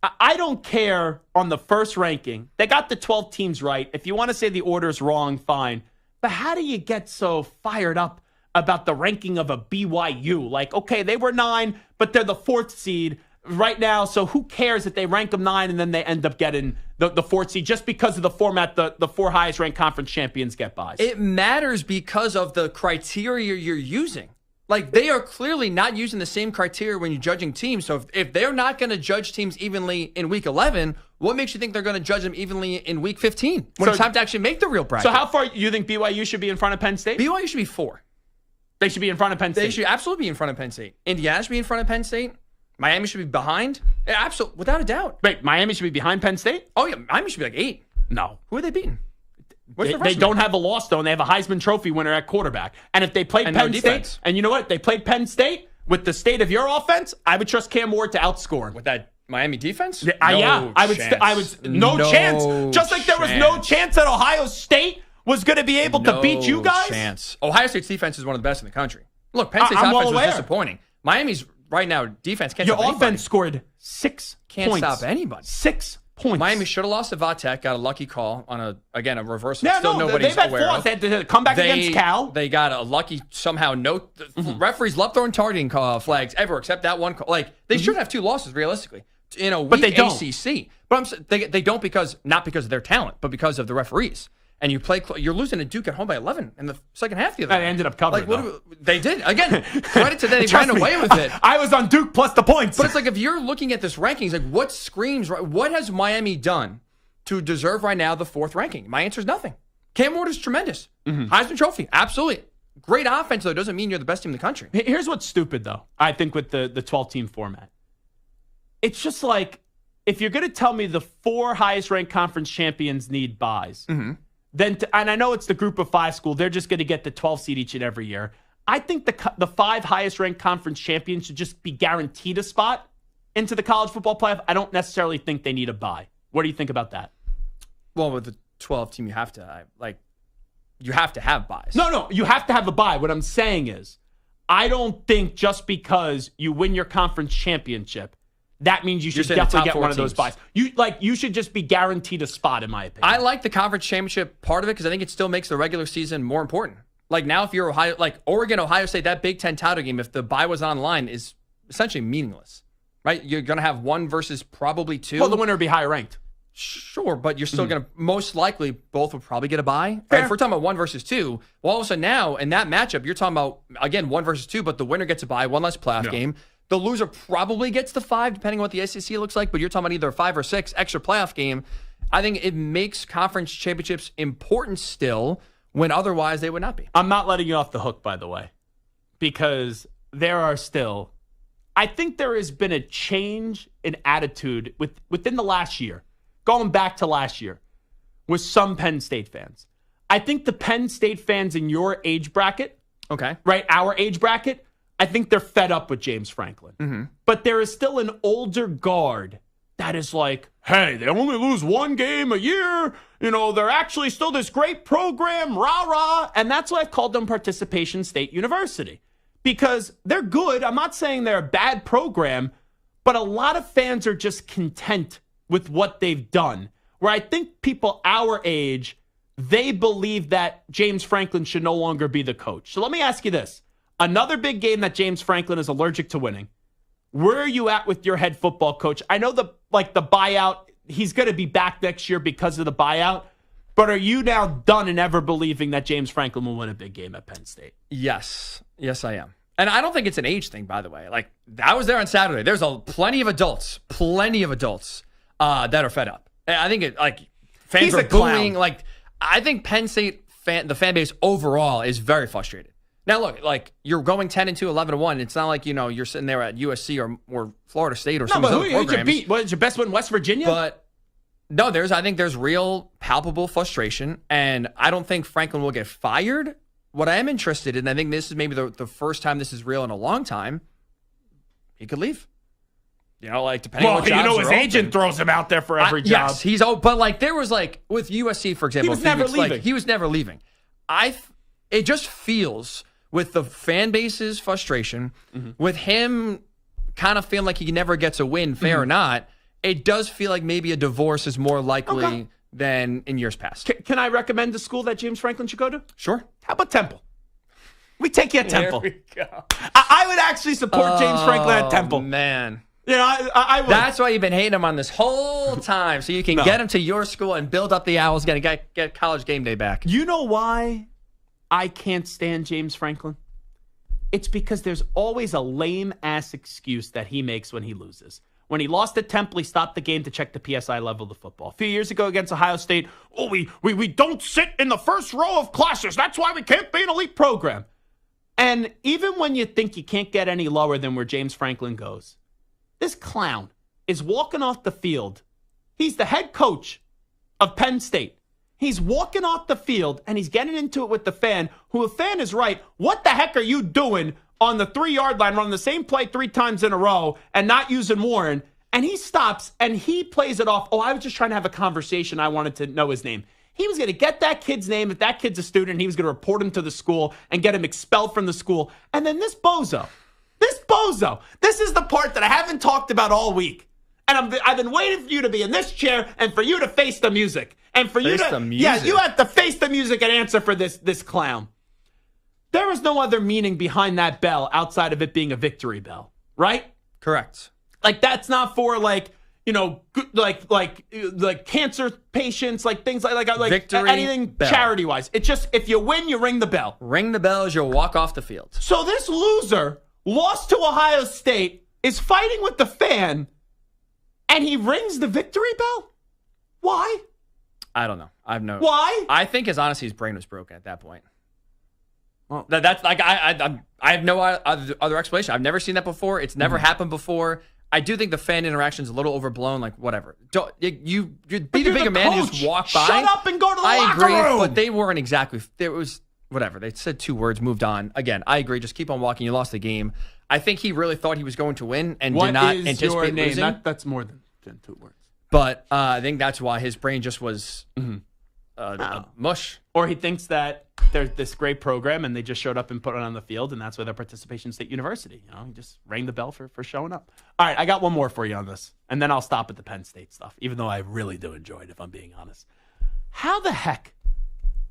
I don't care on the first ranking. They got the 12 teams right. If you want to say the order's wrong, fine. But how do you get so fired up about the ranking of a BYU? Okay, they were 9, but they're the 4th seed right now, so who cares if they rank them 9 and then they end up getting the 4th seed just because of the format the 4 highest ranked conference champions get buys? It matters because of the criteria you're using. They are clearly not using the same criteria when you're judging teams. So if they're not going to judge teams evenly in week 11, what makes you think they're going to judge them evenly in week 15 when it's time to actually make the real bracket? So how far you think BYU should be in front of Penn State? BYU should be 4. They should be in front of Penn State. They should absolutely be in front of Penn State. Indiana should be in front of Penn State. Miami should be behind. Absolutely, without a doubt. Wait, Miami should be behind Penn State? Oh, yeah. Miami should be 8. No. Who are they beating? They don't have a loss, though, and they have a Heisman Trophy winner at quarterback. And if they played Penn State, and you know what? If they played Penn State with the state of your offense, I would trust Cam Ward to outscore. With that Miami defense? I would. No chance. Just like there was no chance that Ohio State was going to be able to beat you guys. Chance. Ohio State's defense is one of the best in the country. Look, Penn State's offense was disappointing. Miami's right now defense can't stop anybody. Your offense scored 6 can't points. stop anybody. 6 points. Miami should have lost to Vatech, got a lucky call on a reversal. Yeah, Still nobody's they've had aware flaws. of. They had to come back against Cal. They got a lucky somehow referees love throwing targeting flags ever except that one call. They should have 2 losses realistically in a weak but they don't. ACC. But they don't not because of their talent, but because of the referees. And you're losing to Duke at home by 11 in the second half the other night. They ended up covering. They did. Again, credit to them. They ran away with it. I was on Duke plus the points. But it's if you're looking at this rankings, what screams, what has Miami done to deserve right now the 4th ranking? My answer is nothing. Cam Ward is tremendous. Heisman Trophy, absolutely. Great offense, though, doesn't mean you're the best team in the country. Here's what's stupid, though, I think, with the 12-team format. It's just if you're going to tell me the 4 highest-ranked conference champions need buys, and I know it's the group of 5 school, they're just going to get the 12 seed each and every year. I think the 5 highest-ranked conference champions should just be guaranteed a spot into the college football playoff. I don't necessarily think they need a bye. What do you think about that? Well, with the 12 team, you have to have buys. No, you have to have a bye. What I'm saying is, I don't think just because you win your conference championship, that means you should definitely get one of those buys. You should just be guaranteed a spot, in my opinion. I like the conference championship part of it because I think it still makes the regular season more important. Now, if you're Oregon, Ohio State, that Big Ten title game, if the bye was online, is essentially meaningless, right? You're going to have 1 versus probably 2. Well, the winner would be higher ranked. Sure, but you're still going to, most likely, both will probably get a bye. Right? If we're talking about 1 versus 2, well, all of a sudden now, in that matchup, you're talking about, again, 1 versus 2, but the winner gets a bye, 1 less playoff game. The loser probably gets the 5, depending on what the SEC looks like, but you're talking about either a 5 or 6 extra playoff game. I think it makes conference championships important still when otherwise they would not be. I'm not letting you off the hook, by the way, because there are still, I think there has been a change in attitude within the last year, going back to last year, with some Penn State fans. I think the Penn State fans in your age bracket, right, our age bracket, I think they're fed up with James Franklin. But there is still an older guard that is hey, they only lose 1 game a year. They're actually still this great program, rah-rah. And that's why I've called them Participation State University. Because they're good. I'm not saying they're a bad program, but a lot of fans are just content with what they've done. Where I think people our age, they believe that James Franklin should no longer be the coach. So let me ask you this. Another big game that James Franklin is allergic to winning. Where are you at with your head football coach? I know the buyout, he's going to be back next year because of the buyout, but are you now done in ever believing that James Franklin will win a big game at Penn State? Yes, I am. And I don't think it's an age thing, by the way. I was there on Saturday. There's plenty of adults that are fed up. I think fans are booing. I think Penn State the fan base overall is very frustrated. Now, look, like you're going 10-2, 11-1. It's not like you're sitting there at USC or Florida State or some of those other programs. Who did you beat? What is your best win? West Virginia? But no, I think there's real palpable frustration, and I don't think Franklin will get fired. What I am interested in, I think this is maybe the first time this is real in a long time. He could leave. Depending on what jobs his are agent open. throws him out there for every job. Yes, but there was with USC, for example, he was never leaving. He was never leaving. It just feels with the fan base's frustration, with him kind of feeling like he never gets a win, fair or not, it does feel like maybe a divorce is more likely than in years past. Can I recommend a school that James Franklin should go to? Sure. How about Temple? We take you at Temple. There we go. I would actually support James Franklin at Temple. Man. I would. That's why you've been hating him on this whole time, so you can get him to your school and build up the Owls, get college game day back. You know why I can't stand James Franklin? It's because there's always a lame-ass excuse that he makes when he loses. When he lost at Temple, he stopped the game to check the PSI level of the football. A few years ago against Ohio State, we don't sit in the first row of classes. That's why we can't be an elite program. And even when you think you can't get any lower than where James Franklin goes, this clown is walking off the field. He's the head coach of Penn State. He's walking off the field, and he's getting into it with the fan, who the fan is right. What the heck are you doing on the 3-yard line, running the same play 3 times in a row and not using Warren? And he stops, and he plays it off. I was just trying to have a conversation. I wanted to know his name. He was going to get that kid's name. If that kid's a student, he was going to report him to the school and get him expelled from the school. And then this bozo, this is the part that I haven't talked about all week. And I've been waiting for you to be in this chair and for you to face the music. And for you have to face the music and answer for this clown. There is no other meaning behind that bell outside of it being a victory bell, right? Correct. That's not for cancer patients, things like victory anything bell. Charity wise. It's just if you win, you ring the bell. Ring the bell as you walk off the field. So this loser lost to Ohio State, is fighting with the fan, and he rings the victory bell? Why? I don't know. Why? I think his brain was broken at that point. Well, that's I have no other explanation. I've never seen that before. It's never happened before. I do think the fan interaction is a little overblown. Whatever. You be the bigger man, just walk by. Shut up and go to the locker room. I agree, but they weren't exactly. It was whatever. They said 2 words, moved on. Again, I agree. Just keep on walking. You lost the game. I think he really thought he was going to win and did not anticipate losing. That's more than 2 words. But I think that's why his brain just was mush. Or he thinks that there's this great program and they just showed up and put it on the field, and that's why their participation in State University. He just rang the bell for showing up. All right, I got one more for you on this, and then I'll stop at the Penn State stuff, even though I really do enjoy it, if I'm being honest. How the heck,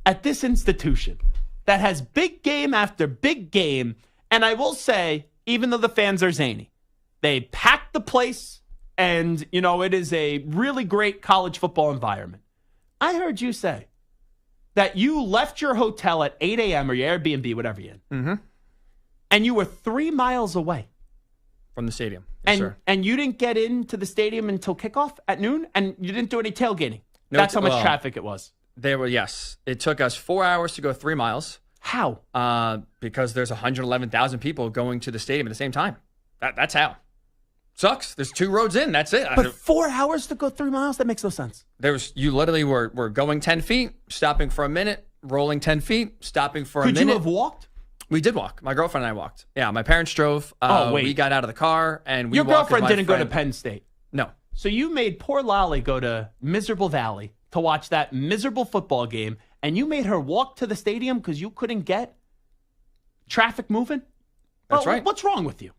at this institution that has big game after big game, and I will say, even though the fans are zany, they pack the place, and, it is a really great college football environment. I heard you say that you left your hotel at 8 a.m. or your Airbnb, whatever you're in, and you were 3 miles away from the stadium. Yes, sir. And you didn't get into the stadium until kickoff at noon, and you didn't do any tailgating. That's how much traffic it was. Yes. It took us 4 hours to go 3 miles. How? Because there's 111,000 people going to the stadium at the same time. That's how. Sucks. There's 2 roads in. That's it. But 4 hours to go 3 miles? That makes no sense. You literally were going 10 feet, stopping for a minute, rolling 10 feet, stopping for a minute. Could you have walked? We did walk. My girlfriend and I walked. Yeah, my parents drove. Wait. We got out of the car and we Your walked. Your girlfriend didn't go to Penn State? No. So you made poor Lolly go to Miserable Valley to watch that miserable football game, and you made her walk to the stadium because you couldn't get traffic moving? That's right. What's wrong with you?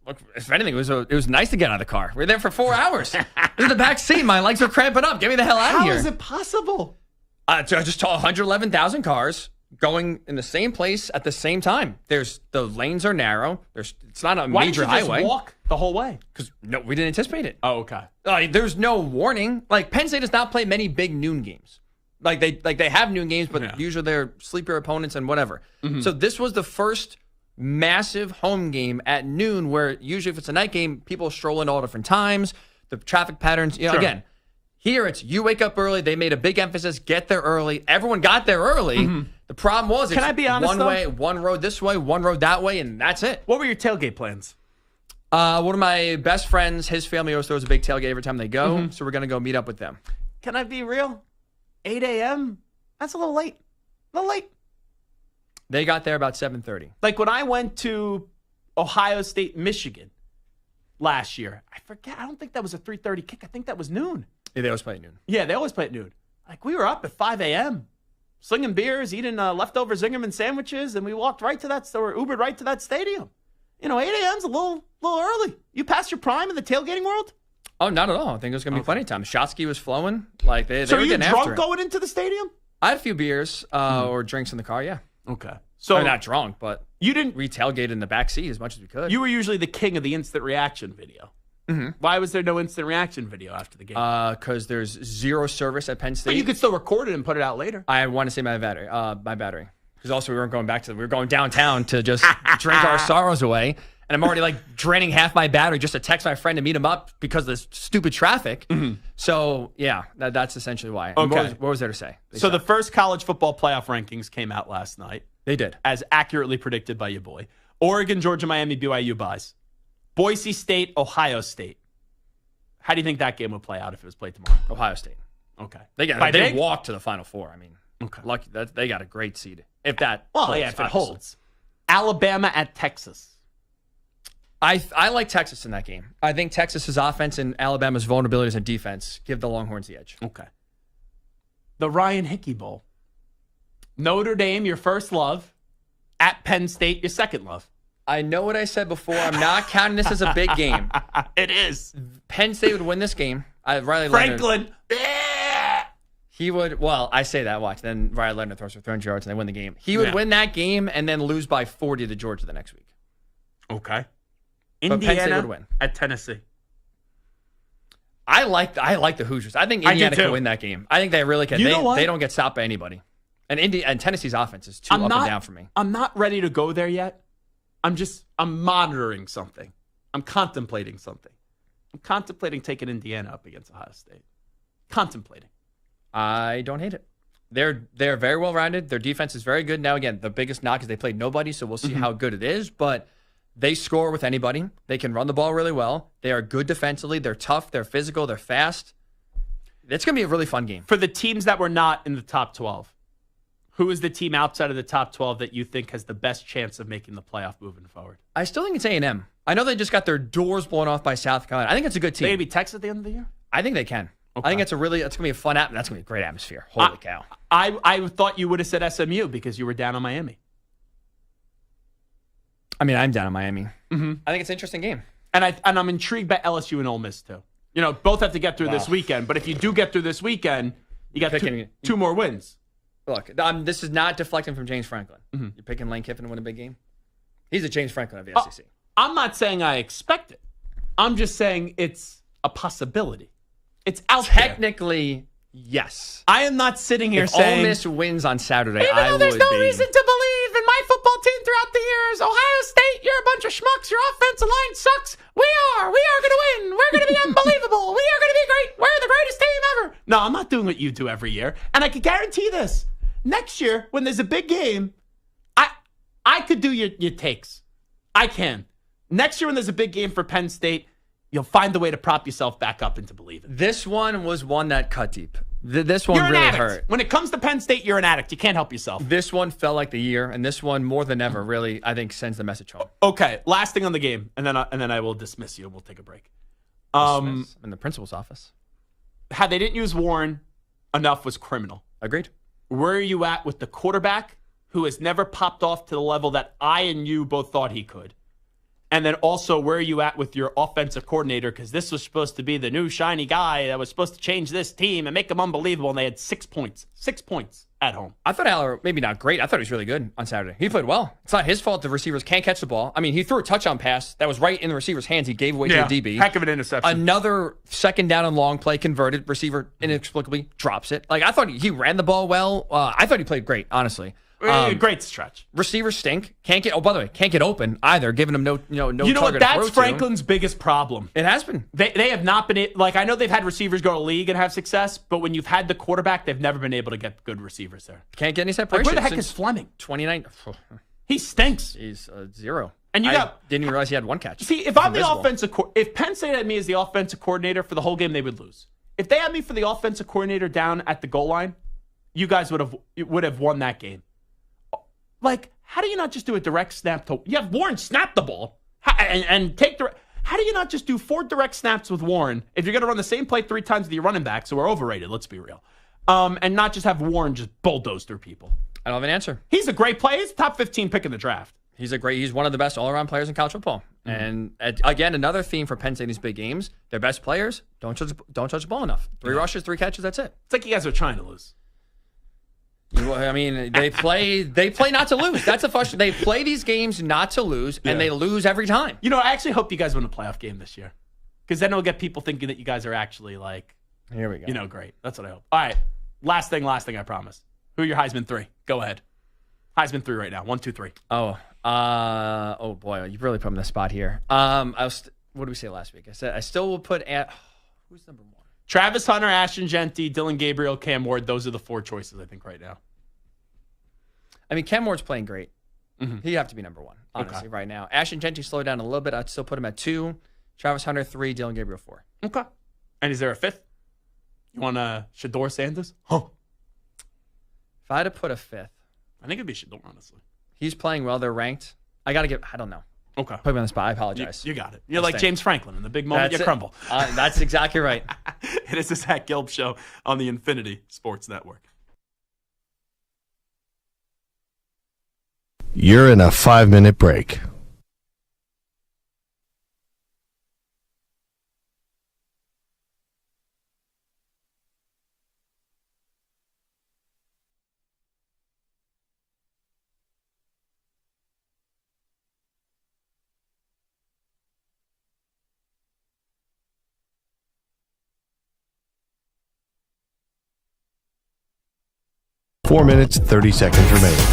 Look, if anything, it was nice to get out of the car. We were there for 4 hours. In the back seat, my legs are cramping up. Get me the hell out of here. How is it possible? I just saw 111,000 cars going in the same place at the same time. The lanes are narrow. It's not a major highway. Why didn't you just walk the whole way? Because we didn't anticipate it. Oh, okay. There's no warning. Penn State does not play many big noon games. They have noon games, but usually they're sleeper opponents and whatever. Mm-hmm. So this was the first massive home game at noon, where usually if it's a night game, people stroll in all different times. The traffic patterns, again, Here it's you wake up early. They made a big emphasis, get there early. Everyone got there early. Mm-hmm. The problem was Can I be honest, one way, one road this way, one road that way, and that's it. What were your tailgate plans? One of my best friends, his family always throws a big tailgate every time they go, so we're going to go meet up with them. Can I be real? 8 a.m.? That's a little late. They got there about 7:30. Like when I went to Ohio State, Michigan last year, I forget. I don't think that was a 3:30 kick. I think that was noon. Yeah, they always play at noon. Yeah, they always play at noon. Like we were up at 5 a.m., slinging beers, eating leftover Zingerman sandwiches, and we walked right to that store, Ubered right to that stadium. 8 a.m.'s a little early. You passed your prime in the tailgating world? Oh, not at all. I think there's going to be plenty of time. Shotsky was flowing. Like they so were getting after it. So you drunk going into the stadium? I had a few beers or drinks in the car, yeah. Okay. So I'm not drunk, but you didn't tailgate in the back seat as much as we could. You were usually the king of the instant reaction video. Mm-hmm. Why was there no instant reaction video after the game? Because there's zero service at Penn State. But you could still record it and put it out later. I want to say my battery. Because also we weren't going back we were going downtown to just drink our sorrows away. And I'm already draining half my battery just to text my friend to meet him up because of this stupid traffic. Mm-hmm. So yeah, that's essentially why. Okay. What was there to say? So the first college football playoff rankings came out last night. They did. As accurately predicted by your boy. Oregon, Georgia, Miami, BYU buys. Boise State, Ohio State. How do you think that game would play out if it was played tomorrow? Ohio State. Okay. They walked to the Final Four. I mean, okay. Lucky that they got a great seed. If that if it holds. Alabama at Texas. I like Texas in that game. I think Texas's offense and Alabama's vulnerabilities in defense give the Longhorns the edge. Okay. The Ryan Hickey Bowl. Notre Dame, your first love. At Penn State, your second love. I know what I said before. I'm not counting this as a big game. It is. Penn State would win this game. Riley Franklin. Leonard, he would. Well, I say that. Watch. Then Riley Leonard throws for 300 yards and they win the game. He would win that game and then lose by 40 to Georgia the next week. Okay. But Penn State would win. At Tennessee. I like the Hoosiers. I think Indiana can win that game. I think they really can. They don't get stopped by anybody. And Tennessee's offense is too up and down for me. I'm not ready to go there yet. I'm monitoring something. I'm contemplating something. I'm contemplating taking Indiana up against Ohio State. Contemplating. I don't hate it. They're very well rounded. Their defense is very good. Now again, the biggest knock is they played nobody, so we'll see how good it is. But they score with anybody. They can run the ball really well. They are good defensively. They're tough. They're physical. They're fast. It's going to be a really fun game. For the teams that were not in the top 12, who is the team outside of the top 12 that you think has the best chance of making the playoff moving forward? I still think it's A&M. I know they just got their doors blown off by South Carolina. I think it's a good team. They could be Texas at the end of the year? I think they can. Okay. I think it's going to be a fun atmosphere. That's going to be a great atmosphere. Holy cow. I thought you would have said SMU because you were down on Miami. I mean, I'm down on Miami. Mm-hmm. I think it's an interesting game. And I'm intrigued by LSU and Ole Miss, too. Both have to get through this weekend. But if you do get through this weekend, you got two more wins. Look, this is not deflecting from James Franklin. Mm-hmm. You're picking Lane Kiffin to win a big game? He's a James Franklin of the SEC. I'm not saying I expect it. I'm just saying it's a possibility. It's out Technically, yes. I am not sitting here saying... Ole Miss wins on Saturday, even though there's no reason to believe in my football team throughout the years. Ohio State, you're a bunch of schmucks. Your offensive line sucks. We are going to win. We're going to be unbelievable. We are going to be great. We're the greatest team ever. No, I'm not doing what you do every year. And I can guarantee this. Next year, when there's a big game, I could do your takes. I can. Next year, when there's a big game for Penn State, you'll find a way to prop yourself back up into believing. This one was one that cut deep. This one really hurt. When it comes to Penn State, you're an addict. You can't help yourself. This one felt like the year, and this one more than ever really, I think, sends the message home. Okay, last thing on the game, and then I will dismiss you, and we'll take a break. I'm in the principal's office. How they didn't use Warren enough was criminal. Agreed. Where are you at with the quarterback who has never popped off to the level that I and you both thought he could? And then also, where are you at with your offensive coordinator? Because this was supposed to be the new shiny guy that was supposed to change this team and make them unbelievable, and they had 6 points. 6 points at home. I thought Aller, maybe not great. I thought he was really good on Saturday. He played well. It's not his fault the receivers can't catch the ball. I mean, he threw a touchdown pass that was right in the receiver's hands. He gave away to the DB. Heck of an interception. Another second down and long play converted. Receiver inexplicably drops it. I thought he ran the ball well. I thought he played great, honestly. Great stretch. Receivers stink. Can't get open either. Giving them no. You know what? That's Franklin's biggest problem. It has been. They have not been like, I know they've had receivers go to league and have success, but when you've had the quarterback, they've never been able to get good receivers there. Can't get any separation. Like, where the heck is Fleming? 29. He stinks. He's 0. And I didn't even realize he had one catch. See, if I'm the if Penn State had me as the offensive coordinator for the whole game, they would lose. If they had me for the offensive coordinator down at the goal line, you guys would have won that game. Like, how do you not just do a direct snap to? You have Warren snap the ball and take the. How do you not just do 4 direct snaps with Warren if you're going to run the same play 3 times with your running backs who are overrated? Let's be real, and not just have Warren just bulldoze through people. I don't have an answer. He's a great player. He's a top 15 pick in the draft. He's one of the best all-around players in college football. Mm-hmm. And again, another theme for Penn State in these big games: their best players don't touch the ball enough. 3 rushes, 3 catches. That's it. It's like you guys are trying to lose. I mean, they play not to lose. That's a frustration. They play these games not to lose, and they lose every time. You know, I actually hope you guys win a playoff game this year, because then it'll get people thinking that you guys are actually like, here we go. Great. That's what I hope. All right, last thing. I promise. Who are your Heisman 3? Go ahead. Heisman 3 right now. 1, 2, 3. Oh boy, you really put me in the spot here. What did we say last week? I said I still will put who's number 1? Travis Hunter, Ashton Genty, Dylan Gabriel, Cam Ward. Those are the 4 choices I think right now. I mean, Cam Ward's playing great. Mm-hmm. He'd have to be number 1, honestly, right now. Ashton Genty slowed down a little bit. I'd still put him at 2. Travis Hunter 3. Dylan Gabriel 4. Okay. And is there a 5th? You want Shador Sanders? Huh. If I had to put a 5th, I think it'd be Shador, honestly. He's playing well. They're ranked. I don't know. Okay. Put me on the spot. I apologize. You got it. You're like James Franklin. In the big moment, you crumble. That's exactly right. It is the Zach Gelb Show on the Infinity Sports Network. You're in a 5-minute break. Four minutes, 30 seconds remaining.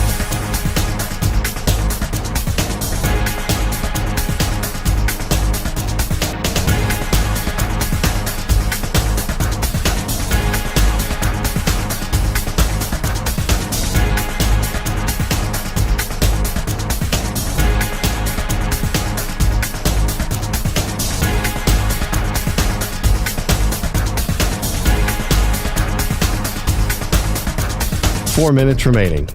Four minutes remaining.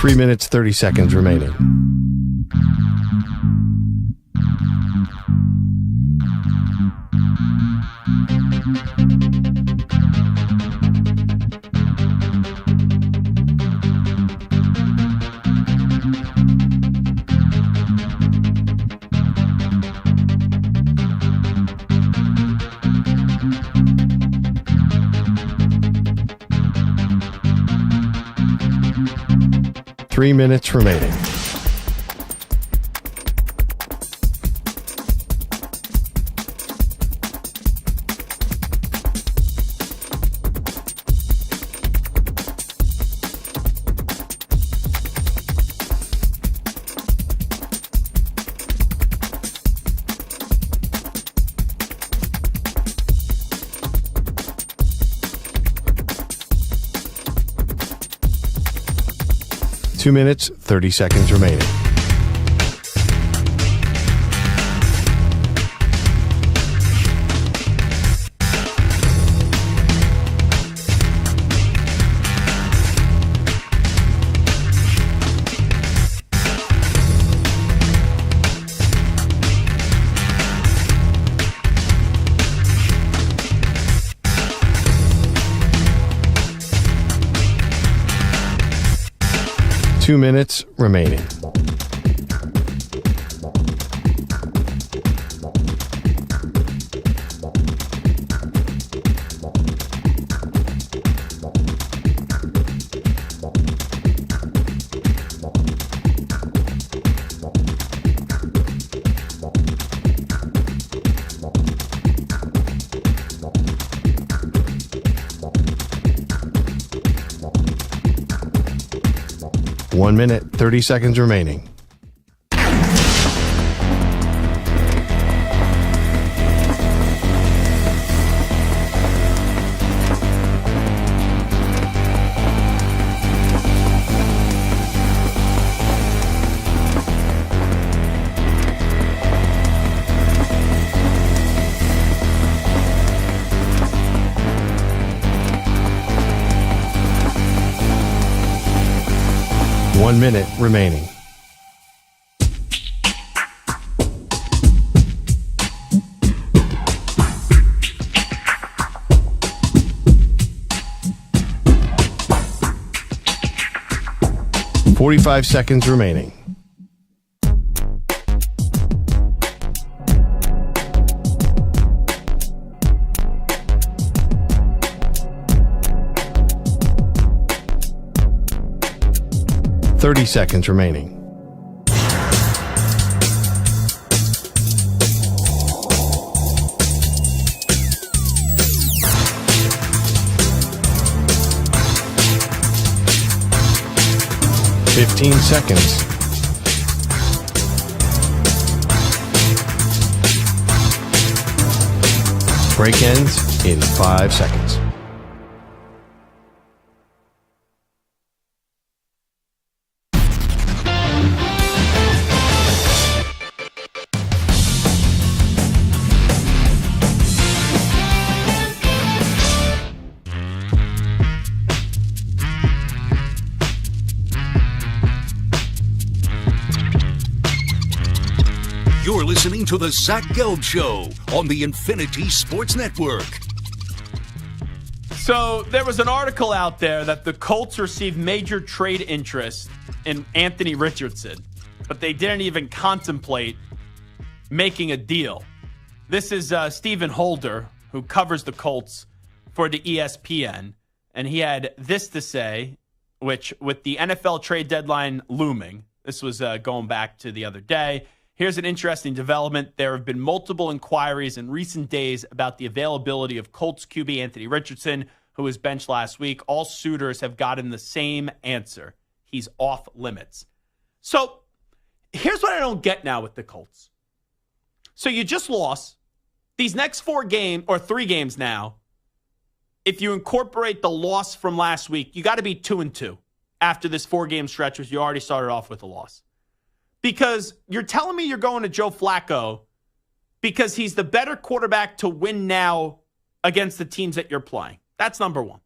Three minutes, 30 seconds remaining. Three minutes remaining. Two minutes, 30 seconds remaining. Two minutes remaining. 1 minute, 30 seconds remaining. One minute remaining. "45 seconds remaining. "30 seconds remaining. "15 seconds. Break ends in 5 seconds. You're listening to the Zach Gelb Show on the Infinity Sports Network. So there was an article out there that the Colts received major trade interest in Anthony Richardson, but they didn't even contemplate making a deal. This is Stephen Holder, who covers the Colts for the ESPN, and he had this to say, which with the NFL trade deadline looming, this was going back to the other day. Here's an interesting development. There have been multiple inquiries in recent days about the availability of Colts QB Anthony Richardson, who was benched last week. All suitors have gotten the same answer. He's off limits. So here's what I don't get now with the Colts. So you just lost these next 3 games now. If you incorporate the loss from last week, you got to be 2-2 after this 4-game stretch, which you already started off with a loss. Because you're telling me you're going to Joe Flacco because he's the better quarterback to win now against the teams that you're playing. That's number one.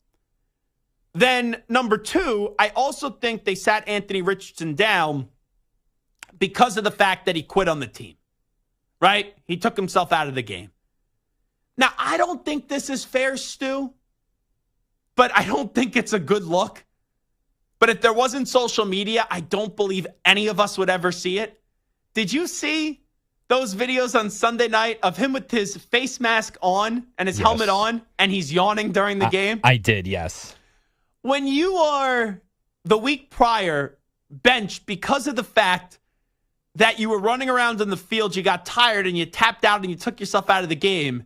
Then number two, I also think they sat Anthony Richardson down because of the fact that he quit on the team, right? He took himself out of the game. Now, I don't think this is fair, Stu, but I don't think it's a good look. But if there wasn't social media, I don't believe any of us would ever see it. Did you see those videos on Sunday night of him with his face mask on and his helmet on, and he's yawning during the game? I did, yes. When you are the week prior benched because of the fact that you were running around in the field, you got tired and you tapped out and you took yourself out of the game,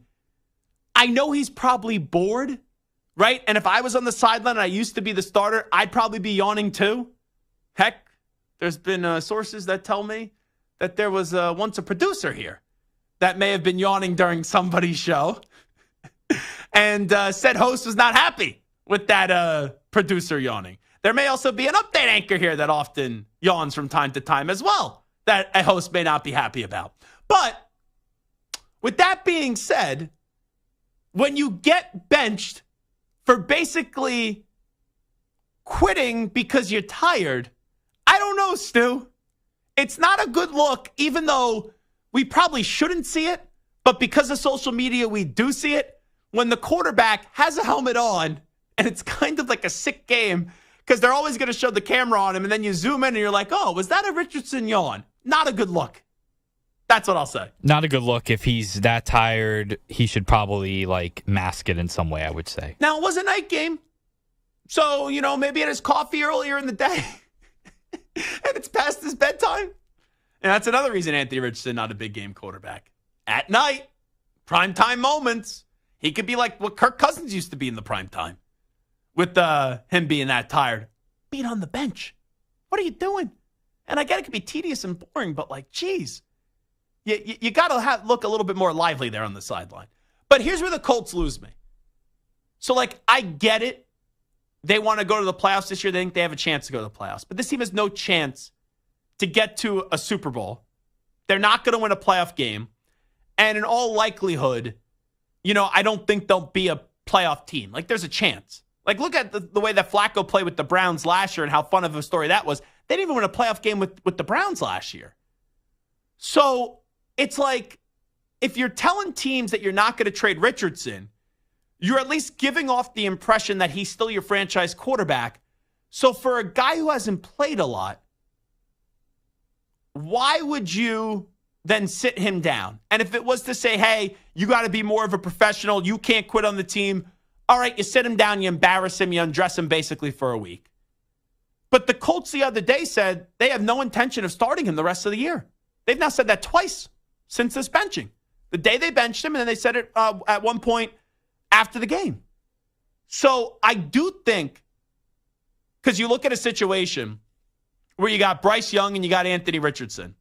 I know he's probably bored. Right? And if I was on the sideline and I used to be the starter, I'd probably be yawning too. Heck, there's been sources that tell me that there was once a producer here that may have been yawning during somebody's show. And said host was not happy with that producer yawning. There may also be an update anchor here that often yawns from time to time as well that a host may not be happy about. But with that being said, when you get benched for basically quitting because you're tired, I don't know, Stu. It's not a good look, even though we probably shouldn't see it, but because of social media, we do see it. When the quarterback has a helmet on, and it's kind of like a sick game, because they're always going to show the camera on him, and then you zoom in and you're like, oh, was that a Richardson yawn? Not a good look. That's what I'll say. Not a good look. If he's that tired, he should probably mask it in some way, I would say. Now, it was a night game. So, maybe had his coffee earlier in the day. And it's past his bedtime. And that's another reason Anthony Richardson not a big game quarterback. At night, primetime moments, he could be like what Kirk Cousins used to be in the primetime. With him being that tired. Being on the bench. What are you doing? And I get it could be tedious and boring, but like, geez, you got to look a little bit more lively there on the sideline. But here's where the Colts lose me. So, like, I get it. They want to go to the playoffs this year. They think they have a chance to go to the playoffs. But this team has no chance to get to a Super Bowl. They're not going to win a playoff game. And in all likelihood, I don't think they'll be a playoff team. Like, there's a chance. Like, look at the way that Flacco played with the Browns last year and how fun of a story that was. They didn't even win a playoff game with the Browns last year. So it's like, if you're telling teams that you're not going to trade Richardson, you're at least giving off the impression that he's still your franchise quarterback. So for a guy who hasn't played a lot, why would you then sit him down? And if it was to say, hey, you got to be more of a professional, you can't quit on the team, all right, you sit him down, you embarrass him, you undress him basically for a week. But the Colts the other day said they have no intention of starting him the rest of the year. They've now said that twice since this benching. The day they benched him, and then they said it at one point after the game. So I do think, because you look at a situation where you got Bryce Young and you got Anthony Richardson.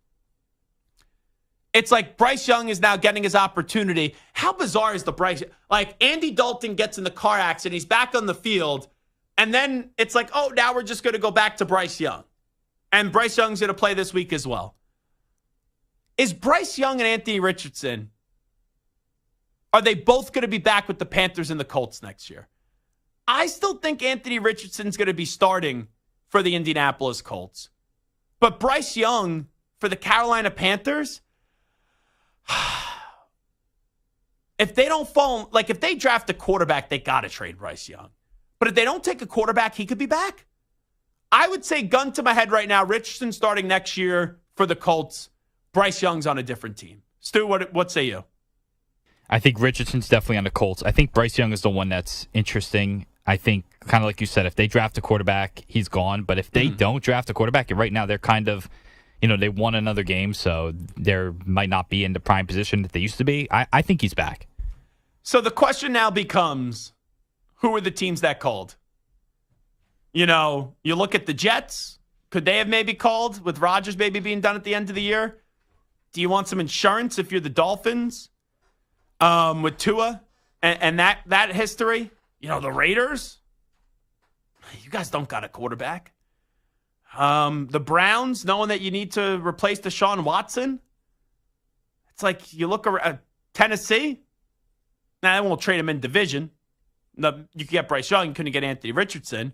It's like Bryce Young is now getting his opportunity. How bizarre is the Bryce? Like, Andy Dalton gets in the car accident. He's back on the field. And then it's like, oh, now we're just going to go back to Bryce Young. And Bryce Young's going to play this week as well. Is Bryce Young and Anthony Richardson, are they both going to be back with the Panthers and the Colts next year? I still think Anthony Richardson's going to be starting for the Indianapolis Colts. But Bryce Young for the Carolina Panthers, if they don't fall, like if they draft a quarterback, they got to trade Bryce Young. But if they don't take a quarterback, he could be back. I would say, gun to my head right now, Richardson starting next year for the Colts. Bryce Young's on a different team. Stu, what say you? I think Richardson's definitely on the Colts. I think Bryce Young is the one that's interesting. I think, kind of like you said, if they draft a quarterback, he's gone. But if they don't draft a quarterback, right now they're kind of, they won another game, so they might not be in the prime position that they used to be. I think he's back. So the question now becomes, who are the teams that called? You look at the Jets. Could they have maybe called with Rodgers maybe being done at the end of the year? Do you want some insurance if you're the Dolphins with Tua and that history? The Raiders. You guys don't got a quarterback. The Browns, knowing that you need to replace Deshaun Watson. It's like you look around Tennessee. Now, they won't trade him in division. You could get Bryce Young. You couldn't get Anthony Richardson.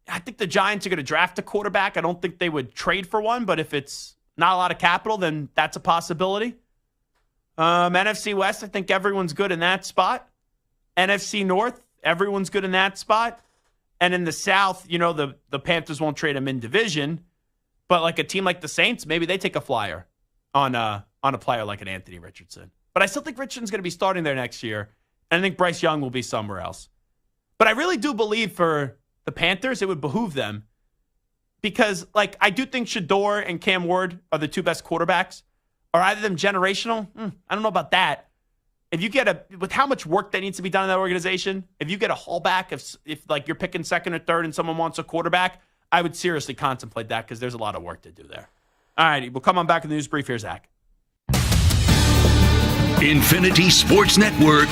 I think the Giants are going to draft a quarterback. I don't think they would trade for one, but if it's not a lot of capital, then that's a possibility. NFC West, I think everyone's good in that spot. NFC North, everyone's good in that spot. And in the South, the Panthers won't trade him in division. But like a team like the Saints, maybe they take a flyer on a player like an Anthony Richardson. But I still think Richardson's going to be starting there next year. And I think Bryce Young will be somewhere else. But I really do believe for the Panthers, it would behoove them. Because, I do think Shador and Cam Ward are the two best quarterbacks. Are either of them generational? I don't know about that. If you get with how much work that needs to be done in that organization, if you get a haulback, if you're picking second or third and someone wants a quarterback, I would seriously contemplate that because there's a lot of work to do there. All right, we'll come on back in the news brief. Here's Zach. Infinity Sports Network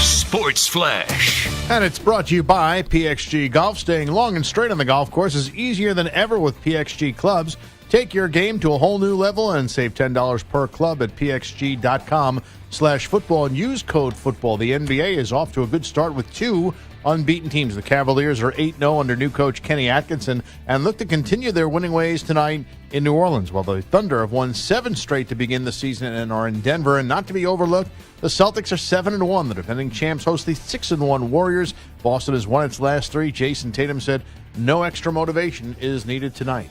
Sports Flash. And it's brought to you by PXG Golf. Staying long and straight on the golf course is easier than ever with PXG clubs. Take your game to a whole new level and save $10 per club at pxg.com/football and use code football. The NBA is off to a good start with two unbeaten teams. The Cavaliers are 8-0 under new coach Kenny Atkinson and look to continue their winning ways tonight in New Orleans, while the Thunder have won 7 straight to begin the season and are in Denver. And not to be overlooked, the Celtics are 7-1. The defending champs host the 6-1 Warriors. Boston has won its last 3. Jason Tatum said no extra motivation is needed tonight.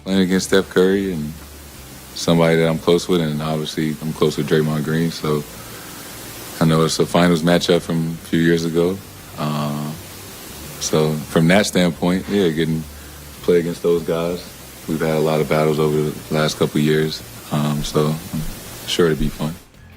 Playing against Steph Curry and somebody that I'm close with, and obviously I'm close with Draymond Green, so I know it's a finals matchup from a few years ago. So from that standpoint, getting to play against those guys. We've had a lot of battles over the last couple of years, so I'm sure it'll be fun.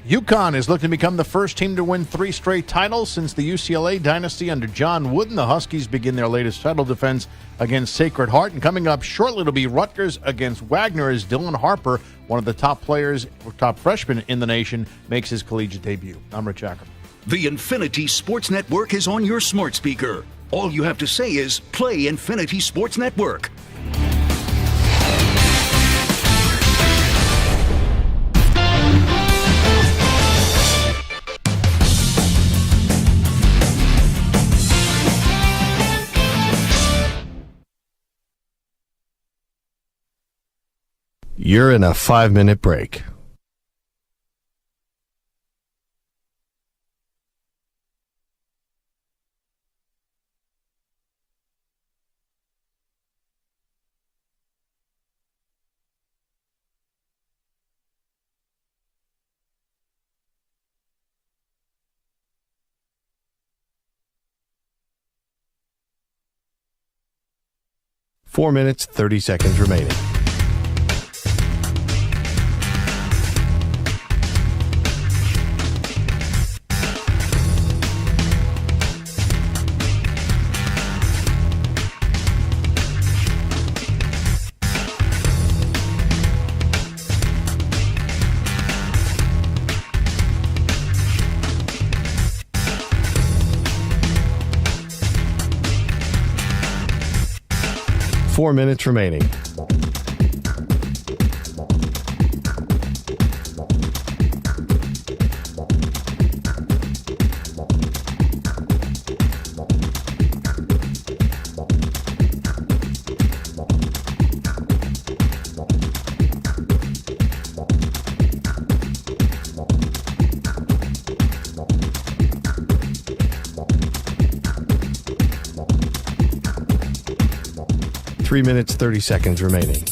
UConn is looking to become the first team to win 3 straight titles since the UCLA dynasty under John Wooden. The Huskies begin their latest title defense against Sacred Heart. And coming up shortly, it'll be Rutgers against Wagner as Dylan Harper, one of the top freshmen in the nation, makes his collegiate debut. I'm Rich Ackerman. The Infinity Sports Network is on your smart speaker. All you have to say is, play Infinity Sports Network. You're in a 5-minute break. Four minutes, 30 seconds remaining. Four minutes remaining. Three minutes, 30 seconds remaining.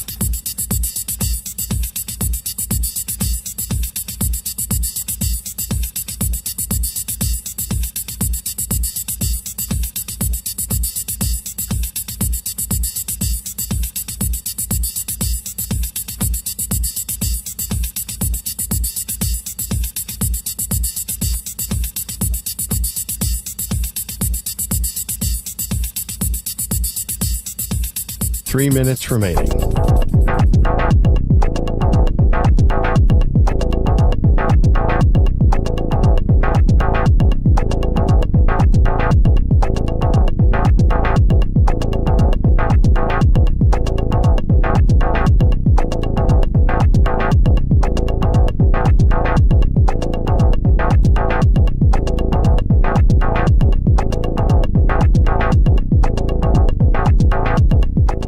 Three minutes remaining.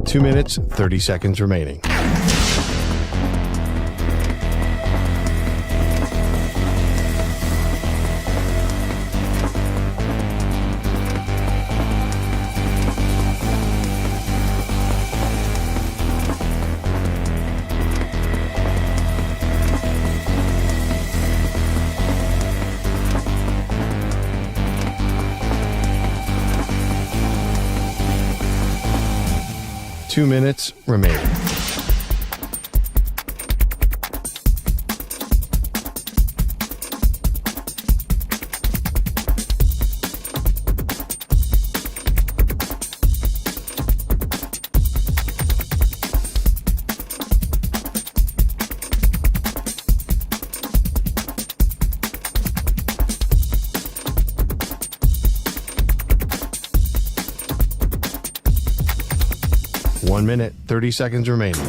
Two minutes, 30 seconds remaining. Two minutes remaining. One minute, 30 seconds remaining.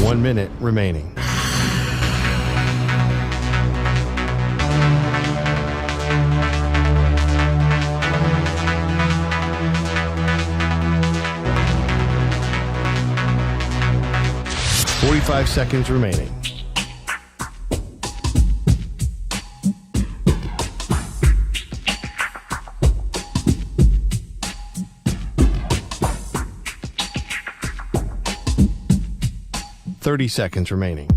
One minute remaining. Five seconds remaining. 30 seconds remaining.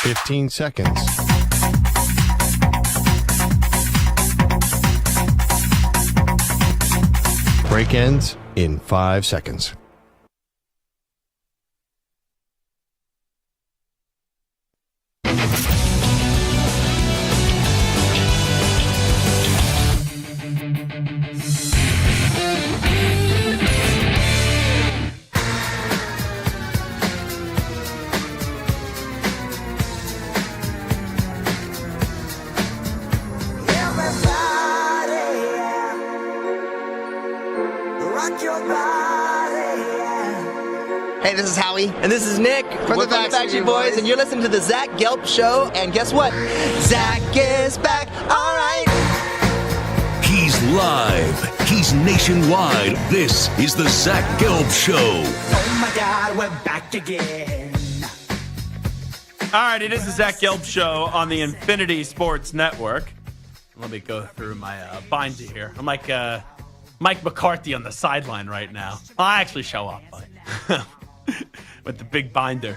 $15 seconds. Break ends in 5 seconds. Hey, this is Howie. And this is Nick. We're the Backstreet Boys. And you're listening to the Zach Gelb Show. And guess what? Zach is back. All right. He's live. He's nationwide. This is the Zach Gelb Show. Oh, my God, we're back again. All right, it is the Zach Gelb Show on the Infinity Sports Network. Let me go through my binder here. I'm like Mike McCarthy on the sideline right now. I'll actually show up, but with the big binder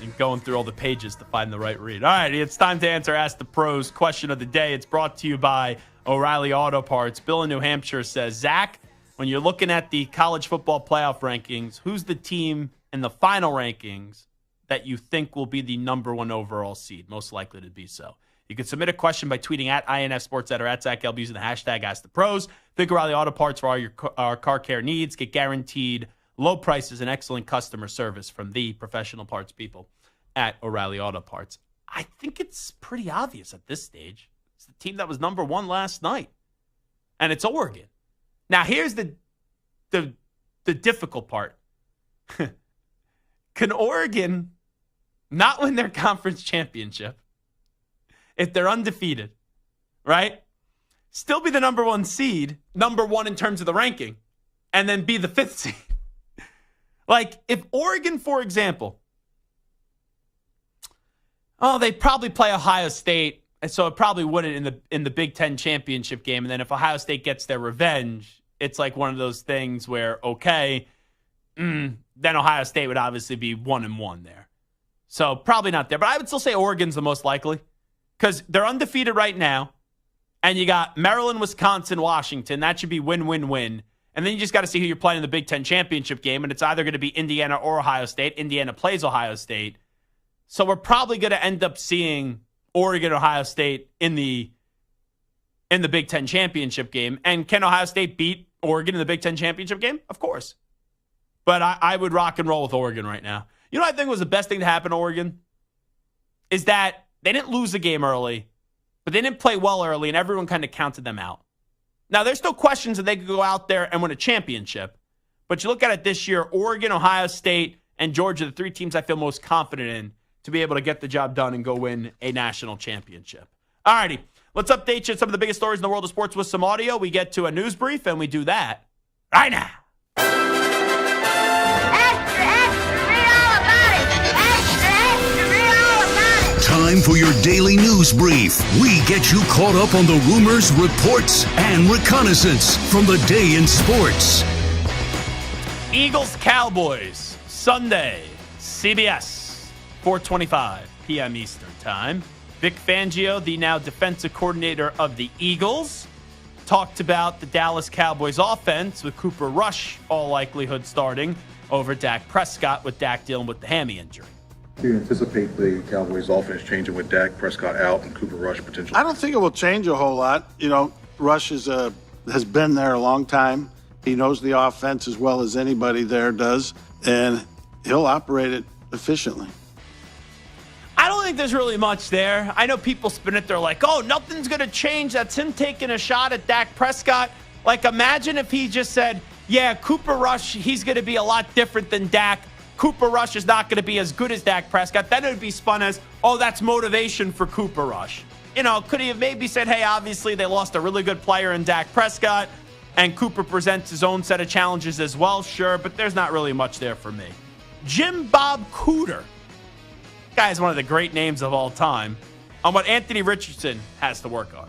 and going through all the pages to find the right read. All right, it's time to answer Ask the Pros question of the day. It's brought to you by O'Reilly Auto Parts. Bill in New Hampshire says, Zach, when you're looking at the college football playoff rankings, who's the team in the final rankings that you think will be the number one overall seed, most likely to be so? You can submit a question by tweeting at INFSportsEd or at Zach Gelb using the hashtag AskThePros. Think O'Reilly Auto Parts for all your car care needs. Get guaranteed low prices and excellent customer service from the professional parts people at O'Reilly Auto Parts. I think it's pretty obvious at this stage. It's the team that was number one last night, and it's Oregon. Now, here's the difficult part. Can Oregon not win their conference championship if they're undefeated, right? Still be the number one seed, number one in terms of the ranking, and then be the fifth seed. Like, if Oregon, for example, they probably play Ohio State, and so it probably wouldn't in the Big Ten championship game. And then if Ohio State gets their revenge, it's like one of those things where, then Ohio State would obviously be 1-1 there. So probably not there. But I would still say Oregon's the most likely because they're undefeated right now. And you got Maryland, Wisconsin, Washington. That should be win-win-win. And then you just got to see who you're playing in the Big Ten championship game. And it's either going to be Indiana or Ohio State. Indiana plays Ohio State. So we're probably going to end up seeing Oregon, Ohio State in the Big Ten championship game. And can Ohio State beat Oregon in the Big Ten championship game? Of course. But I would rock and roll with Oregon right now. You know what I think was the best thing to happen to Oregon? Is that they didn't lose the game early, but they didn't play well early, and everyone kind of counted them out. Now, there's still questions that they could go out there and win a championship. But you look at it this year, Oregon, Ohio State, and Georgia, the three teams I feel most confident in to be able to get the job done and go win a national championship. All righty, let's update you on some of the biggest stories in the world of sports with some audio. We get to a news brief, and we do that right now. Time for your daily news brief. We get you caught up on the rumors, reports, and reconnaissance from the day in sports. Eagles Cowboys, Sunday, CBS, 4:25 p.m. Eastern Time. Vic Fangio, the now defensive coordinator of the Eagles, talked about the Dallas Cowboys offense with Cooper Rush, all likelihood starting over Dak Prescott with Dak dealing with the hammy injury. Do you anticipate the Cowboys offense changing with Dak Prescott out and Cooper Rush potentially? I don't think it will change a whole lot. You know, Rush has been there a long time. He knows the offense as well as anybody there does, and he'll operate it efficiently. I don't think there's really much there. I know people spin it. They're like, oh, nothing's going to change. That's him taking a shot at Dak Prescott. Like, imagine if he just said, yeah, Cooper Rush, he's going to be a lot different than Dak. Cooper Rush is not going to be as good as Dak Prescott. Then it would be spun as, oh, that's motivation for Cooper Rush. You know, could he have maybe said, hey, obviously they lost a really good player in Dak Prescott, and Cooper presents his own set of challenges as well? Sure, but there's not really much there for me. Jim Bob Cooter Guy is one of the great names of all time. On what Anthony Richardson has to work on.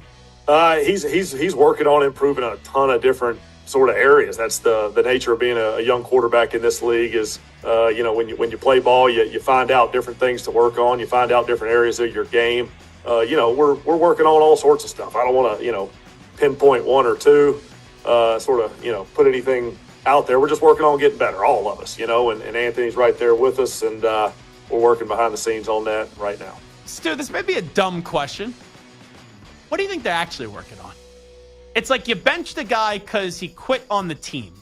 He's working on improving a ton of different sort of areas. That's the nature of being a young quarterback in this league is, when you play ball, you find out different things to work on. You find out different areas of your game. We're working on all sorts of stuff. I don't want to, pinpoint one or two, put anything out there. We're just working on getting better, all of us, and Anthony's right there with us, and we're working behind the scenes on that right now. Stu, this may be a dumb question. What do you think they're actually working on? It's like you benched a guy because he quit on the team.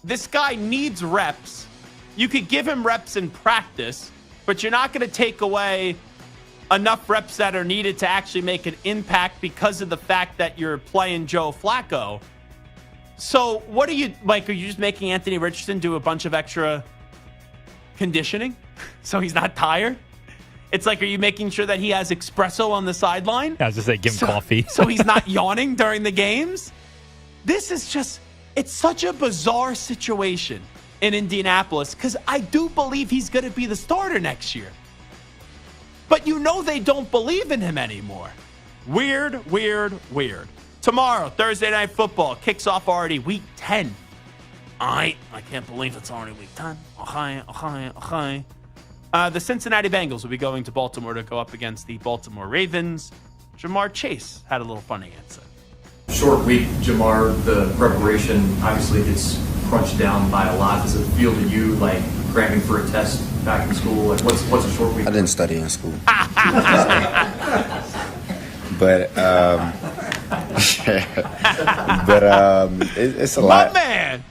This guy needs reps. You could give him reps in practice, but you're not going to take away enough reps that are needed to actually make an impact because of the fact that you're playing Joe Flacco. So what are you, like, are you just making Anthony Richardson do a bunch of extra conditioning so he's not tired? It's like, are you making sure that he has espresso on the sideline? I was just saying, give him coffee. So he's not yawning during the games? This is just, it's such a bizarre situation in Indianapolis because I do believe he's going to be the starter next year. But they don't believe in him anymore. Weird. Tomorrow, Thursday Night Football, kicks off already week 10. I can't believe it's already week 10. Okay. The Cincinnati Bengals will be going to Baltimore to go up against the Baltimore Ravens. Jamar Chase had a little funny answer. Short week, Jamar. The preparation obviously gets crunched down by a lot. Does it feel to you like cramming for a test back in school? Like what's a short week? I didn't study in school. But it's a lot. My man!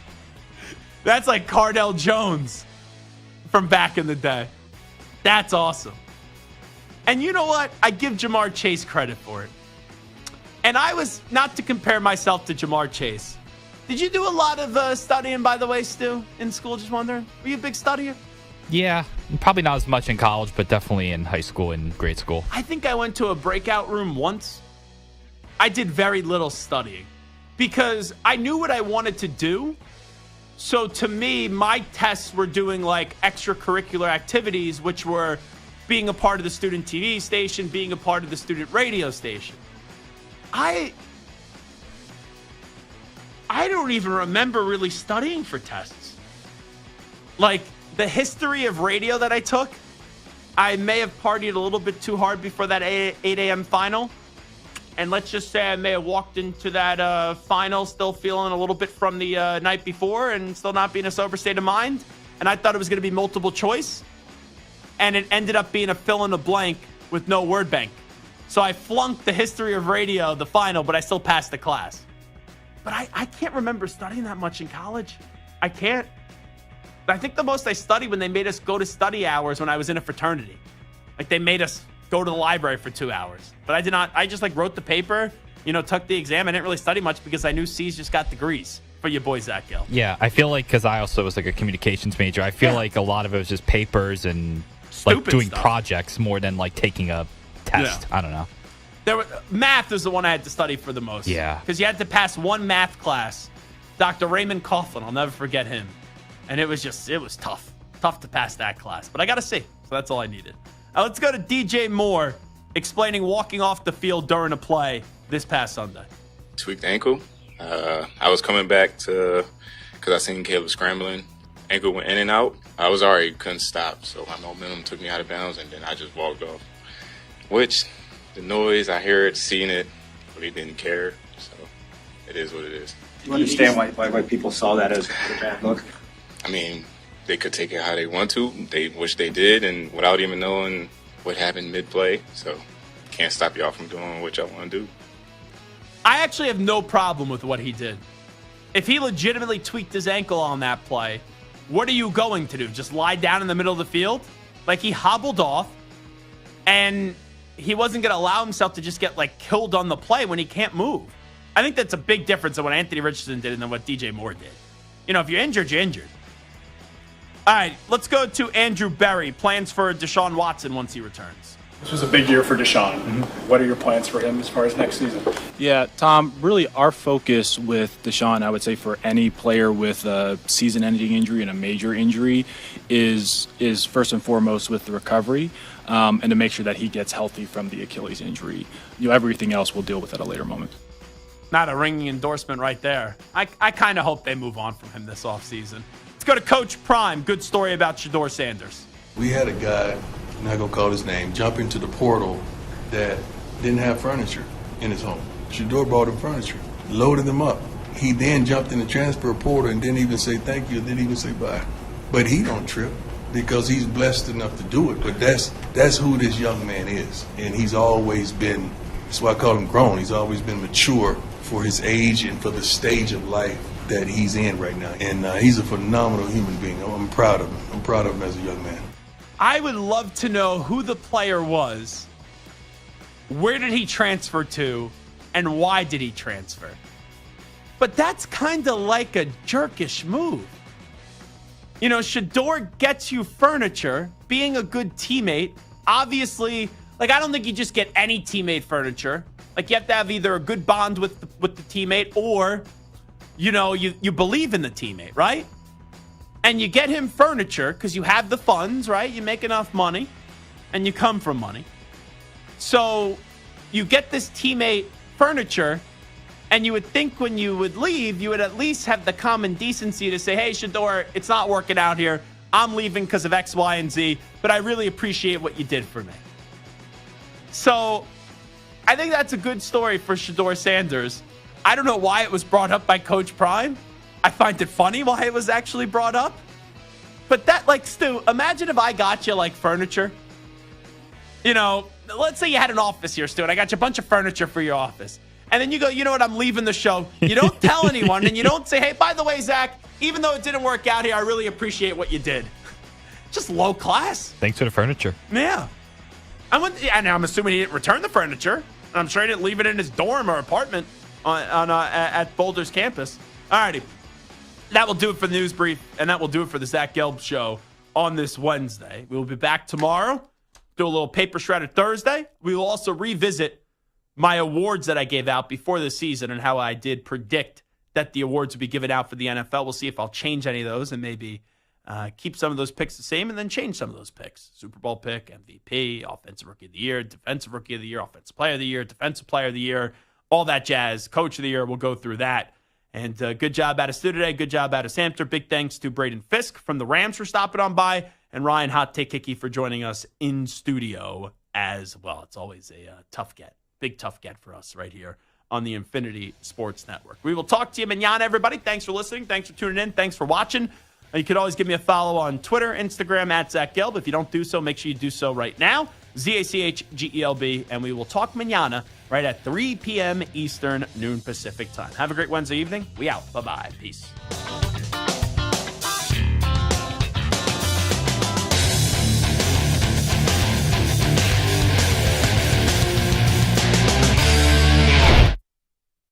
That's like Cardell Jones from back in the day. That's awesome. And you know what? I give Jamar Chase credit for it. And I was, not to compare myself to Jamar Chase. Did you do a lot of studying, by the way, Stu, in school? Just wondering. Were you a big studier? Yeah, probably not as much in college, but definitely in high school and grade school. I think I went to a breakout room once. I did very little studying because I knew what I wanted to do. So to me, my tests were doing like extracurricular activities, which were being a part of the student TV station, being a part of the student radio station. I don't even remember really studying for tests. Like the history of radio that I took, I may have partied a little bit too hard before that 8 a.m. final. And let's just say I may have walked into that final still feeling a little bit from the night before and still not being a sober state of mind. And I thought it was going to be multiple choice. And it ended up being a fill in the blank with no word bank. So I flunked the history of radio, the final, but I still passed the class. But I can't remember studying that much in college. I can't. I think the most I studied when they made us go to study hours when I was in a fraternity. Like they made us go to the library for 2 hours. But I did not. I just like wrote the paper, took the exam. I didn't really study much because I knew C's just got degrees for your boy Zach Gelb. Yeah, I feel like because I also was like a communications major, I feel like a lot of it was just papers and like doing stuff. Projects more than like taking a test. Yeah. I don't know. Math is the one I had to study for the most. Yeah. Because you had to pass one math class. Dr. Raymond Coughlin, I'll never forget him. And it was tough. Tough to pass that class. But I got to see. So that's all I needed. Now let's go to DJ Moore explaining walking off the field during a play this past Sunday. Tweaked ankle. I was coming back because I seen Caleb scrambling. Ankle went in and out. I was already couldn't stop. So my momentum took me out of bounds and then I just walked off. Which, the noise, I hear it, seen it, but he didn't care. So it is what it is. Do you understand why people saw that as a bad look? I mean, they could take it how they want to. They wish they did, and without even knowing what happened mid-play. So can't stop y'all from doing what y'all want to do. I actually have no problem with what he did. If he legitimately tweaked his ankle on that play, what are you going to do? Just lie down in the middle of the field? Like, he hobbled off, and he wasn't going to allow himself to just get, killed on the play when he can't move. I think that's a big difference than what Anthony Richardson did and then what DJ Moore did. If you're injured, you're injured. All right, let's go to Andrew Berry. Plans for Deshaun Watson once he returns. This was a big year for Deshaun. What are your plans for him as far as next season? Yeah, Tom, really our focus with Deshaun, I would say for any player with a season-ending injury and a major injury is first and foremost with the recovery and to make sure that he gets healthy from the Achilles injury. Everything else we'll deal with at a later moment. Not a ringing endorsement right there. I kind of hope they move on from him this offseason. Let's go to Coach Prime. Good story about Shedeur Sanders. We had a guy, I'm not going to call his name, jump into the portal that didn't have furniture in his home. Shedeur brought him furniture, loaded him up. He then jumped in the transfer portal and didn't even say thank you, didn't even say bye. But he don't trip because he's blessed enough to do it. But that's who this young man is. And he's always been, that's why I call him grown. He's always been mature for his age and for the stage of life that he's in right now. And he's a phenomenal human being. I'm proud of him. I'm proud of him as a young man. I would love to know who the player was, where did he transfer to, and why did he transfer? But that's kind of like a jerkish move. You know, Shedeur gets you furniture, being a good teammate. Obviously, like, I don't think you just get any teammate furniture. Like, you have to have either a good bond with the teammate or, you know, you believe in the teammate, right? And you get him furniture because you have the funds, right? You make enough money and you come from money. So you get this teammate furniture, and you would think when you would leave, you would at least have the common decency to say, hey, Shedeur, it's not working out here. I'm leaving because of X, Y, and Z, but I really appreciate what you did for me. So I think that's a good story for Shedeur Sanders. I don't know why it was brought up by Coach Prime. I find it funny why it was actually brought up. But that, like, Stu, imagine if I got you, like, furniture. You know, let's say you had an office here, Stu, and I got you a bunch of furniture for your office. And then you go, you know what, I'm leaving the show. You don't tell anyone, and you don't say, hey, by the way, Zach, even though it didn't work out here, I really appreciate what you did. Just low class. Thanks for the furniture. Yeah. And I'm assuming he didn't return the furniture. I'm sure he didn't leave it in his dorm or apartment at Boulder's campus. All righty. That will do it for the news brief, and that will do it for the Zach Gelb Show on this Wednesday. We will be back tomorrow, do a little paper shredder Thursday. We will also revisit my awards that I gave out before the season and how I did predict that the awards would be given out for the NFL. We'll see if I'll change any of those and maybe keep some of those picks the same and then change some of those picks. Super Bowl pick, MVP, Offensive Rookie of the Year, Defensive Rookie of the Year, Offensive Player of the Year, Defensive Player of the Year, all that jazz. Coach of the Year, we'll go through that. And good job out of Stu today. Good job out of Samter. Big thanks to Braden Fiske from the Rams for stopping on by, and Ryan Hot Take Hickey for joining us in studio as well. It's always a tough get. Big tough get for us right here on the Infinity Sports Network. We will talk to you mañana, everybody. Thanks for listening. Thanks for tuning in. Thanks for watching. You could always give me a follow on Twitter, Instagram, at Zach Gelb. If you don't do so, make sure you do so right now. ZACHGELB. And we will talk mañana right at 3 p.m. Eastern, noon Pacific time. Have a great Wednesday evening. We out. Bye-bye. Peace.